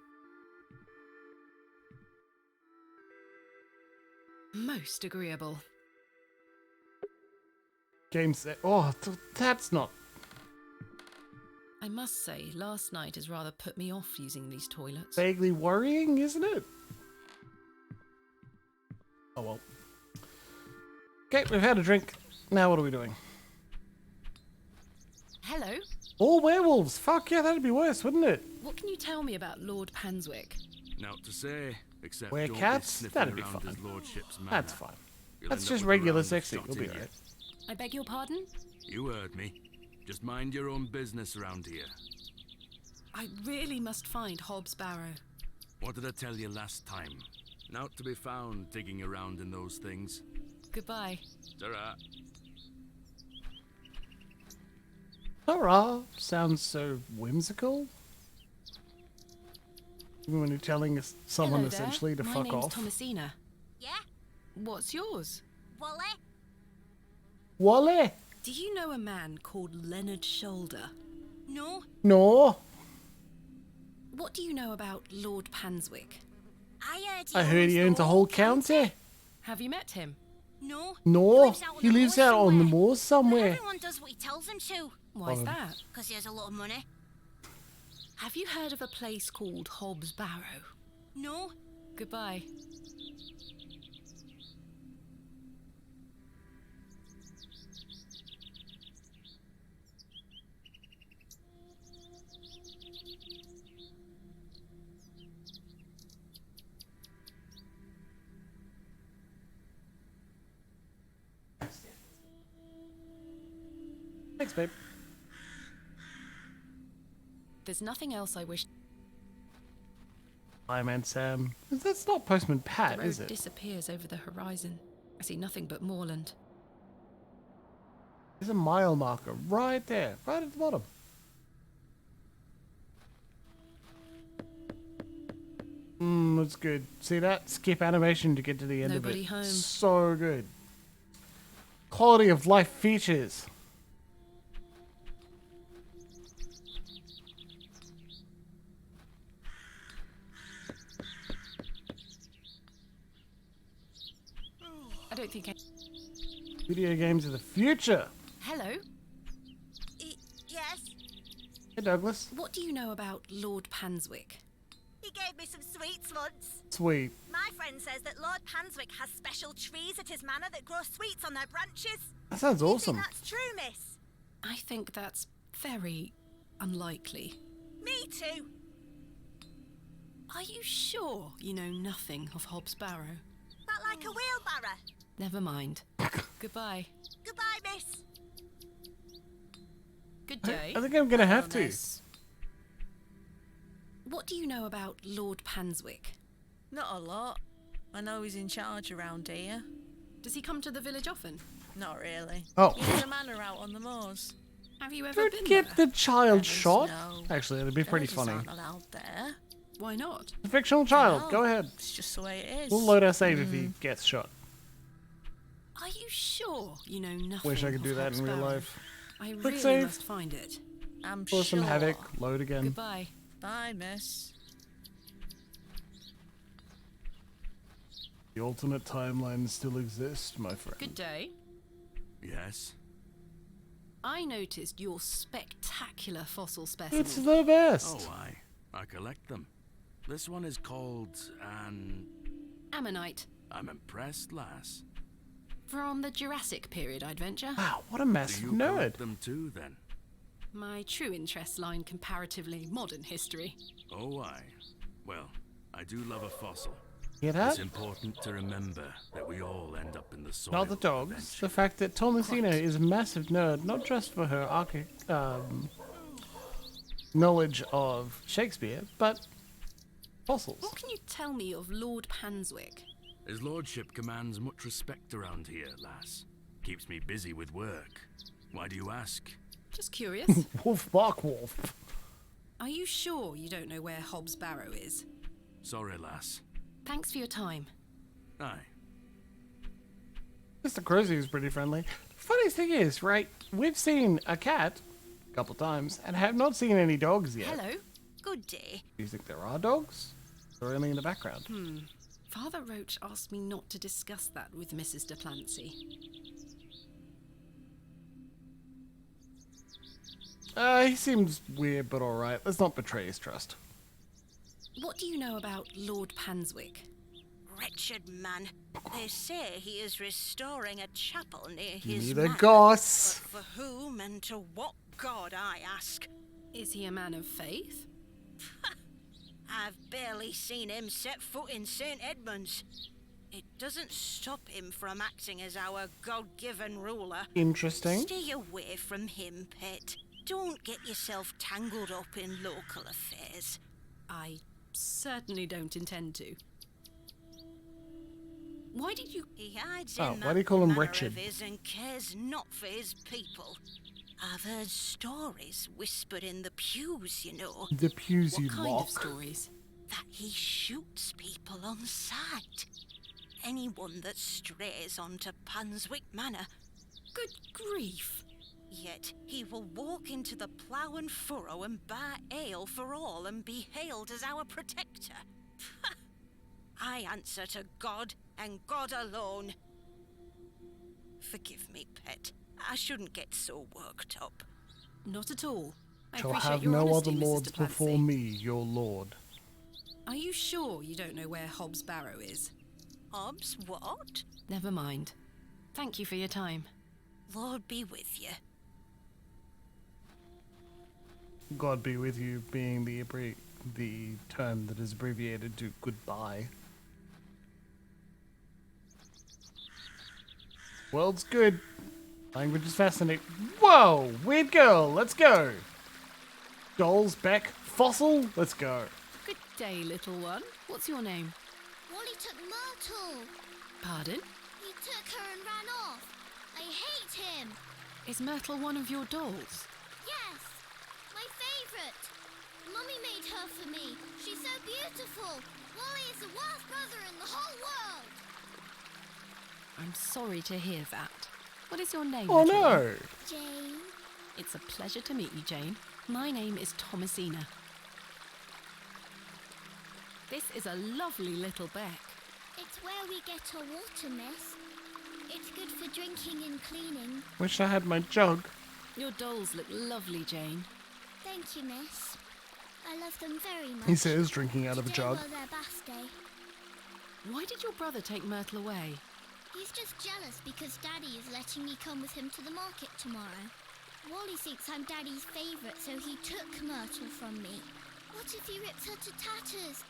Most agreeable. Game set. Oh, that's not... I must say, last night has rather put me off using these toilets. vaguely worrying, isn't it? Oh well. Okay, we've had a drink. Now what are we doing? Hello? All werewolves! Fuck yeah, that'd be worse, wouldn't it? What can you tell me about Lord Panswick? Not to say, except Wear don't cats? be sniffing That'd be around fine. his lordship's manor. That's fine. You'll That's end up just with a regular round of sexy. shots We'll be in you. alright. I beg your pardon? You heard me. Just mind your own business around here. I really must find Hob's Barrow. What did I tell you last time? Not to be found digging around in those things. Goodbye. Ta-ra. Hurrah! Sounds so whimsical. When you're telling someone Hello there. essentially to My fuck name's off. Thomasina. Yeah? What's yours? Wally? Wally! Do you know a man called Leonard Shoulder? No. No! What do you know about Lord Panswick? I heard I heard he owns a whole county. Have you met him? No, he lives out on the moors somewhere. Everyone does what he tells them to. Why's that? Because he has a lot of money. Have you heard of a place called Hobbs Barrow? No. Goodbye. Thanks, babe. There's nothing else I wish. Hi, man, Sam. That's not Postman Pat, The road is it? disappears over the horizon. I see nothing but moorland. There's a mile marker right there, right at the bottom. That's good. See that? Skip animation to get to the end Nobody of it. home. So good. Quality of life features. I don't think. Video games of the future. Hello. Yes? Hey, Douglas. What do you know about Lord Panswick? He gave me some sweets once. Sweet. My friend says that Lord Panswick has special trees at his manor that grow sweets on their branches. That sounds Do you awesome. think that's true, miss? I think that's very unlikely. Me too. Are you sure you know nothing of Hobbs Barrow? That like a wheelbarrow. Never mind. Goodbye. Goodbye, miss. Good day. I think I'm gonna have to. miss. What do you know about Lord Panswick? Not a lot. I know he's in charge around here. Does he come to the village often? Not really. Oh. He has a manor out on the moors. Have you ever Don't been get there? the child shot. no. Actually, it'd be pretty Villagers funny. aren't allowed there. Why not? The fictional child. No, Go ahead. It's just the way it is. We'll load our save if he gets shot. Are you sure you know nothing? Wish I could of do that Hobbs in real Barrow? life. I Quick really save. must find it. I'm Cause sure. some havoc. Load again. Goodbye. Bye, miss. The alternate timelines still exist, my friend. Good day. Yes? I noticed your spectacular fossil specimen. It's the best. Oh, I collect them. This one is called an... Ammonite. I'm impressed, lass. From the Jurassic period, I'd venture. Wow, what a Do massive you nerd. collect them too, then? My true interests lie in comparatively modern history. Oh, well, I do love a fossil. Hear that? It's important to remember that we all end up in the soil. Not the dogs. The fact that Thomasina is a massive nerd, not just for her knowledge of Shakespeare, but fossils. What can you tell me of Lord Panswick? His lordship commands much respect around here, lass. Keeps me busy with work. Why do you ask? Just curious. Wolf bark wolf. Are you sure you don't know where Hobbs Barrow is? Sorry, lass. Thanks for your time. Aye. Mr. Cruzy is pretty friendly. Funniest thing is, right, we've seen a cat a couple times and have not seen any dogs yet. Hello. Good day. Do you think there are dogs? Or only in the background? Father Roach asked me not to discuss that with Mrs. de Plancy. He seems weird, but alright. Let's not betray his trust. What do you know about Lord Panswick? Wretched man. They say he is restoring a chapel near Give his me the manor. goss. But for whom and to what god, I ask? Is he a man of faith? I've barely seen him set foot in St. Edmunds. It doesn't stop him from acting as our God-given ruler. Interesting. Stay away from him, pet. Don't get yourself tangled up in local affairs. I certainly don't intend to. Why did you... He hides Oh, in why that do you call him manor wretched? of his and cares not for his people. I've heard stories whispered in the pews, you know. The pews What you kind lock. of stories? That he shoots people on sight. Anyone that strays onto Panswick Manor. Good grief. Yet he will walk into the plough and furrow and buy ale for all and be hailed as our protector. I answer to God and God alone. Forgive me, pet. I shouldn't get so worked up. Not at all. I Shall appreciate have your no honesty, other Mrs. lords de Plancy. before me, your lord. Are you sure you don't know where Hobbs Barrow is? Hobbs, what? Never mind. Thank you for your time. Lord be with you. God be with you being the term that is abbreviated to goodbye. World's good. Language is fascinating. Whoa! Weird girl, let's go! Dolls, Beck, Fossil, let's go. Good day, little one. What's your name? Wally took Myrtle. Pardon? He took her and ran off. I hate him. Is Myrtle one of your dolls? Yes, my favourite. Mummy made her for me. She's so beautiful. Wally is the worst brother in the whole world. I'm sorry to hear that. What is your name? Oh little one? no! Jane. It's a pleasure to meet you, Jane. My name is Thomasina. This is a lovely little beck. It's where we get our water, miss. It's good for drinking and cleaning. Wish I had my jug. Your dolls look lovely, Jane. Thank you, miss. I love them very much. He says, drinking out of a Today jug. were their bath day. Why did your brother take Myrtle away? He's just jealous because Daddy is letting me come with him to the market tomorrow. Wally thinks I'm Daddy's favourite, so he took Myrtle from me. What if he rips her to tatters?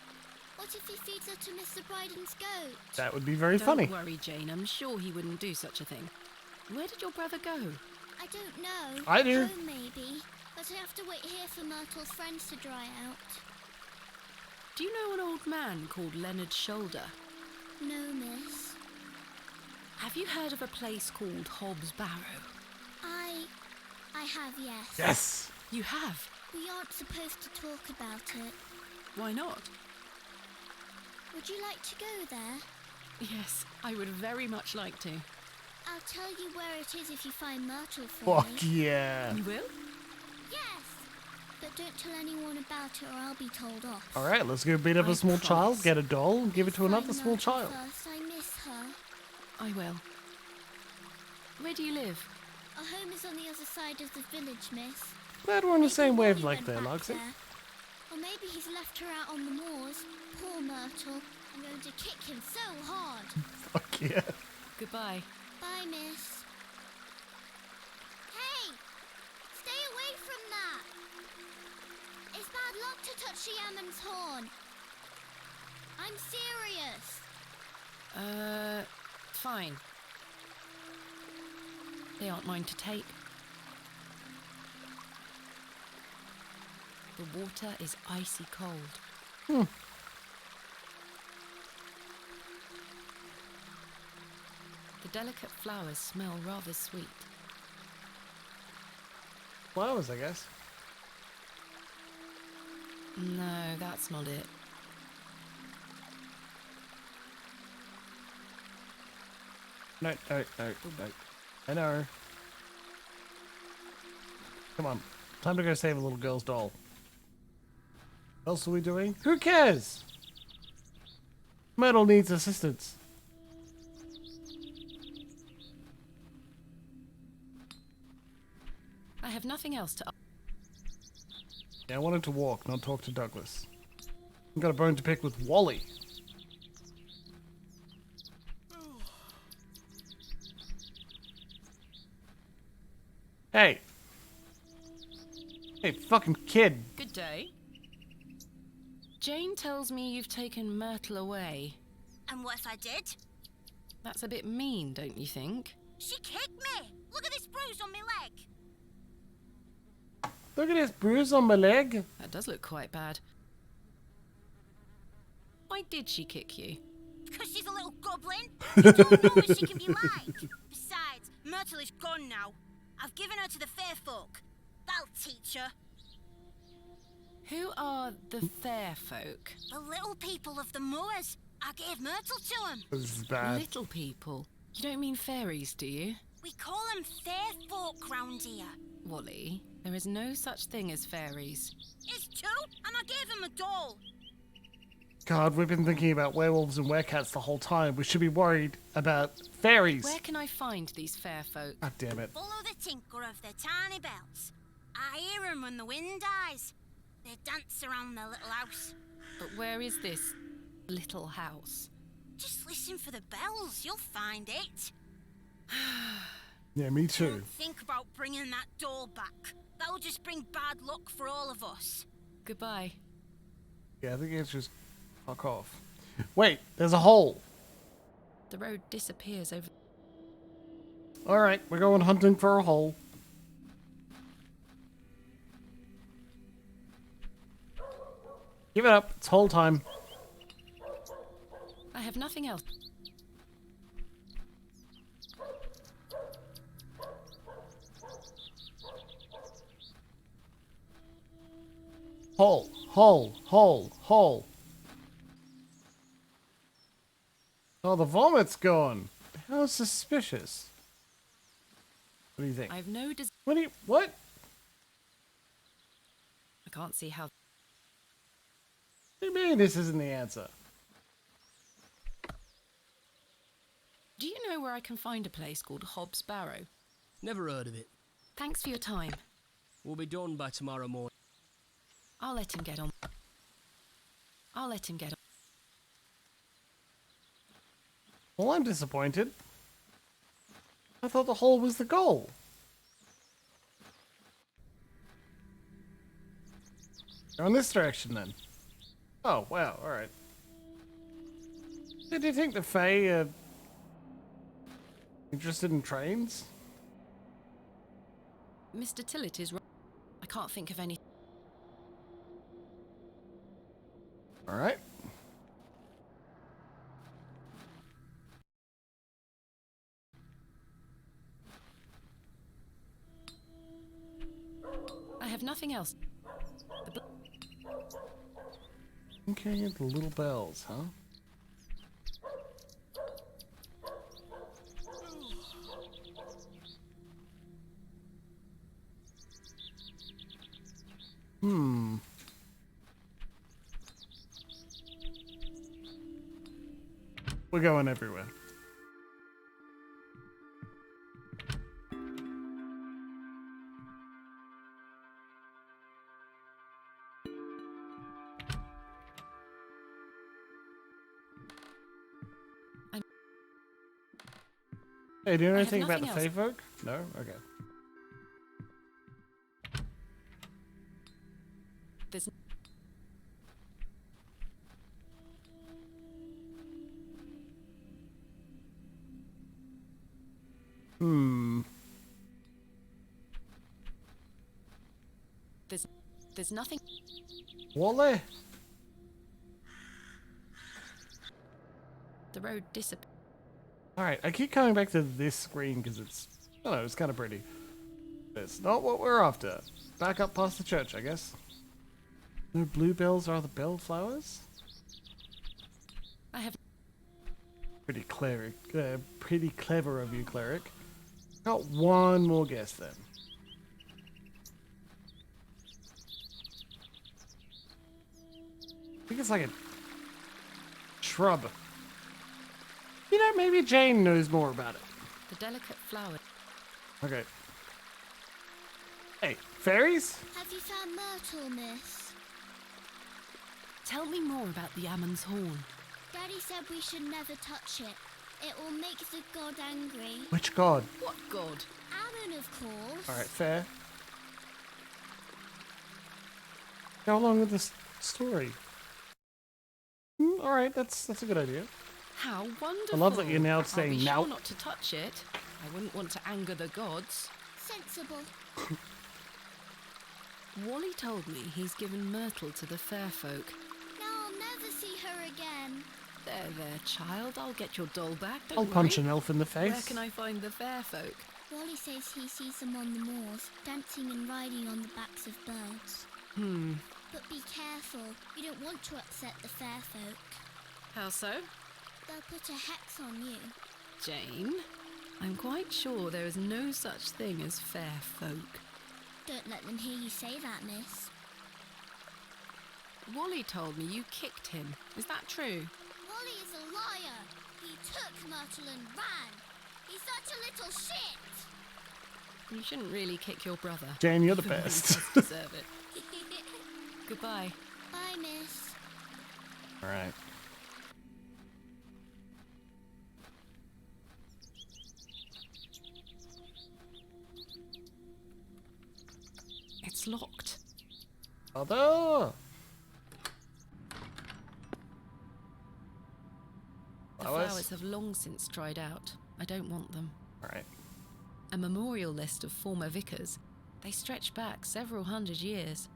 What if he feeds her to Mr. Bryden's goat? That would be very funny. Don't worry, Jane. I'm sure he wouldn't do such a thing. Where did your brother go? I don't know. I do. Home, maybe. But I have to wait here for Myrtle's friends to dry out. Do you know an old man called Leonard Shoulder? No, miss. Have you heard of a place called Hobbs Barrow? I have, yes. Yes! You have? We aren't supposed to talk about it. Why not? Would you like to go there? Yes, I would very much like to. I'll tell you where it is if you find Myrtle for Fuck me. yeah. You will? Yes! But don't tell anyone about it or I'll be told off. Alright, let's go beat up a small child, get a doll, and give it to another Find small Myrtle child. First. I miss her. I will. Where do you live? Our home is on the other side of the village, miss. Glad we're on the same Wally wavelength went there, back Luxie. there. Or maybe he's left her out on the moors. Poor Myrtle. I'm going to kick him so hard. Fuck yeah. Goodbye. Bye, miss. Hey! Stay away from that! It's bad luck to touch the Yaman's horn. I'm serious. Fine. They aren't mine to take. The water is icy cold. The delicate flowers smell rather sweet. Flowers, I guess. No, that's not it. No. I know. Come on. Time to go save a little girl's doll. What else are we doing? Who cares? Myrtle needs assistance. I have nothing else to... Yeah, I wanted to walk, not talk to Douglas. I've got a bone to pick with Wally. Hey. Hey, fucking kid. Good day. Jane tells me you've taken Myrtle away. And what if I did? That's a bit mean, don't you think? She kicked me! Look at this bruise on my leg! Look at this bruise on my leg. That does look quite bad. Why did she kick you? Because she's a little goblin. You don't know what she can be like. Besides, Myrtle is gone now. I've given her to the fair folk. That'll teach her. Who are the fair folk? The little people of the moors. I gave Myrtle to them. This is bad. Little people? You don't mean fairies, do you? We call them fair folk round here. Wally, there is no such thing as fairies. It's true, and I gave him a doll. God, we've been thinking about werewolves and werecats the whole time. We should be worried about fairies. Where can I find these fair folk? God damn it. Follow the tinkle of their tiny bells. I hear 'em when the wind dies. They dance around their little house. But where is this little house? Just listen for the bells, you'll find it. Yeah, me too. Don't think about bringing that door back. That'll just bring bad luck for all of us. Goodbye. Yeah, I think it's just fuck off. Wait, there's a hole. The road disappears over... Alright, we're going hunting for a hole. Give it up, it's hole time. I have nothing else. Hole, hole, hole, hole. Oh, the vomit's gone. How suspicious. What do you think? I have no des... What? I can't see how... What do you mean this isn't the answer? Do you know where I can find a place called Hob's Barrow? Never heard of it. Thanks for your time. We'll be done by tomorrow morning. I'll let him get on. I'll let him get on. Well, I'm disappointed. I thought the hole was the goal. Go in this direction then. Oh, wow, alright. Do you think the Fae are interested in trains? Mr. Tillett is right. I can't think of any... Alright. I have nothing else. Okay, the little bells, huh? We're going everywhere. Hey, do you know anything about the Fae folk? No? Okay. There's... There's nothing... Wally? The road disappears. Alright, I keep coming back to this screen because it's, I don't know, it's kind of pretty. It's not what we're after. Back up past the church, I guess. No bluebells are the bellflowers? I have... Pretty clever of you, cleric. Got one more guess then. I think it's like a shrub. You know, maybe Jane knows more about it. The delicate flower. Okay. Hey, fairies? Have you found Myrtle, miss? Tell me more about the Ammon's horn. Daddy said we should never touch it. It will make the god angry. Which god? What god? Ammon, of course. Alright, fair. Go along with this story. Alright, that's a good idea. How wonderful. I love that you're now I'll saying be now. sure not to touch it. I wouldn't want to anger the gods. Sensible. Wally told me he's given Myrtle to the fair folk. Now I'll never see her again. There, child. I'll get your doll back. Don't I'll worry. punch an elf in the face. Where can I find the fair folk? Wally says he sees them on the moors, dancing and riding on the backs of birds. But be careful. You don't want to upset the fair folk. How so? They'll put a hex on you. Jane, I'm quite sure there is no such thing as fair folk. Don't let them hear you say that, miss. Wally told me you kicked him. Is that true? Wally is a liar. He took Myrtle and ran. He's such a little shit. You shouldn't really kick your brother. Jane, you're the Even though he best. does deserve it. Goodbye. Bye, miss. All right. It's locked. Although. The flowers have long since dried out. I don't want them. All right. A memorial list of former vicars. They stretch back several hundred years.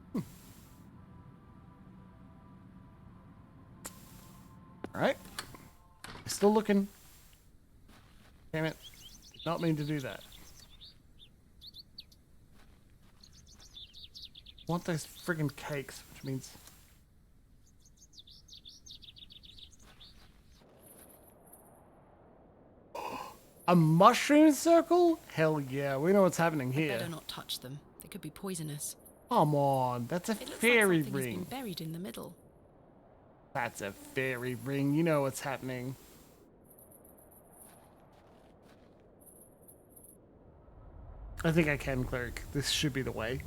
All right. Still looking. Damn it. Did not mean to do that. Want those friggin' cakes, which means... A mushroom circle? Hell yeah, we know what's happening here. Better not touch them. They could be poisonous. Come on, that's a It looks fairy like something has ring. been buried in the middle. That's a fairy ring, you know what's happening. I think I can, cleric. This should be the way.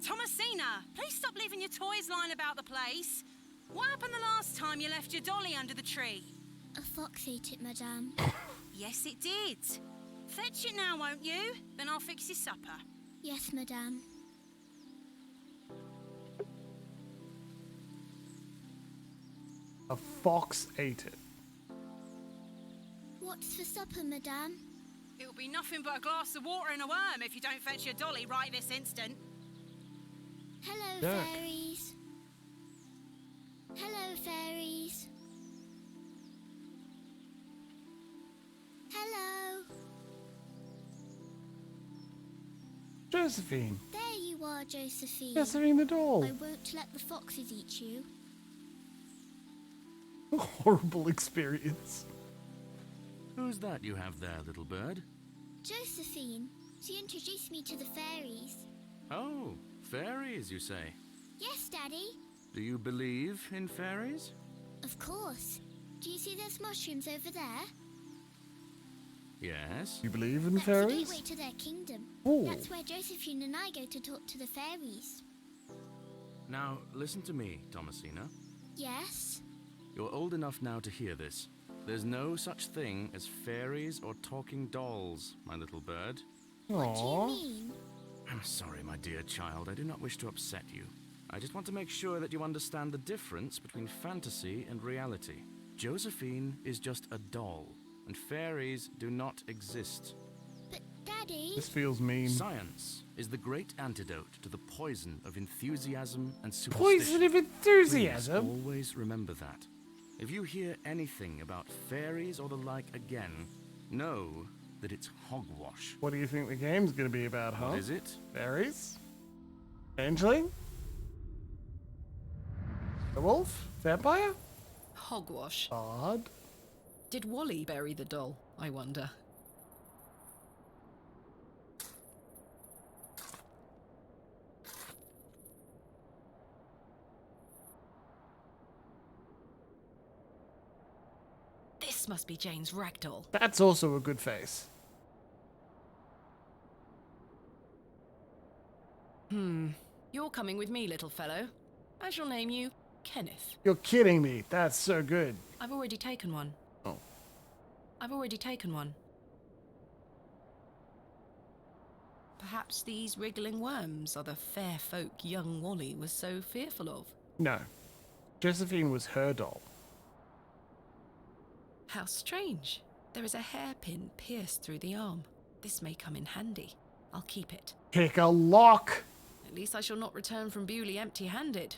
Thomasina, please stop leaving your toys lying about the place. What happened the last time you left your dolly under the tree? A fox ate it, madame. Yes, it did. Fetch it now, won't you? Then I'll fix your supper. Yes, madame. A fox ate it. What's for supper, madame? It'll be nothing but a glass of water and a worm if you don't fetch your dolly right this instant. Hello, Yuck. fairies. Hello, fairies. Hello. Josephine. There you are, Josephine. Josephine the doll. I won't let the foxes eat you. Horrible experience. Who's that you have there, little bird? Josephine. She introduced me to the fairies. Oh, fairies, you say? Yes, Daddy. Do you believe in fairies? Of course. Do you see those mushrooms over there? Yes. You believe in That's the fairies? gateway to their kingdom. Ooh. That's where Josephine and I go to talk to the fairies. Now, listen to me, Thomasina. Yes? You're old enough now to hear this. There's no such thing as fairies or talking dolls, my little bird. What do you mean? I'm sorry, my dear child. I do not wish to upset you. I just want to make sure that you understand the difference between fantasy and reality. Josephine is just a doll, and fairies do not exist. But, Daddy... This feels mean. Science is the great antidote to the poison of enthusiasm and superstition. Poison of enthusiasm? Please always remember that. If you hear anything about fairies or the like again, know that it's hogwash. What do you think the game's going to be about, huh? What is it? Fairies? Changeling? A wolf? Vampire? Hogwash. Odd. Did Wally bury the doll, I wonder? This must be Jane's ragdoll. That's also a good face. You're coming with me, little fellow. I shall name you Kenneth. You're kidding me. That's so good. I've already taken one. Oh. I've already taken one. Perhaps these wriggling worms are the fair folk young Wally was so fearful of. No. Josephine was her doll. How strange. There is a hairpin pierced through the arm. This may come in handy. I'll keep it. Pick a lock! At least I shall not return from Bewley empty-handed.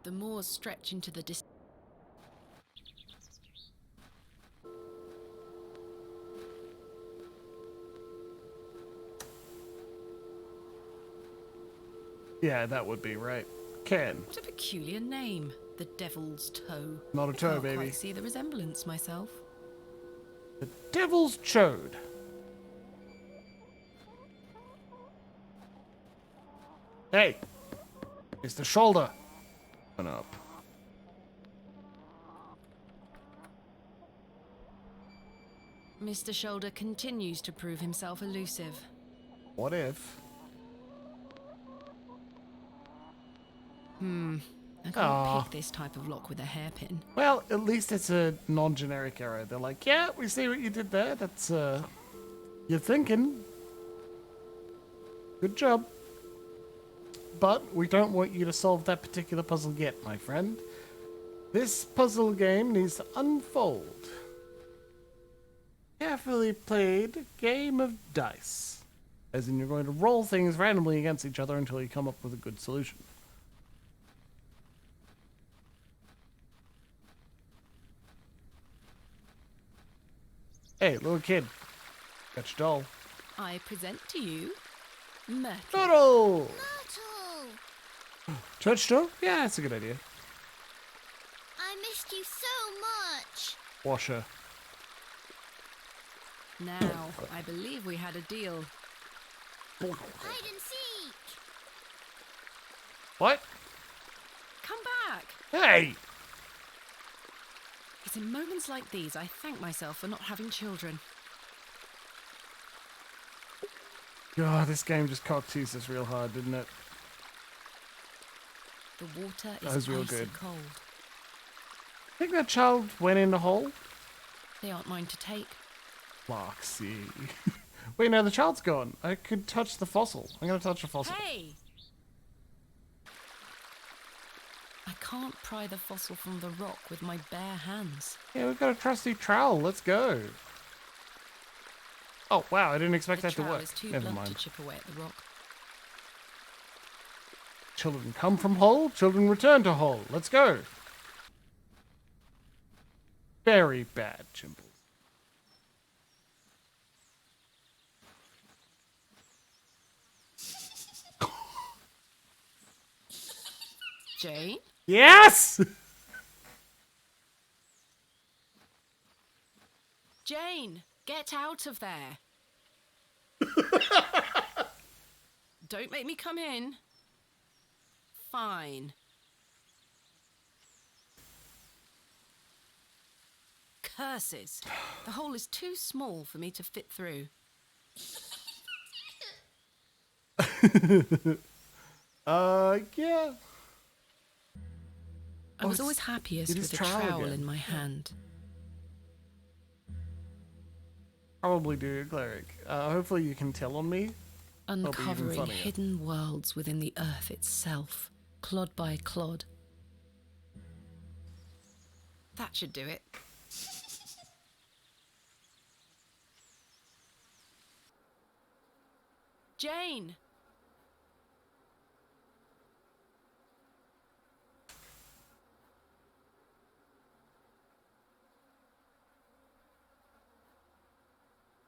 The moors stretch into the distance. Yeah, that would be right. Ken. What a peculiar name. The Devil's Toe. Not a toe, I can't baby. quite see the resemblance myself. The Devil's Chode. Hey! It's the shoulder. Open up. Mr. Shoulder continues to prove himself elusive. What if? I can't pick this type of lock with a hairpin. Well, at least it's a non-generic error. They're like, yeah, we see what you did there. That's, you're thinking. Good job. But we don't want you to solve that particular puzzle yet, my friend. This puzzle game needs to unfold. Carefully played game of dice. As in, you're going to roll things randomly against each other until you come up with a good solution. Hey, little kid. Got your doll. I present to you Myrtle. Myrtle! Myrtle! Church door? Yeah, that's a good idea. I missed you so much. Washer. Now, I believe we had a deal. Hide and seek. What? Come back! Hey! It's in moments like these I thank myself for not having children. God, this game just cocked teased us real hard, didn't it? The water That was is real icy good. cold. Think that child went in the hole? They aren't mine to take. Larksy. Wait, no, the child's gone. I could touch the fossil. I'm gonna touch the fossil. Hey! I can't pry the fossil from the rock with my bare hands. Yeah, we've got a trusty trowel. Let's go. Oh, wow, I didn't expect that to trowel work. is too Never blunt mind. to chip away at the rock. Children come from hole, children return to hole. Let's go. Very bad, Jimbles. Jane? Yes! Jane, get out of there. Don't make me come in. Fine. Curses. The hole is too small for me to fit through. Yeah. I was always happiest with a trowel in my hand. Probably do, cleric. Hopefully you can tell on me. Uncovering hidden worlds within the earth itself, clod by clod. That should do it. Jane!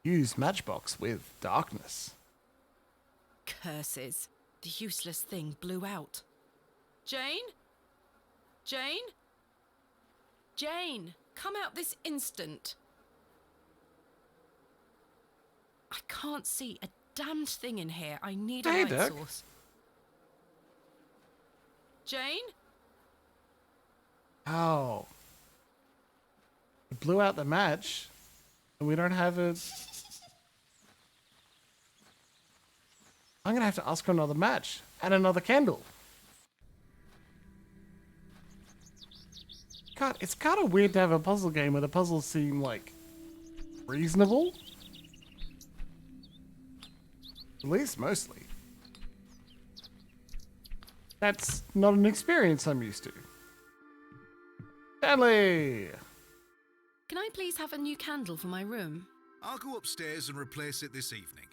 Use matchbox with darkness. Curses. The useless thing blew out. Jane? Jane? Jane, come out this instant. I can't see a damned thing in here. I need a light source. Jane? Oh. It blew out the match, and we don't have a... I'm gonna have to ask for another match and another candle. God, it's kind of weird to have a puzzle game where the puzzles seem like reasonable. At least mostly. That's not an experience I'm used to. Stanley! Can I please have a new candle for my room? I'll go upstairs and replace it this evening.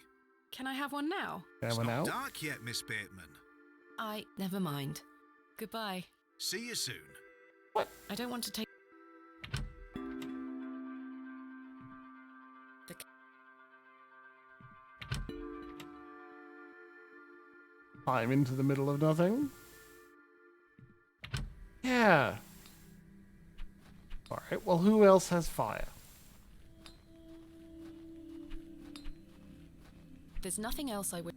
Can I have one now? It's not dark yet, Miss Bateman. Never mind. Goodbye. See you soon. What? I don't want to take... I'm into the middle of nothing. Yeah. Alright, well, who else has fire? There's nothing else I would...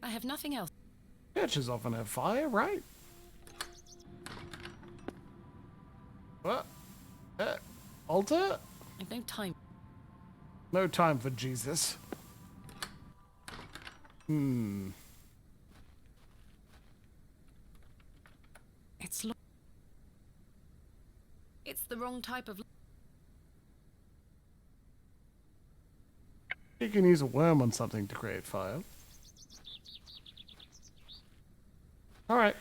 I have nothing else. Churches often have fire, right? What? Altar? I've no time. No time for Jesus. It's the wrong type of. You can use a worm on something to create fire. Alright,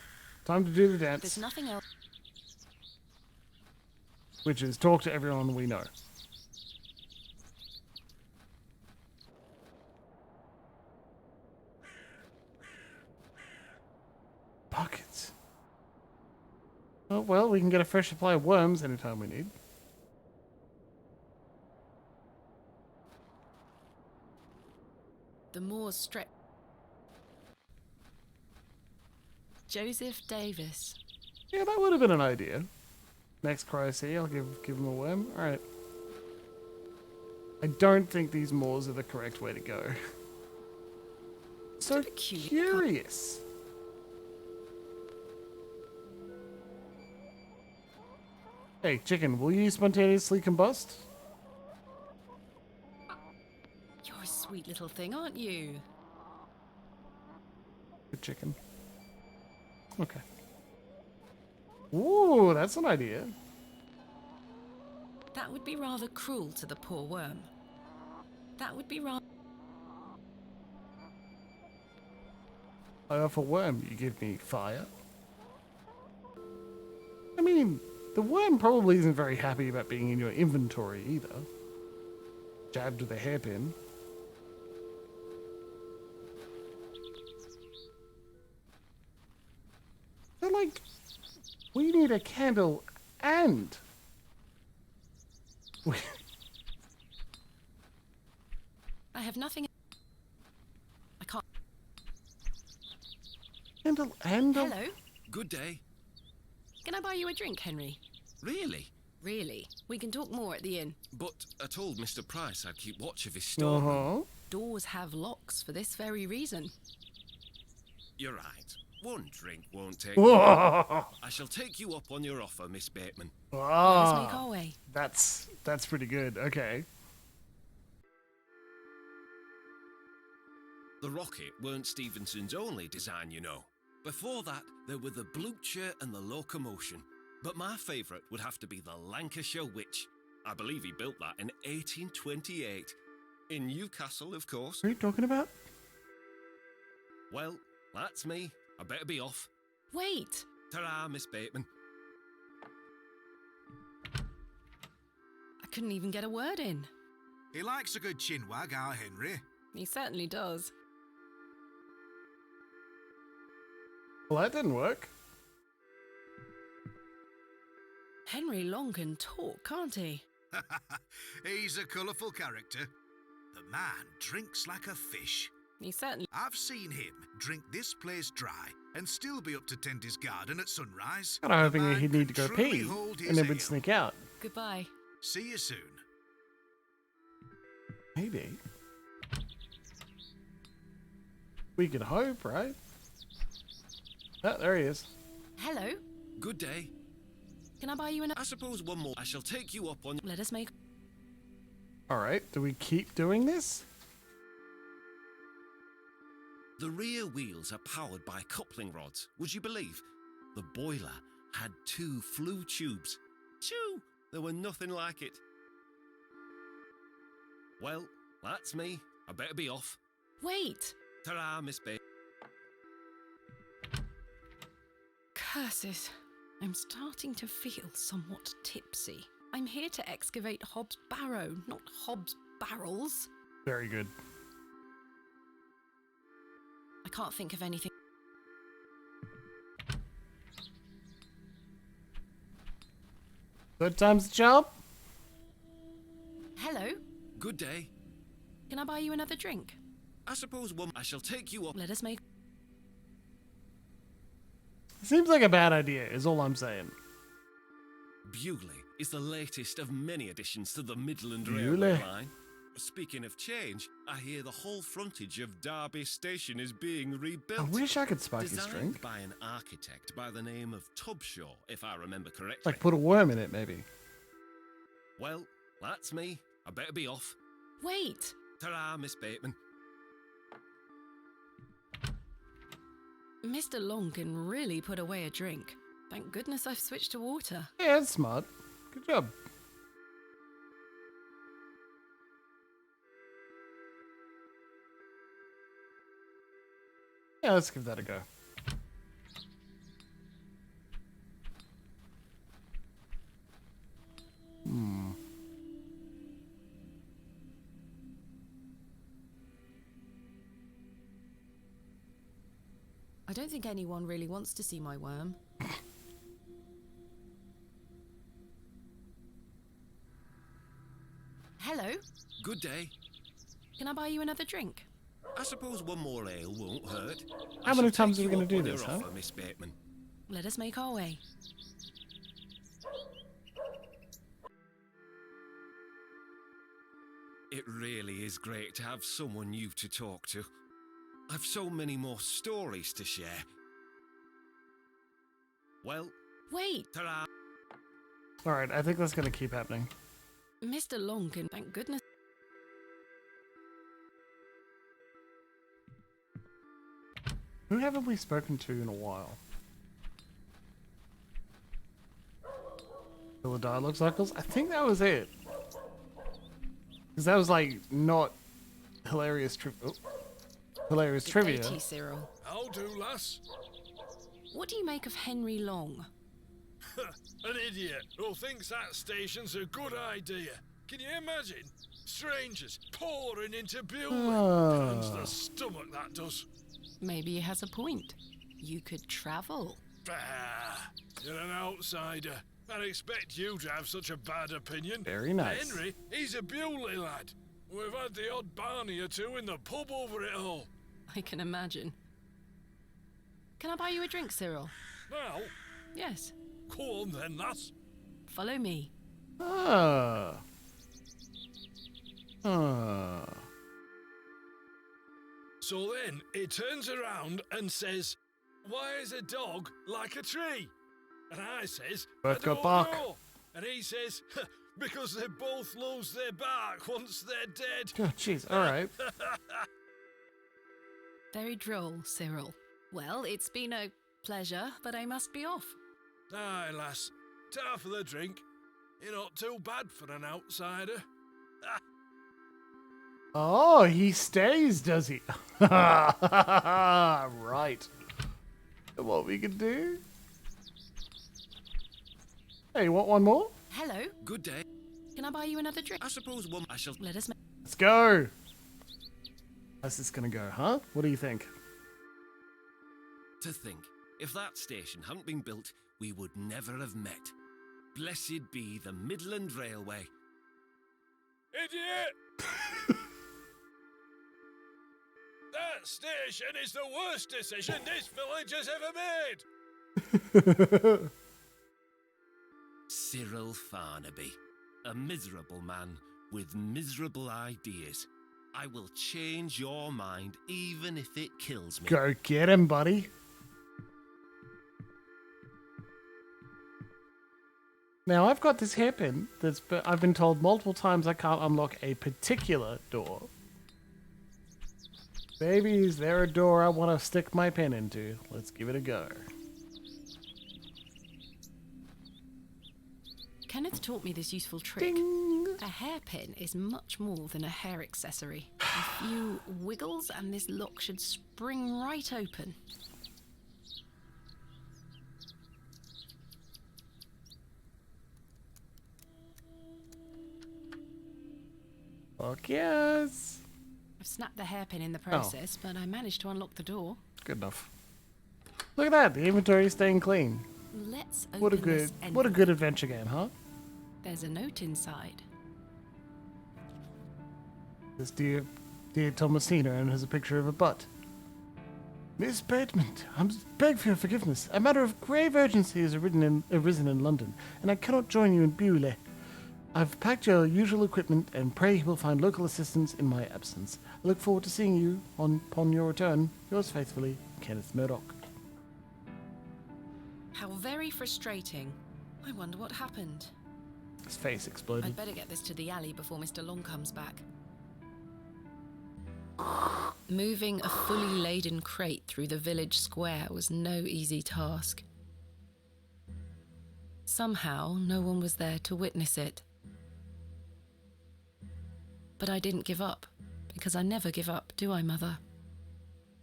time to do the dance. There's nothing else. Which is talk to everyone we know. Buckets. Oh, well, we can get a fresh supply of worms anytime we need. The moors stretch. Joseph Davis. Yeah, that would have been an idea. Next cry I see, I'll give him a worm. Alright. I don't think these moors are the correct way to go. So curious. Hey, chicken, will you spontaneously combust? You're a sweet little thing, aren't you? Good chicken. Okay. Ooh, that's an idea. That would be rather cruel to the poor worm. That would be rather. I offer worm, you give me fire. I mean, the worm probably isn't very happy about being in your inventory either. Jabbed with a hairpin. They're like, we need a candle and... I have nothing. I can't. Candle and... Hello? Good day. Can I buy you a drink, Henry? Really? Really? We can talk more at the inn. But I told Mr. Price I'd keep watch of his store. Uh-huh. Doors have locks for this very reason. You're right. One drink won't take Whoa. long. I shall take you up on your offer, Miss Bateman. Ah, Let us make our way. That's pretty good. Okay. The rocket weren't Stevenson's only design, you know. Before that, there were the Blucher and the Locomotion. But my favourite would have to be the Lancashire Witch. I believe he built that in 1828. In Newcastle, of course. What are you talking about? Well, that's me. I better be off. Wait! Ta-ra, Miss Bateman. I couldn't even get a word in. He likes a good chinwag, our Henry. He certainly does. Well, that didn't work. Henry Long can talk, can't he? He's a colourful character. The man drinks like a fish. He certainly... I've seen him drink this place dry and still be up to tend his garden at sunrise. Kind of hoping he'd need to go truly pee, hold his and then ale. we'd sneak out. Goodbye. See you soon. Maybe. We could hope, right? Oh, there he is. Hello? Good day. Can I buy you an... I suppose one more. I shall take you up on... Let us make... Alright, do we keep doing this? The rear wheels are powered by coupling rods, would you believe? The boiler had 2 flue tubes. 2! There were nothing like it. Well, that's me. I better be off. Wait! Ta-ra, Miss Bay. Curses. I'm starting to feel somewhat tipsy. I'm here to excavate Hob's Barrow, not Hob's barrels. Very good. I can't think of anything. Third time's the charm? Hello? Good day. Can I buy you another drink? I suppose one... I shall take you up... Let us make... Seems like a bad idea, is all I'm saying. Bewley is the latest of many additions to the Midland Bewley. Railway line. Speaking of change, I hear the whole frontage of Derby Station is being I rebuilt. wish I could spike his Designed drink. by an architect by the name of Tubshaw, if I remember correctly. Like put a worm in it, maybe. Well, that's me. I better be off. Wait! Ta-ra, Miss Bateman. Mr. Long can really put away a drink. Thank goodness I've switched to water. Yeah, that's smart. Good job. Yeah, let's give that a go. I don't think anyone really wants to see my worm. Hello? Good day. Can I buy you another drink? I suppose one more ale won't hurt. How many times are we going to do this, this, huh? Miss Bateman. Let us make our way. It really is great to have someone new to talk to. I've so many more stories to share. Well, Wait! ta-ra. Alright, I think that's going to keep happening. Mr. Long can, thank goodness. Who haven't we spoken to in a while? Fill the dialogue cycles? I think that was it. Because that was like not hilarious hilarious Good trivia. day to you, Cyril. How do, lass? What do you make of Henry Long? An idiot who thinks that station's a good idea. Can you imagine? Strangers pouring into Bewley. Turns the stomach, that does. Maybe he has a point. You could travel. Bah, you're an outsider. I'd expect you to have such a bad opinion. Very nice. Henry, he's a Bewley lad. We've had the odd Barney or two in the pub over it all. I can imagine. Can I buy you a drink, Cyril? Now, Yes. go on then, lass. Follow me. Ah. So then he turns around and says, "Why is a dog like a tree?" And I says, Both "I got don't bark." know." And he says, "Because they both lose their bark once they're dead." Oh, jeez. Alright. Very droll, Cyril. Well, it's been a pleasure, but I must be off. Aye, lass. Ta for the drink. You're not too bad for an outsider. Oh, he stays, does he? Right. What we can do? Hey, you want one more? Hello? Good day. Can I buy you another drink? I suppose one I shall... Let us make... Let's go. How's this gonna go, huh? What do you think? To think, if that station hadn't been built, we would never have met. Blessed be the Midland Railway. Idiot! That station is the worst decision this village has ever made! Cyril Farnaby, a miserable man with miserable ideas. I will change your mind even if it kills me. Go get him, buddy. Now, I've got this hairpin I've been told multiple times I can't unlock a particular door. Baby, is there a door I want to stick my pin into? Let's give it a go. Kenneth taught me this useful trick. Ding. A hairpin is much more than a hair accessory. A few wiggles and this lock should spring right open. Fuck yes. I've snapped the hairpin in the process, but I managed to unlock the door. Good enough. Look at that. The inventory is staying clean. Let's open What a this good adventure game, huh? There's a note inside. This dear Thomasina and has a picture of a butt. Miss Bateman, I beg for your forgiveness. A matter of grave urgency has arisen in London, and I cannot join you in Bewley. I've packed your usual equipment and pray you will find local assistance in my absence. I look forward to seeing you upon your return. Yours faithfully, Kenneth Murdoch. How very frustrating. I wonder what happened. His face exploded. I'd better get this to the alley before Mr. Long comes back. Moving a fully laden crate through the village square was no easy task. Somehow, no one was there to witness it. But I didn't give up, because I never give up, do I, Mother?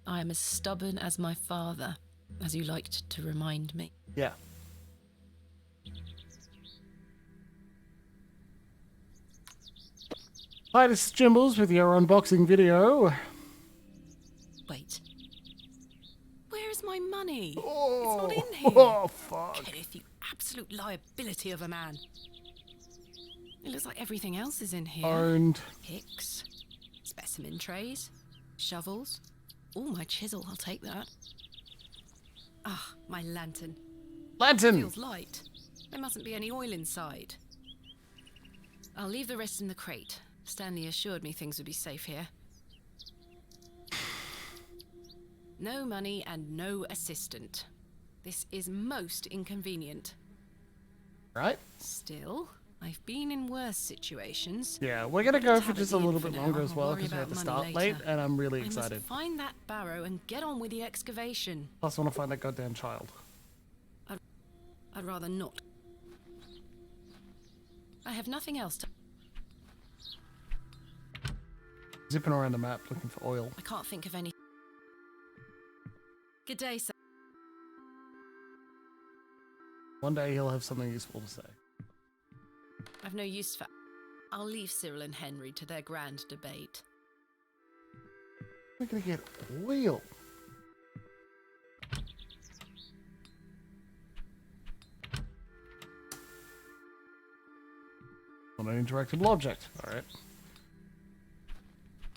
I am as stubborn as my father, as you liked to remind me. Yeah. Hi, this is Jimbles with your unboxing video. Wait. Where is my money? Oh, it's not in here. Oh, fuck. Kenneth, you absolute liability of a man. It looks like everything else is in here. Owned. Picks, specimen trays, shovels. Oh, my chisel, I'll take that. Ah, my lantern. Lantern! It feels light. There mustn't be any oil inside. I'll leave the rest in the crate. Stanley assured me things would be safe here. No money and no assistant. This is most inconvenient. Right? Still, I've been in worse situations. Yeah, we're gonna go for Have it just a here little for bit now. longer as I'll well worry because we have about to money start late, later. and I'm really I excited. must find that barrow and get on with the excavation. Plus, I want to find that goddamn child. I'd rather not. I have nothing else to... Zipping around the map looking for oil. I can't think of any... Good day, sir. One day he'll have something useful to say. I've no use for... I'll leave Cyril and Henry to their grand debate. We're gonna get oil. On an interactable object. Alright.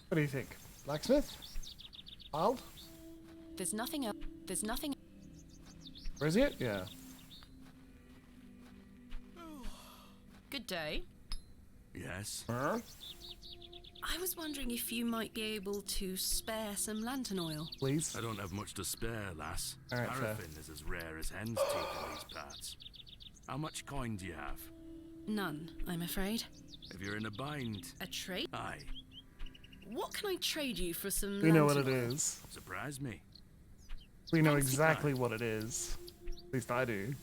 What do you think? Blacksmith? Wild? There's nothing else. There's nothing... Where is it? Yeah. Good day. Yes? Huh? I was wondering if you might be able to spare some lantern oil. Please? I don't have much to spare, lass. All right, Paraffin is as rare as hen's teeth in these parts. How much coin do you have? None, I'm afraid. If you're in a bind... A trade? Aye. What can I trade you for some We know what lantern it oil? is. Surprise me. We know Fancy exactly what it is. At least I do.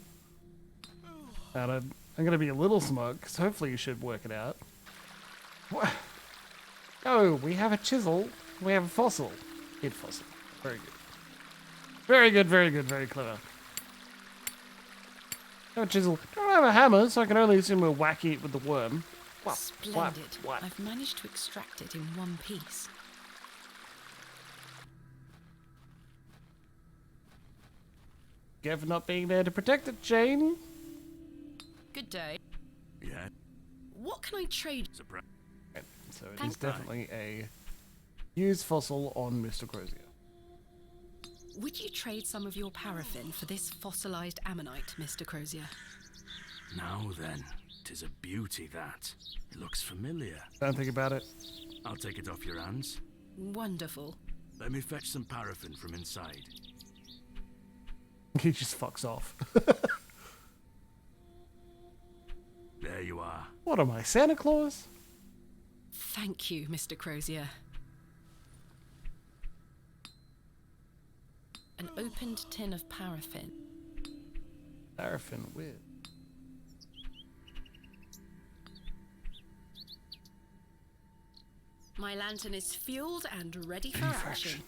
And I'm going to be a little smug, so hopefully you should work it out. What? Oh, we have a chisel. We have a fossil. Hid fossil. Very good. Very good, very good, very clever. No chisel. Don't have a hammer, so I can only assume we're whacking it with the worm. What? Splendid. What? I've managed to extract it in one piece. Forget for not being there to protect it, Jane. Good day. Yeah. What can I trade? Surprise. So it is Thanks. definitely a used fossil on Mr. Crozier. Would you trade some of your paraffin for this fossilized ammonite, Mr. Crozier? Now then, 'tis a beauty that. It looks familiar. Don't think about it. I'll take it off your hands. Wonderful. Let me fetch some paraffin from inside. He just fucks off. There you are. What am I, Santa Claus? Thank you, Mr. Crozier. An opened tin of paraffin. Paraffin with. My lantern is fueled and ready for action.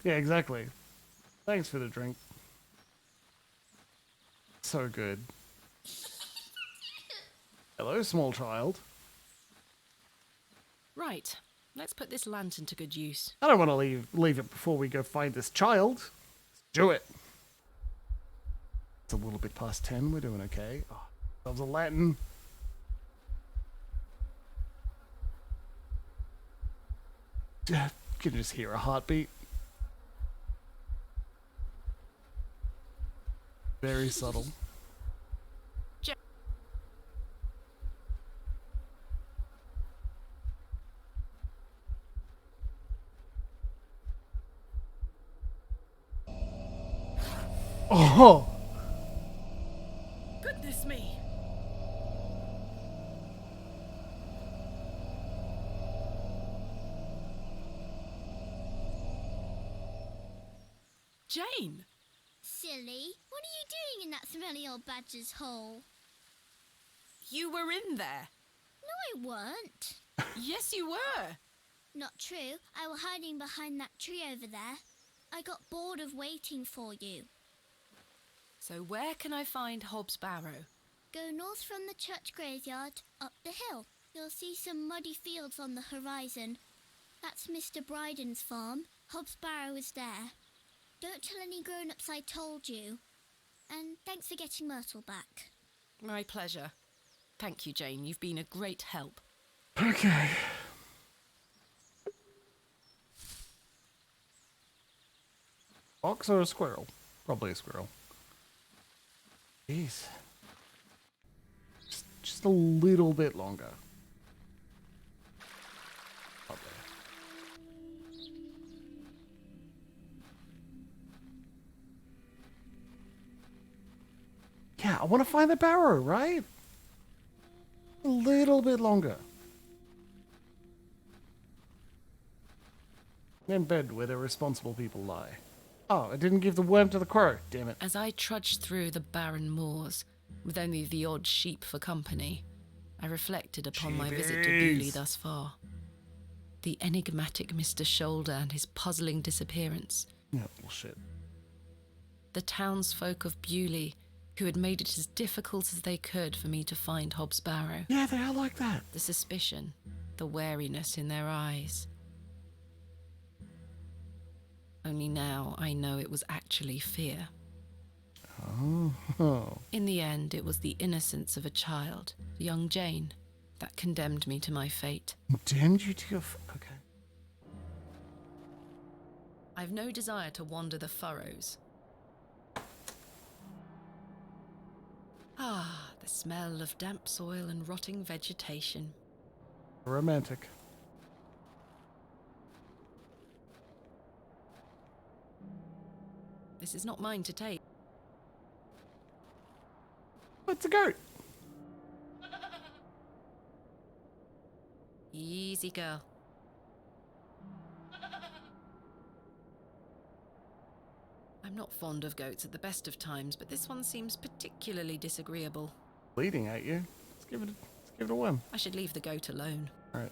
Yeah, exactly. Thanks for the drink. So good. Hello, small child. Right, let's put this lantern to good use. I don't want to leave it before we go find this child. Let's do it. It's a little bit past 10. We're doing okay. Oh, there's a lantern. You can just hear a heartbeat. Very subtle. Oh! Goodness me! Jane! Silly, what are you doing in that smelly old badger's hole? You were in there. No, I weren't. Yes, you were. Not true. I was hiding behind that tree over there. I got bored of waiting for you. So where can I find Hobbs Barrow? Go north from the church graveyard, up the hill. You'll see some muddy fields on the horizon. That's Mr. Bryden's farm. Hobbs Barrow is there. Don't tell any grown-ups I told you. And thanks for getting Myrtle back. My pleasure. Thank you, Jane. You've been a great help. Okay. Fox or a squirrel? Probably a squirrel. Jeez. Just a little bit longer. Up there. Yeah, I want to find the barrow, right? A little bit longer. In bed where the responsible people lie. Oh, I didn't give the worm to the crow. Damn it. As I trudged through the barren moors, with only the odd sheep for company, I reflected upon my visit to Bewley thus far. The enigmatic Mr. Shoulder and his puzzling disappearance. Yeah, bullshit. The townsfolk of Bewley, who had made it as difficult as they could for me to find Hobbs Barrow. Yeah, they are like that. The suspicion, the wariness in their eyes. Only now I know it was actually fear. Oh. In the end, it was the innocence of a child, young Jane, that condemned me to my fate. Condemned you to your... Okay. I've no desire to wander the furrows. Ah, the smell of damp soil and rotting vegetation. Romantic. This is not mine to take. It's a goat. Easy, girl. I'm not fond of goats at the best of times, but this one seems particularly disagreeable. Bleeding at you. Let's give it a whim. I should leave the goat alone. All right.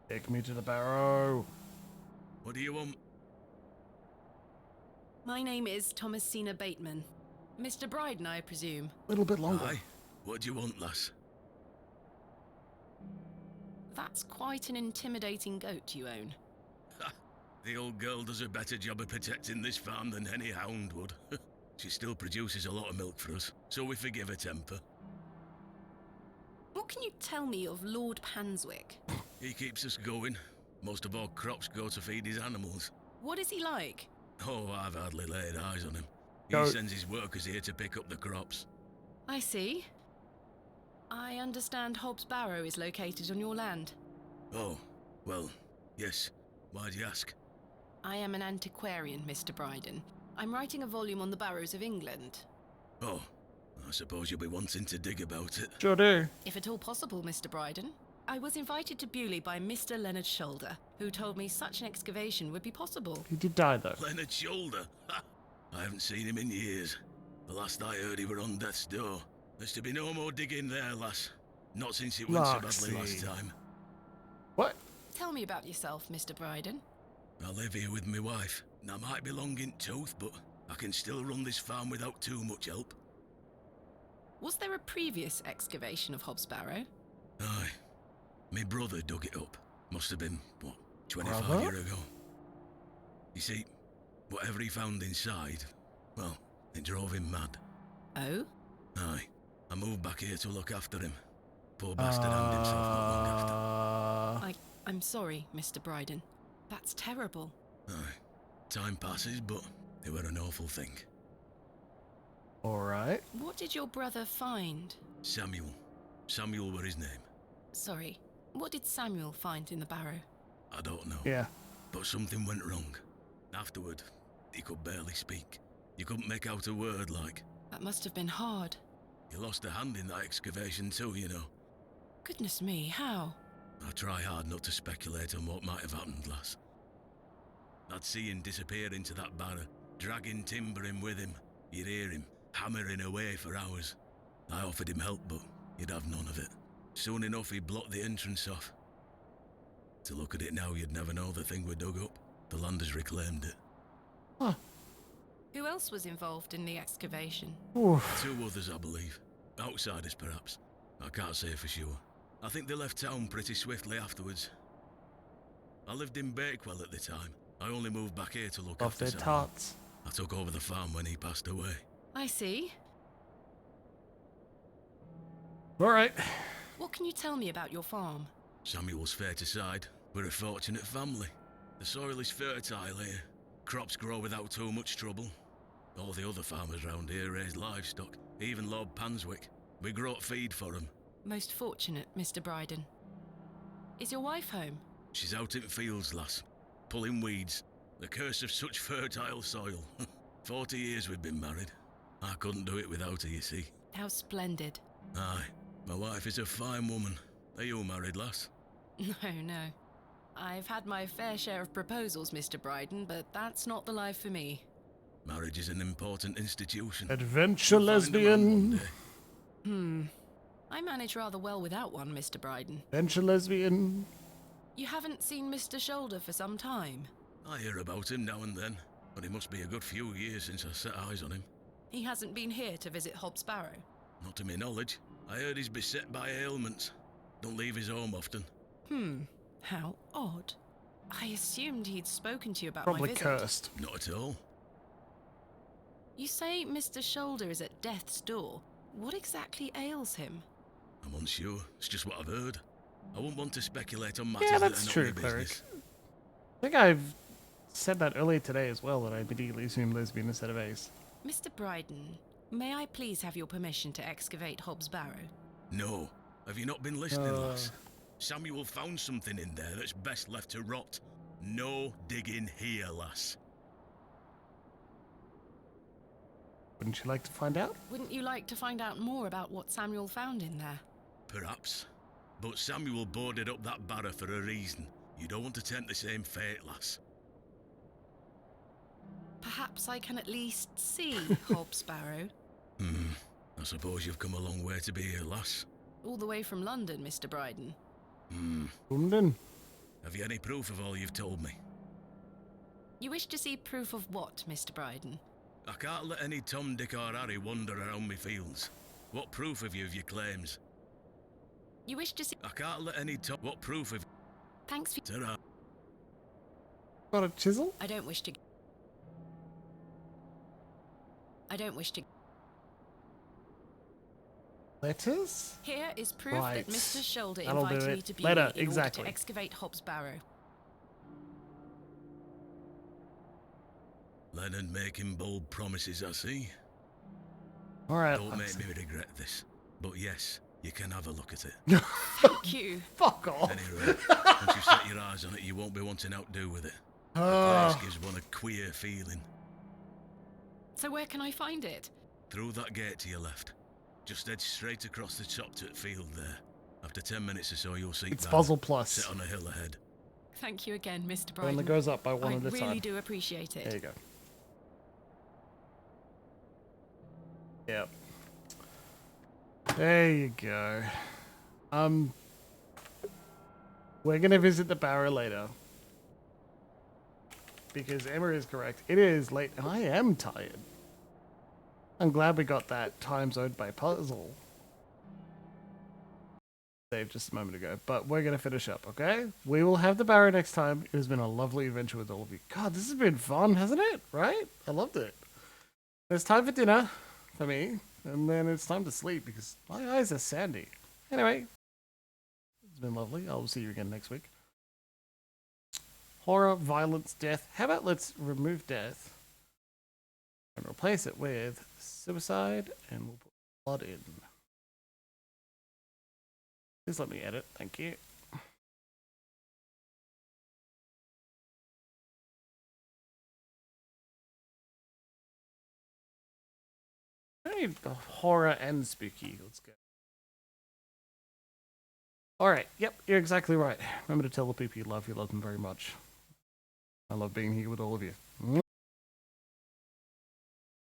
Take me to the barrow. What do you want? My name is Thomasina Bateman. Mr. Bryden, I presume. A little bit longer. Aye. What do you want, lass? That's quite an intimidating goat you own. The old girl does a better job of protecting this farm than any hound would. She still produces a lot of milk for us, so we forgive her temper. What can you tell me of Lord Panswick? He keeps us going. Most of our crops go to feed his animals. What is he like? Oh, I've hardly laid eyes on him. Go. He sends his workers here to pick up the crops. I see. I understand Hobbs Barrow is located on your land. Oh, well, yes. Why'd you ask? I am an antiquarian, Mr. Bryden. I'm writing a volume on the barrows of England. Oh, I suppose you'll be wanting to dig about it. Sure do. If at all possible, Mr. Bryden. I was invited to Bewley by Mr. Leonard Shoulder, who told me such an excavation would be possible. He did die, though. Leonard Shoulder? Ha! I haven't seen him in years. The last I heard he were on death's door. There's to be no more digging there, lass. Not since it went so badly last time. What? Tell me about yourself, Mr. Bryden. I live here with my wife. And I might be long in tooth, but I can still run this farm without too much help. Was there a previous excavation of Hobbs Barrow? Aye. My brother dug it up. Must have been, what, 25 Brother? years ago. You see, whatever he found inside, well, it drove him mad. Oh? Aye. I moved back here to look after him. Poor bastard hanged himself not long after. I'm sorry, Mr. Bryden. That's terrible. Aye. Time passes, but it were an awful thing. Alright. What did your brother find? Samuel. Samuel were his name. Sorry, what did Samuel find in the barrow? I don't know. Yeah. But something went wrong. Afterward, he could barely speak. You couldn't make out a word, like. That must have been hard. He lost a hand in that excavation too, you know. Goodness me, how? I try hard not to speculate on what might have happened, lass. I'd see him disappear into that barrow, dragging timber in with him. You'd hear him hammering away for hours. I offered him help, but he'd have none of it. Soon enough, he blocked the entrance off. To look at it now, you'd never know the thing we dug up. The landers reclaimed it. Huh. Who else was involved in the excavation? Oof. 2 others, I believe. Outsiders, perhaps. I can't say for sure. I think they left town pretty swiftly afterwards. I lived in Bakewell at the time. I only moved back here to look Off after their Samuel. tarts. I took over the farm when he passed away. I see. Alright. What can you tell me about your farm? Samuel's fair to side. We're a fortunate family. The soil is fertile here. Crops grow without too much trouble. All the other farmers round here raise livestock. Even Lord Panswick. We grow feed for him. Most fortunate, Mr. Bryden. Is your wife home? She's out in fields, lass. Pulling weeds. The curse of such fertile soil. 40 years we've been married. I couldn't do it without her, you see. How splendid. Aye. My wife is a fine woman. Are you married, lass? No. I've had my fair share of proposals, Mr. Bryden, but that's not the life for me. Marriage is an important institution. Adventure lesbian. I manage rather well without one, Mr. Bryden. Adventure lesbian. You haven't seen Mr. Shoulder for some time. I hear about him now and then, but it must be a good few years since I set eyes on him. He hasn't been here to visit Hob's Barrow. Not to my knowledge. I heard he's beset by ailments. Don't leave his home often. How odd. I assumed he'd spoken to you about Probably my visit. cursed. Not at all. You say Mr. Shoulder is at death's door. What exactly ails him? I'm unsure. It's just what I've heard. I wouldn't want to speculate on matters Yeah, that that's are not true, my Cleric. business. I think I've said that earlier today as well, that I immediately assumed lesbian instead of ace. Mr. Bryden, may I please have your permission to excavate Hob's Barrow? No. Have you not been listening, lass? Samuel found something in there that's best left to rot. No digging here, lass. Wouldn't you like to find out? Wouldn't you like to find out more about what Samuel found in there? Perhaps. But Samuel boarded up that barrow for a reason. You don't want to tempt the same fate, lass. Perhaps I can at least see Hob's Barrow. I suppose you've come a long way to be here, lass. All the way from London, Mr. Bryden. London. Have you any proof of all you've told me? You wish to see proof of what, Mr. Bryden? I can't let any Tom, Dick or Harry wander around me fields. What proof have you of your claims? You wish to see... I can't let any Tom... What proof have... Thanks for... Ta-ra. Got a chisel? I don't wish to... Letters? Here is proof Right. that Mr. Shoulder That'll do invited it. me to be Later, in exactly. order to excavate Hob's Barrow. Leonard making bold promises, I see. Alright. Don't make me regret this. But yes, you can have a look at it. Thank you. Fuck off. Anyway, once you've set your eyes on it, you won't be wanting out to do with it. The place gives one a queer feeling. So where can I find it? Through that gate to your left. Just head straight across the top to the field there. After 10 minutes or so, you'll see It's Barrow, Puzzle Plus. sit on a hill ahead. Thank you again, Mr. One Bryden. that goes up by one at a I time. really do appreciate it. There you go. Yep. There you go. We're gonna visit the Barrow later. Because Emma is correct. It is late and I am tired. I'm glad we got that time zoned by puzzle. Saved just a moment ago. But we're gonna finish up, okay? We will have the Barrow next time. It has been a lovely adventure with all of you. God, this has been fun, hasn't it? Right? I loved it. It's time for dinner for me. And then it's time to sleep because my eyes are sandy. Anyway, It's been lovely. I'll see you again next week. Horror, violence, death. How about let's remove death and replace it with suicide, and we'll put blood in. Please let me edit. Thank you. I need horror and spooky. Let's go. Alright, yep, you're exactly right. Remember to tell the people you love them very much. I love being here with all of you.